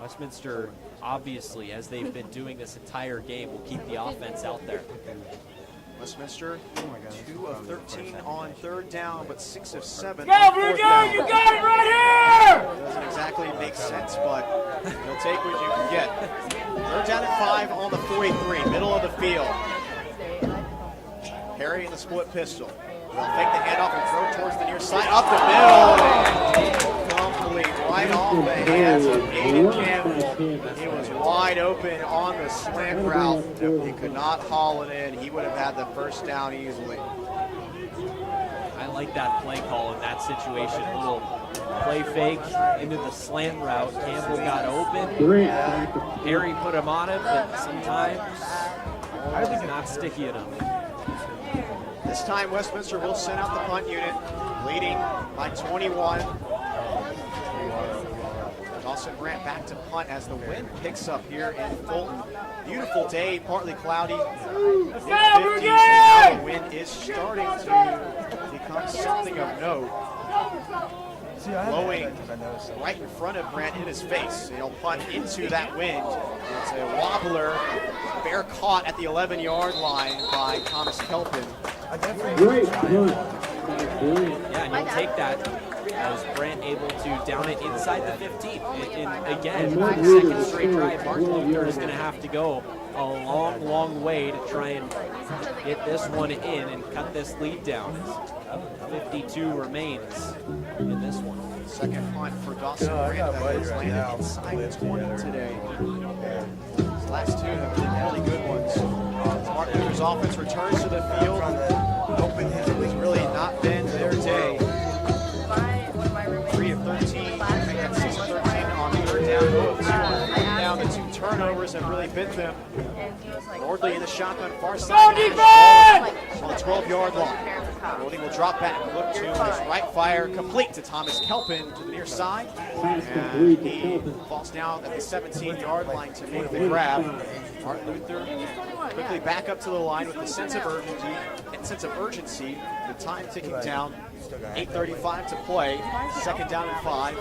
Westminster, obviously, as they've been doing this entire game, will keep the offense out there. Westminster, 2 of 13 on 3rd down, but 6 of 7 Go, on Blue 4th Guy, down. you got it right here! Doesn't exactly make sense, but you'll take what you can get. 3rd down and 5 on the 43, middle of the field. Harry in the split pistol. They'll fake the handoff and throw towards the near side. Up the middle. Complete right off the hands of Aiden Campbell. He was wide open on the slant route. If he could not haul it in, he would have had the first down easily. I like that play call in that situation. A little play fake into the slant route. Campbell got open. Harry put him on him, but sometimes he's not sticky enough. This time, Westminster will send out the punt unit, leading by 21. Dawson Grant back to punt as the wind picks up here in Fulton. Beautiful day, partly cloudy. Mid-50s, and now the wind is starting to become something of note. Blowing right in front of Grant in his face. He'll punt into that wind. It's a wobbler, fair caught at the 11-yard line by Thomas Kelpin. Yeah, and you'll take that as Brant able to down it inside the 15. And again, second straight drive, Martin Luther is going to have to go a long, long way to try and get this one in and cut this lead down. 52 remains in this one. Second punt for Dawson Grant that has landed inside the 20 today. His last two have been really good ones. Martin Luther's offense returns to the field. It's really not been their day. 3 of 13, I think that's 6 of 13 on 3rd down. 0 of 2 on 4th down. The 2 turnovers have really bit them. Nordley in the shotgun, far side. On the 12-yard line. Nordley will drop back, look to his right fire, complete to Thomas Kelpin to the near side. And he falls down at the 17-yard line to make the grab. Martin Luther quickly back up to the line with a sense of urgency, the time ticking down. 8:35 to play. Second down and 5.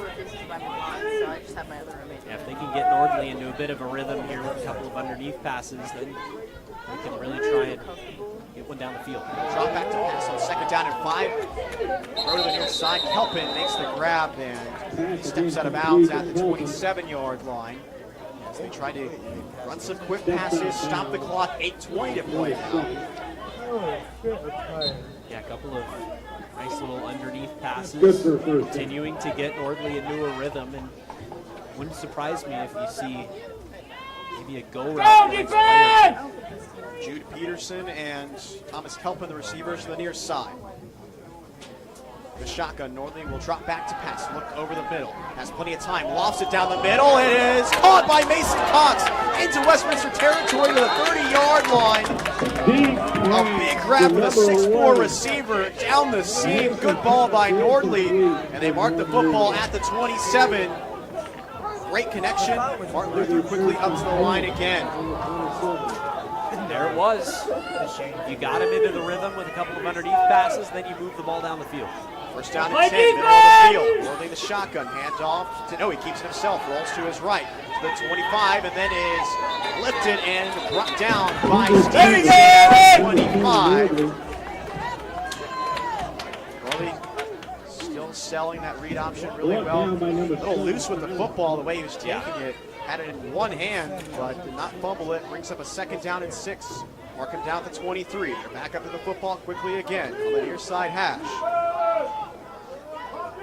Yeah, if they can get Nordley into a bit of a rhythm here with a couple of underneath passes, then they can really try and get one down the field. Drop back to pass on second down and 5. Throw to the near side. Kelpin makes the grab and steps out of bounds at the 27-yard line. As they try to run some quick passes, stop the clock, 8:20 to play now. Yeah, a couple of nice little underneath passes, continuing to get Nordley into a rhythm, and wouldn't surprise me if you see maybe a go route. Jude Peterson and Thomas Kelpin, the receivers, to the near side. The shotgun, Nordley will drop back to pass. Look over the middle. Has plenty of time. Lofts it down the middle. It is caught by Mason Cox into Westminster territory to the 30-yard line. A big grab for the 6'4 receiver down the seam. Good ball by Nordley. And they mark the football at the 27. Great connection. Martin Luther quickly up to the line again. There it was. You got him into the rhythm with a couple of underneath passes, then you move the ball down the field. First down and 10, middle of the field. Nordley the shotgun, hands off. No, he keeps it himself, rolls to his right. To the 25, and then is lifted and brought down by Stevenson at the 25. Nordley still selling that read option really well. A little loose with the football, the way he was taking it. Had it in one hand, but did not fumble it. Brings up a second down and 6. Mark him down to 23. They're back up to the football quickly again on the near side hash.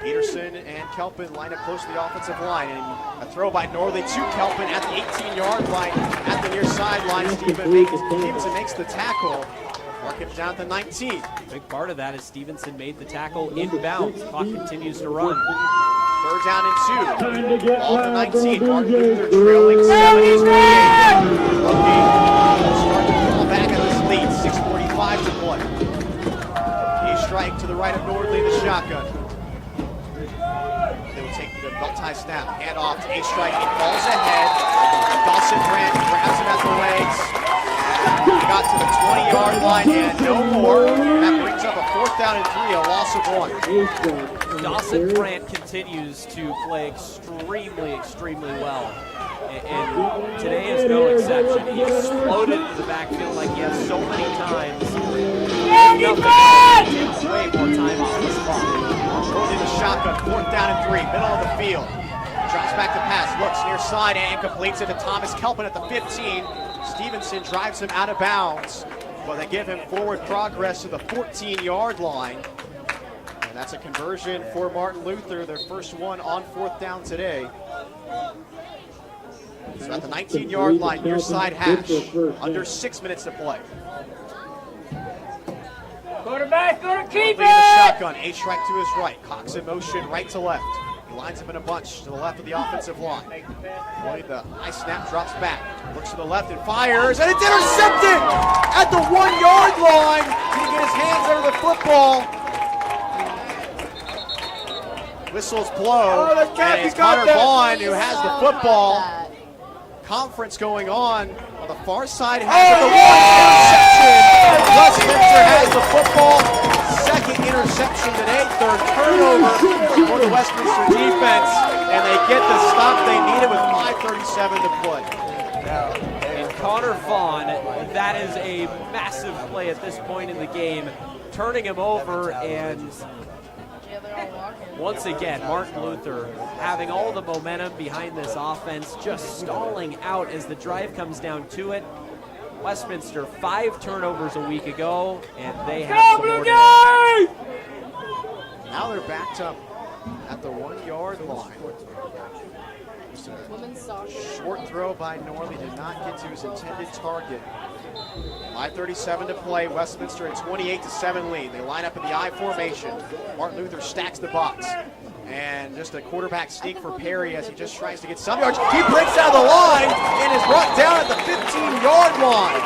Peterson and Kelpin line up close to the offensive line, and a throw by Nordley to Kelpin at the 18-yard line at the near sideline. Stevenson makes the tackle. Mark him down to 19. Big part of that is Stevenson made the tackle inbounds. Clock continues to run. Third down and 2. Ball to 19. Martin Luther trailing 7-28. Looking to start to fall back at this lead. 6:45 to play. Key strike to the right of Nordley, the shotgun. They will take the belt tie snap. Hand off to A-Strike. It falls ahead. Dawson Brandt grabs him at the legs. And he got to the 20-yard line and no more. That brings up a 4th down and 3, a loss of 1. Dawson Brandt continues to play extremely well. And today is no exception. He exploded into the backfield like he has so many times. Nothing takes way more time off this clock. Holding the shotgun, 4th down and 3, middle of the field. Drops back to pass, looks near side and completes it to Thomas Kelpin at the 15. Stevenson drives him out of bounds, but they give him forward progress to the 14-yard line. And that's a conversion for Martin Luther, their first one on 4th down today. So at the 19-yard line, near side hash, under 6 minutes to play. Quarterback, gonna keep The shotgun, A-Strike to his right. Cox in motion, right to left. He lines up in a bunch to the left of the offensive line. The high snap drops back. Looks to the left and fires, and it's intercepted at the 1-yard line. He can get his hands over the football. Whistles blow, and it's Connor Vaughn who has the football. Conference going on the far side. Has the one interception. Westminster has the football. Second interception today. Third turnover for the Westminster defense, and they get the stop they needed with 5:37 to play. And Connor Vaughn, that is a massive play at this point in the game, turning him over, and once again, Martin Luther having all the momentum behind this offense, just stalling out as the drive comes down to it. Westminster, 5 turnovers a week ago, and they have some more today. Now they're backed up at the 1-yard line. Short throw by Nordley did not get to his intended target. 5:37 to play. Westminster at 28-7 lead. They line up in the I formation. Martin Luther stacks the box. And just a quarterback sneak for Perry as he just tries to get some yards. He breaks out of the line and is brought down at the 15-yard line.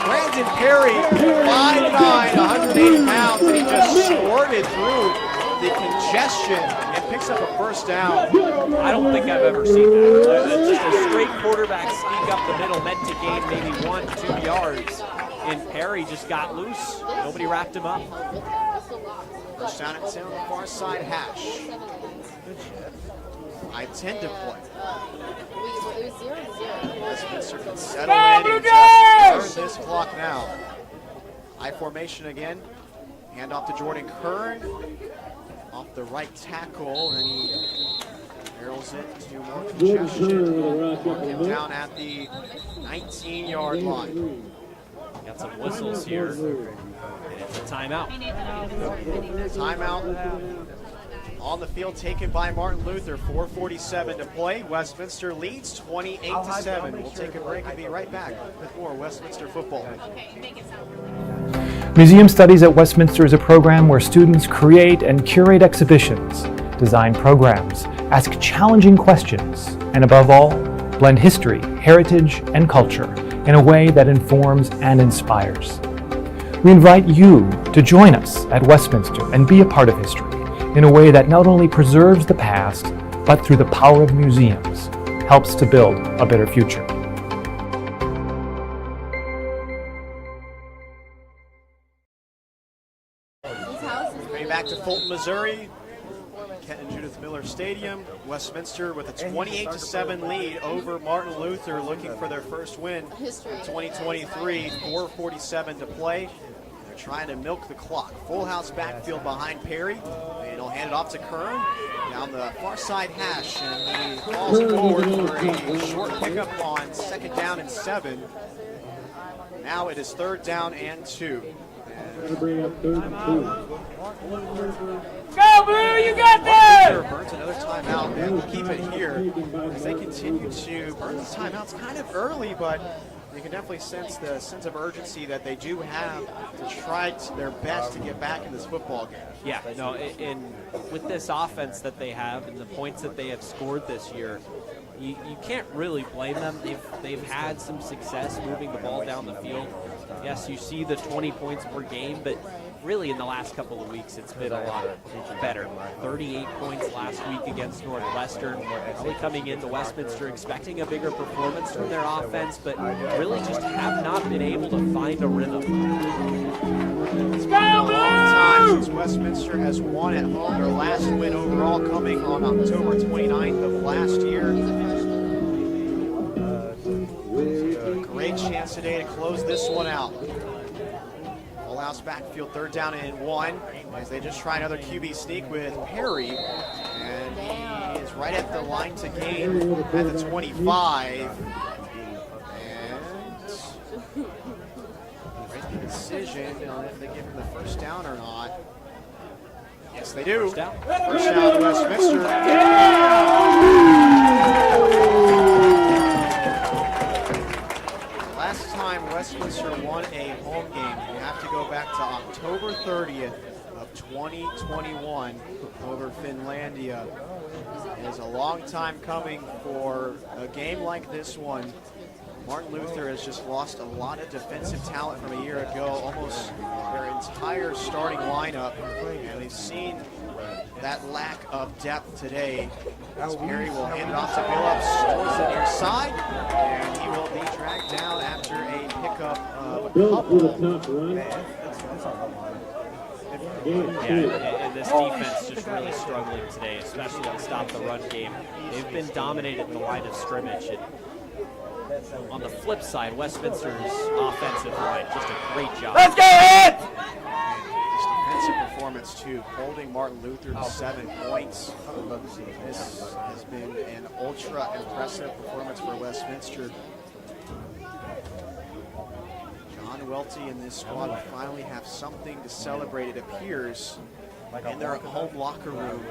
Brandon Perry, 5'9", 180 pounds, and he just squirted through the congestion and picks up a first down. I don't think I've ever seen that. Just a straight quarterback sneak up the middle, meant to gain maybe 1-2 yards. And Perry just got loose. Nobody wrapped him up. First down and 10 on the far side hash. 5-10 to play. It was 0-0. Westminster can settle in and just burn this clock now. High formation again. Hand off to Jordan Kern. Off the right tackle, and he barrels it to more congestion. Down at the 19-yard line. Got some whistles here. And it's a timeout. Timeout on the field taken by Martin Luther. 4:47 to play. Westminster leads 28-7. We'll take a break and be right back with more Westminster football. Museum Studies at Westminster is a program where students create and curate exhibitions, design programs, ask challenging questions, and above all, blend history, heritage, and culture in a way that informs and inspires. We invite you to join us at Westminster and be a part of history in a way that not only preserves the past, but through the power of museums, helps to build a better future. Coming back to Fulton, Missouri, Kent and Judith Miller Stadium. Westminster with a 28-7 lead over Martin Luther, looking for their first win in 2023. 4:47 to play. They're trying to milk the clock. Full house backfield behind Perry, and he'll hand it off to Kern down the far side hash, and he falls forward for a short pickup on 2nd down and 7. Now it is 3rd down and 2. Gonna bring up 3rd and 2. Go, Blue, you got this! Burns another timeout, and we'll keep it here as they continue to burn these timeouts kind of early, but you can definitely sense the sense of urgency that they do have to try their best to get back in this football game. Yeah, no, and with this offense that they have and the points that they have scored this year, you can't really blame them. They've had some success moving the ball down the field. Yes, you see the 20 points per game, but really in the last couple of weeks it's been a lot better. 38 points last week against Northwestern. Probably coming into Westminster expecting a bigger performance from their offense, but really just have not been able to find a rhythm. It's been a long time since Westminster has won at home. Their last win overall coming on October 29th of last year. Great chance today to close this one out. Full house backfield, 3rd down and 1, as they just try another QB sneak with Perry, and he is right at the line to gain at the 25. And make the decision on if they give him the first down or not. Yes, they do. First down to Westminster. Last time Westminster won a home game, you have to go back to October 30th of 2021 over Finlandia. It is a long time coming for a game like this one. Martin Luther has just lost a lot of defensive talent from a year ago, almost their entire starting lineup, and we've seen that lack of depth today. As Perry will hand it off to Billups towards the near side, and he will be dragged down after a pickup of a couple. Yeah, and this defense just really struggling today, especially on stop the run game. They've been dominated in the line of scrimmage. And on the flip side, Westminster's offensive line, just a great job. Let's go, hit! This defensive performance too, holding Martin Luther to 7 points. This has been an ultra impressive performance for Westminster. John Welty and this squad will finally have something to celebrate, it appears, in their home locker room.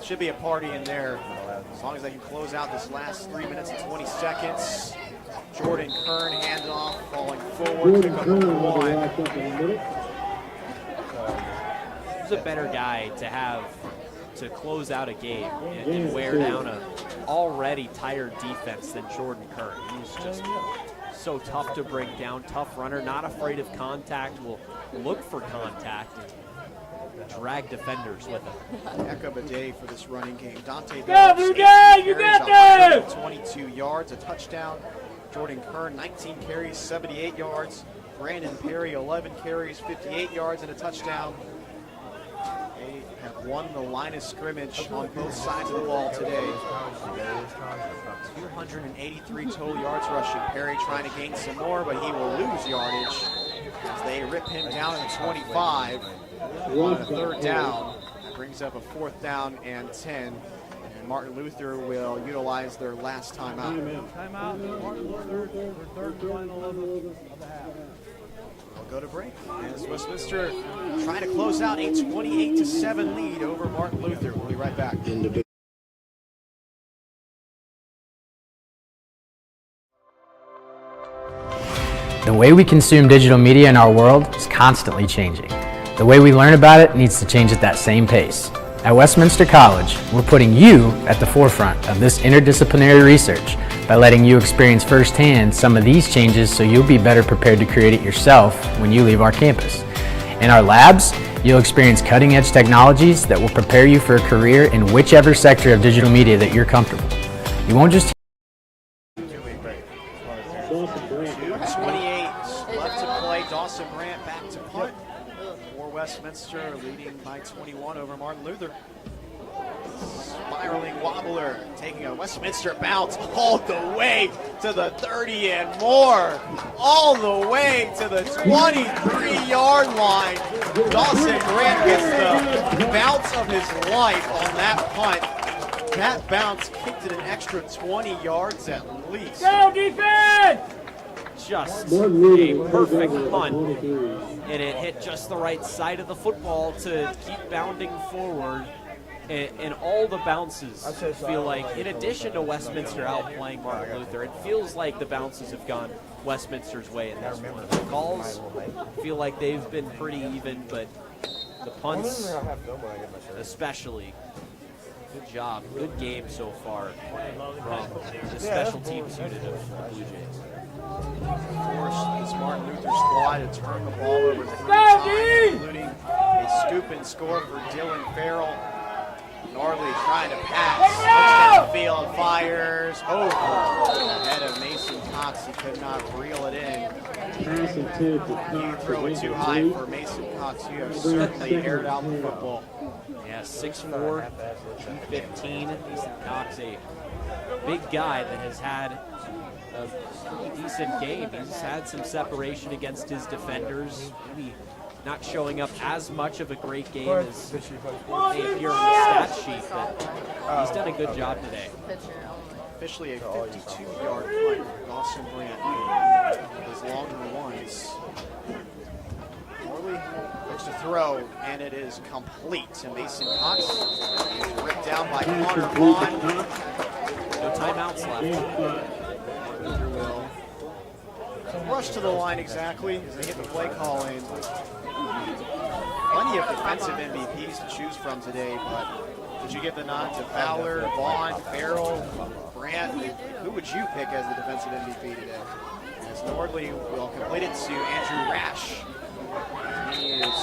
Should be a party in there, as long as they can close out this last 3 minutes and 20 seconds. Jordan Kern handoff, falling forward, pick up number 1. Who's a better guy to have to close out a game and wear down an already tired defense than Jordan Kern? He's just so tough to break down, tough runner, not afraid of contact, will look for contact and drag defenders with him. Heck of a day for this running game. Dante Go, Blue Guy, you got this! 22 yards, a touchdown. Jordan Kern, 19 carries, 78 yards. Brandon Perry, 11 carries, 58 yards, and a touchdown. They have won the line of scrimmage on both sides of the ball today. 283 total yards rushing. Perry trying to gain some more, but he will lose yardage as they rip him down at the 25 on a third down. That brings up a 4th down and 10. And Martin Luther will utilize their last timeout. Timeout. Martin Luther, their third and final of the half. We'll go to break as Westminster trying to close out a 28-7 lead over Martin Luther. We'll be right back. The way we consume digital media in our world is constantly changing. The way we learn about it needs to change at that same pace. At Westminster College, we're putting you at the forefront of this interdisciplinary research by letting you experience firsthand some of these changes so you'll be better prepared to create it yourself when you leave our campus. In our labs, you'll experience cutting-edge technologies that will prepare you for a career in whichever sector of digital media that you're comfortable. You won't just 28 left to play. Dawson Brandt back to punt for Westminster, leading by 21 over Martin Luther. Spiraling wobbler, taking a Westminster bounce all the way to the 30 and more, all the way to the 23-yard line. Dawson Brandt gets the bounce of his life on that punt. That bounce kicked it an extra 20 yards at least. Go defense! Just a perfect punt, and it hit just the right side of the football to keep bounding forward. And all the bounces feel like, in addition to Westminster outplaying Martin Luther, it feels like the bounces have gone Westminster's way in this one. The calls feel like they've been pretty even, but the punts especially. Good job. Good game so far from the special teams unit of the Blue Jays. Forced this Martin Luther squad to turn the ball over 3 times, including a scoop and score for Dylan Farrell. Norley trying to pass. Touchdown field, fires over ahead of Mason Cox. He could not reel it in. You throw it too high for Mason Cox. You have certainly aired out the football. Yeah, 6'4", 215. Mason Cox, a big guy that has had a pretty decent game. He's had some separation against his defenders. Maybe not showing up as much of a great game as they appear on the stat sheet, but he's done a good job today. Officially a 52-yard punt for Dawson Brandt. His longer ones. Morley looks to throw, and it is complete. And Mason Cox is ripped down by Connor Vaughn. No timeouts left. Luther will rush to the line exactly as they get the play call in. Plenty of defensive MVPs to choose from today, but did you give the nod to Fowler, Vaughn, Farrell, Brandt? Who would you pick as the defensive MVP today? As Nordley will complete it to Andrew Rash. He is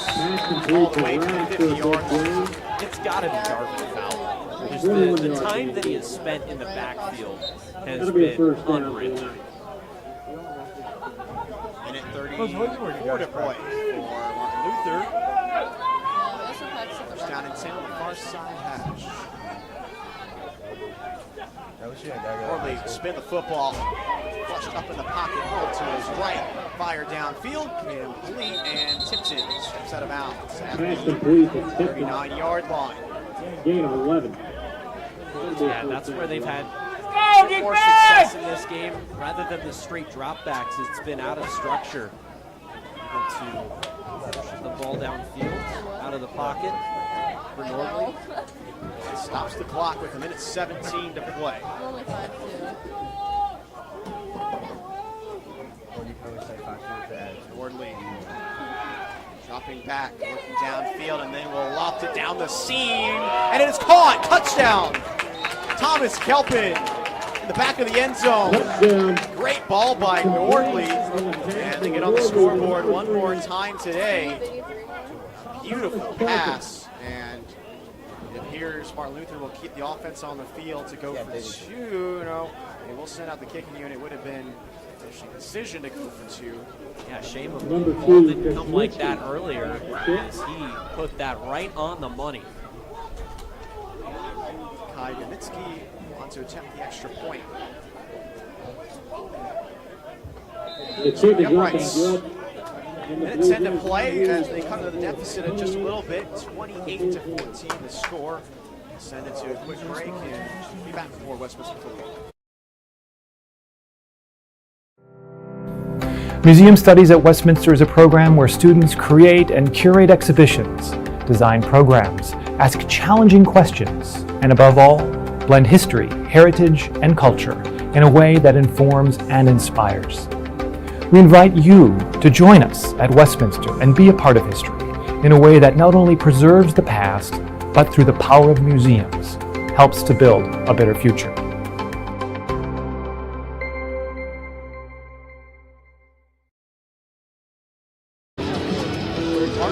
all the way to the 50-yard line. It's got to be Darvin Fowler. Just the time that he has spent in the backfield has been unreal. Minute 34 to play for Martin Luther. First down and 10 on the far side hash. Morley spin the football, flushed up in the pocket, rolled to his right, fire downfield, complete, and Tipton steps out of bounds at the 39-yard line. Gain of 11. Yeah, that's where they've had more success in this game. Rather than the straight dropbacks, it's been out of structure. Able to push the ball downfield, out of the pocket for Nordley. Stops the clock with a minute 17 to play. Nordley dropping back, looking downfield, and then will loft it down the seam, and it is caught. Touchdown! Thomas Kelpin in the back of the end zone. Great ball by Nordley, and they get on the scoreboard one more time today. Beautiful pass, and it appears Martin Luther will keep the offense on the field to go for two. No, they will send out the kicking unit. Would have been Finishing decision to go for 2. Yeah, shame of Number ball 2, didn't come like that Kosminski. earlier, as he put that right on the money. Kai Yamitsky wants to attempt the extra point. It's a Yep, drop right. and drop. Minute 10 to play as they cut to the deficit in just a little bit. 28-14 the score. Send it to a quick break and be back for Westminster football. Museum Studies at Westminster is a program where students create and curate exhibitions, design programs, ask challenging questions, and above all, blend history, heritage, and culture in a way that informs and inspires. We invite you to join us at Westminster and be a part of history in a way that not only preserves the past, but through the power of museums, helps to build a better future.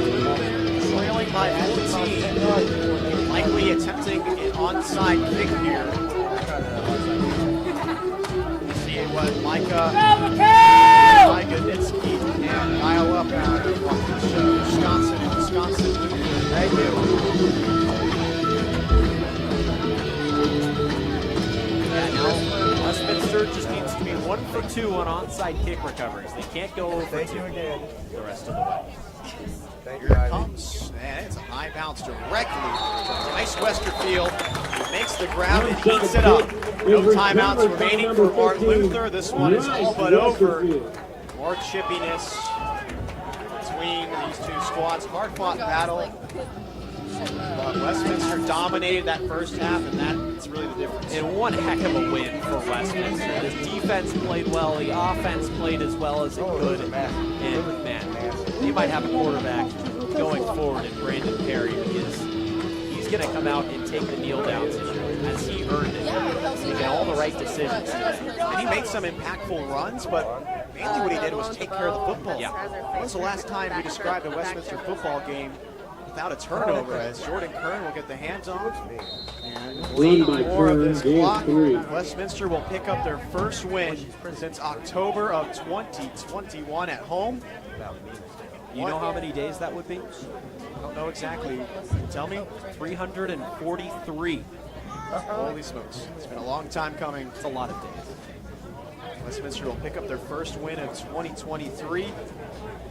Trailing by 14. Likely attempting an onside kick here. See what Micah Gunitsky and Iowa Wisconsin and Wisconsin. Thank you. Yeah, now Westminster just needs to be 1 for 2 on onside kick recoveries. They can't go over Thank you again. the rest of the way. Here it comes, and it's a high bounce directly to Nice Westerfield. He makes the ground and eats it up. No timeouts remaining for Martin Luther. This one is all but over. More chippiness between these two squads. Hard-fought battle. But Westminster dominated that first half, and that's really the difference. And one heck of a win for Westminster. The defense played well, the offense played as well as it could. And man, they might have a quarterback going forward in Brandon Perry, because he's going to come out and take the kneel downs as he earned it. Making all the right decisions. And he made some impactful runs, but mainly what he did was take care of the football. Yeah. When was the last time we described a Westminster football game without a turnover, as Jordan Kern will get the hands on and lead more of this clock? Westminster will pick up their first win since October of 2021 at home. You know how many days that would be? I don't know exactly. Tell me. 343. Holy smokes. It's been a long time coming. It's a lot of days. Westminster will pick up their first win of 2023.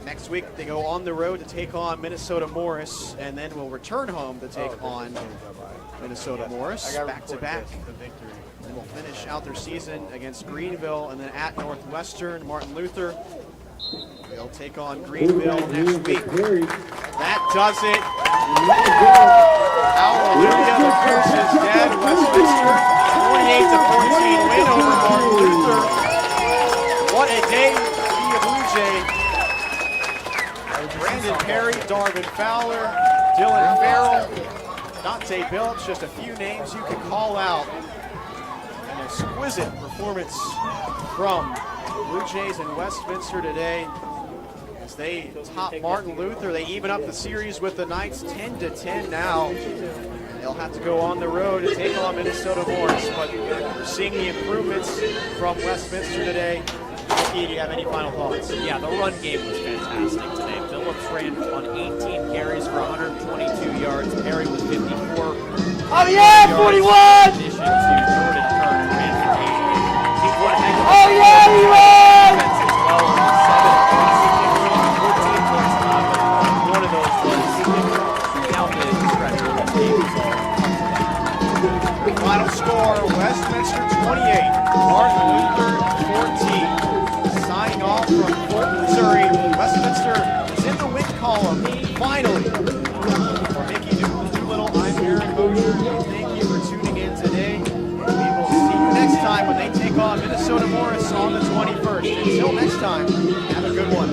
Next week, they go on the road to take on Minnesota Morris, and then will return home to take on Minnesota Morris back-to-back. Then we'll finish out their season against Greenville, and then at Northwestern, Martin Luther. They'll take on Greenville next week. That does it. Hallelujah, the curse is dead. Westminster, 48-14 win over Martin Luther. What a day to be a Blue Jay. Brandon Perry, Darvin Fowler, Dylan Farrell, Dante Billups, just a few names you can call out. An exquisite performance from Blue Jays in Westminster today. As they top Martin Luther, they even up the series with the Knights 10-10 now. They'll have to go on the road to take on Minnesota Morris, but we're seeing the improvements from Westminster today. Ricky, do you have any final thoughts? Yeah, the run game was fantastic today. Phillips ran on 18 carries for 122 yards. Perry was 54. Oh yeah, 41! In addition to Jordan Kern, ran for 8. He won a heck of a Oh yeah, he ran! defense as well. 14 points but one of those was down the stretch of the game. Final score, Westminster 28, Martin Luther 14. Signing off from Fulton, Missouri, Westminster is in the win column, finally. For Mickey Doolittle, I'm Aaron Mosier. Thank you for tuning in today. We will see you next time when they take on Minnesota Morris on the 21st. Until next time, have a good one.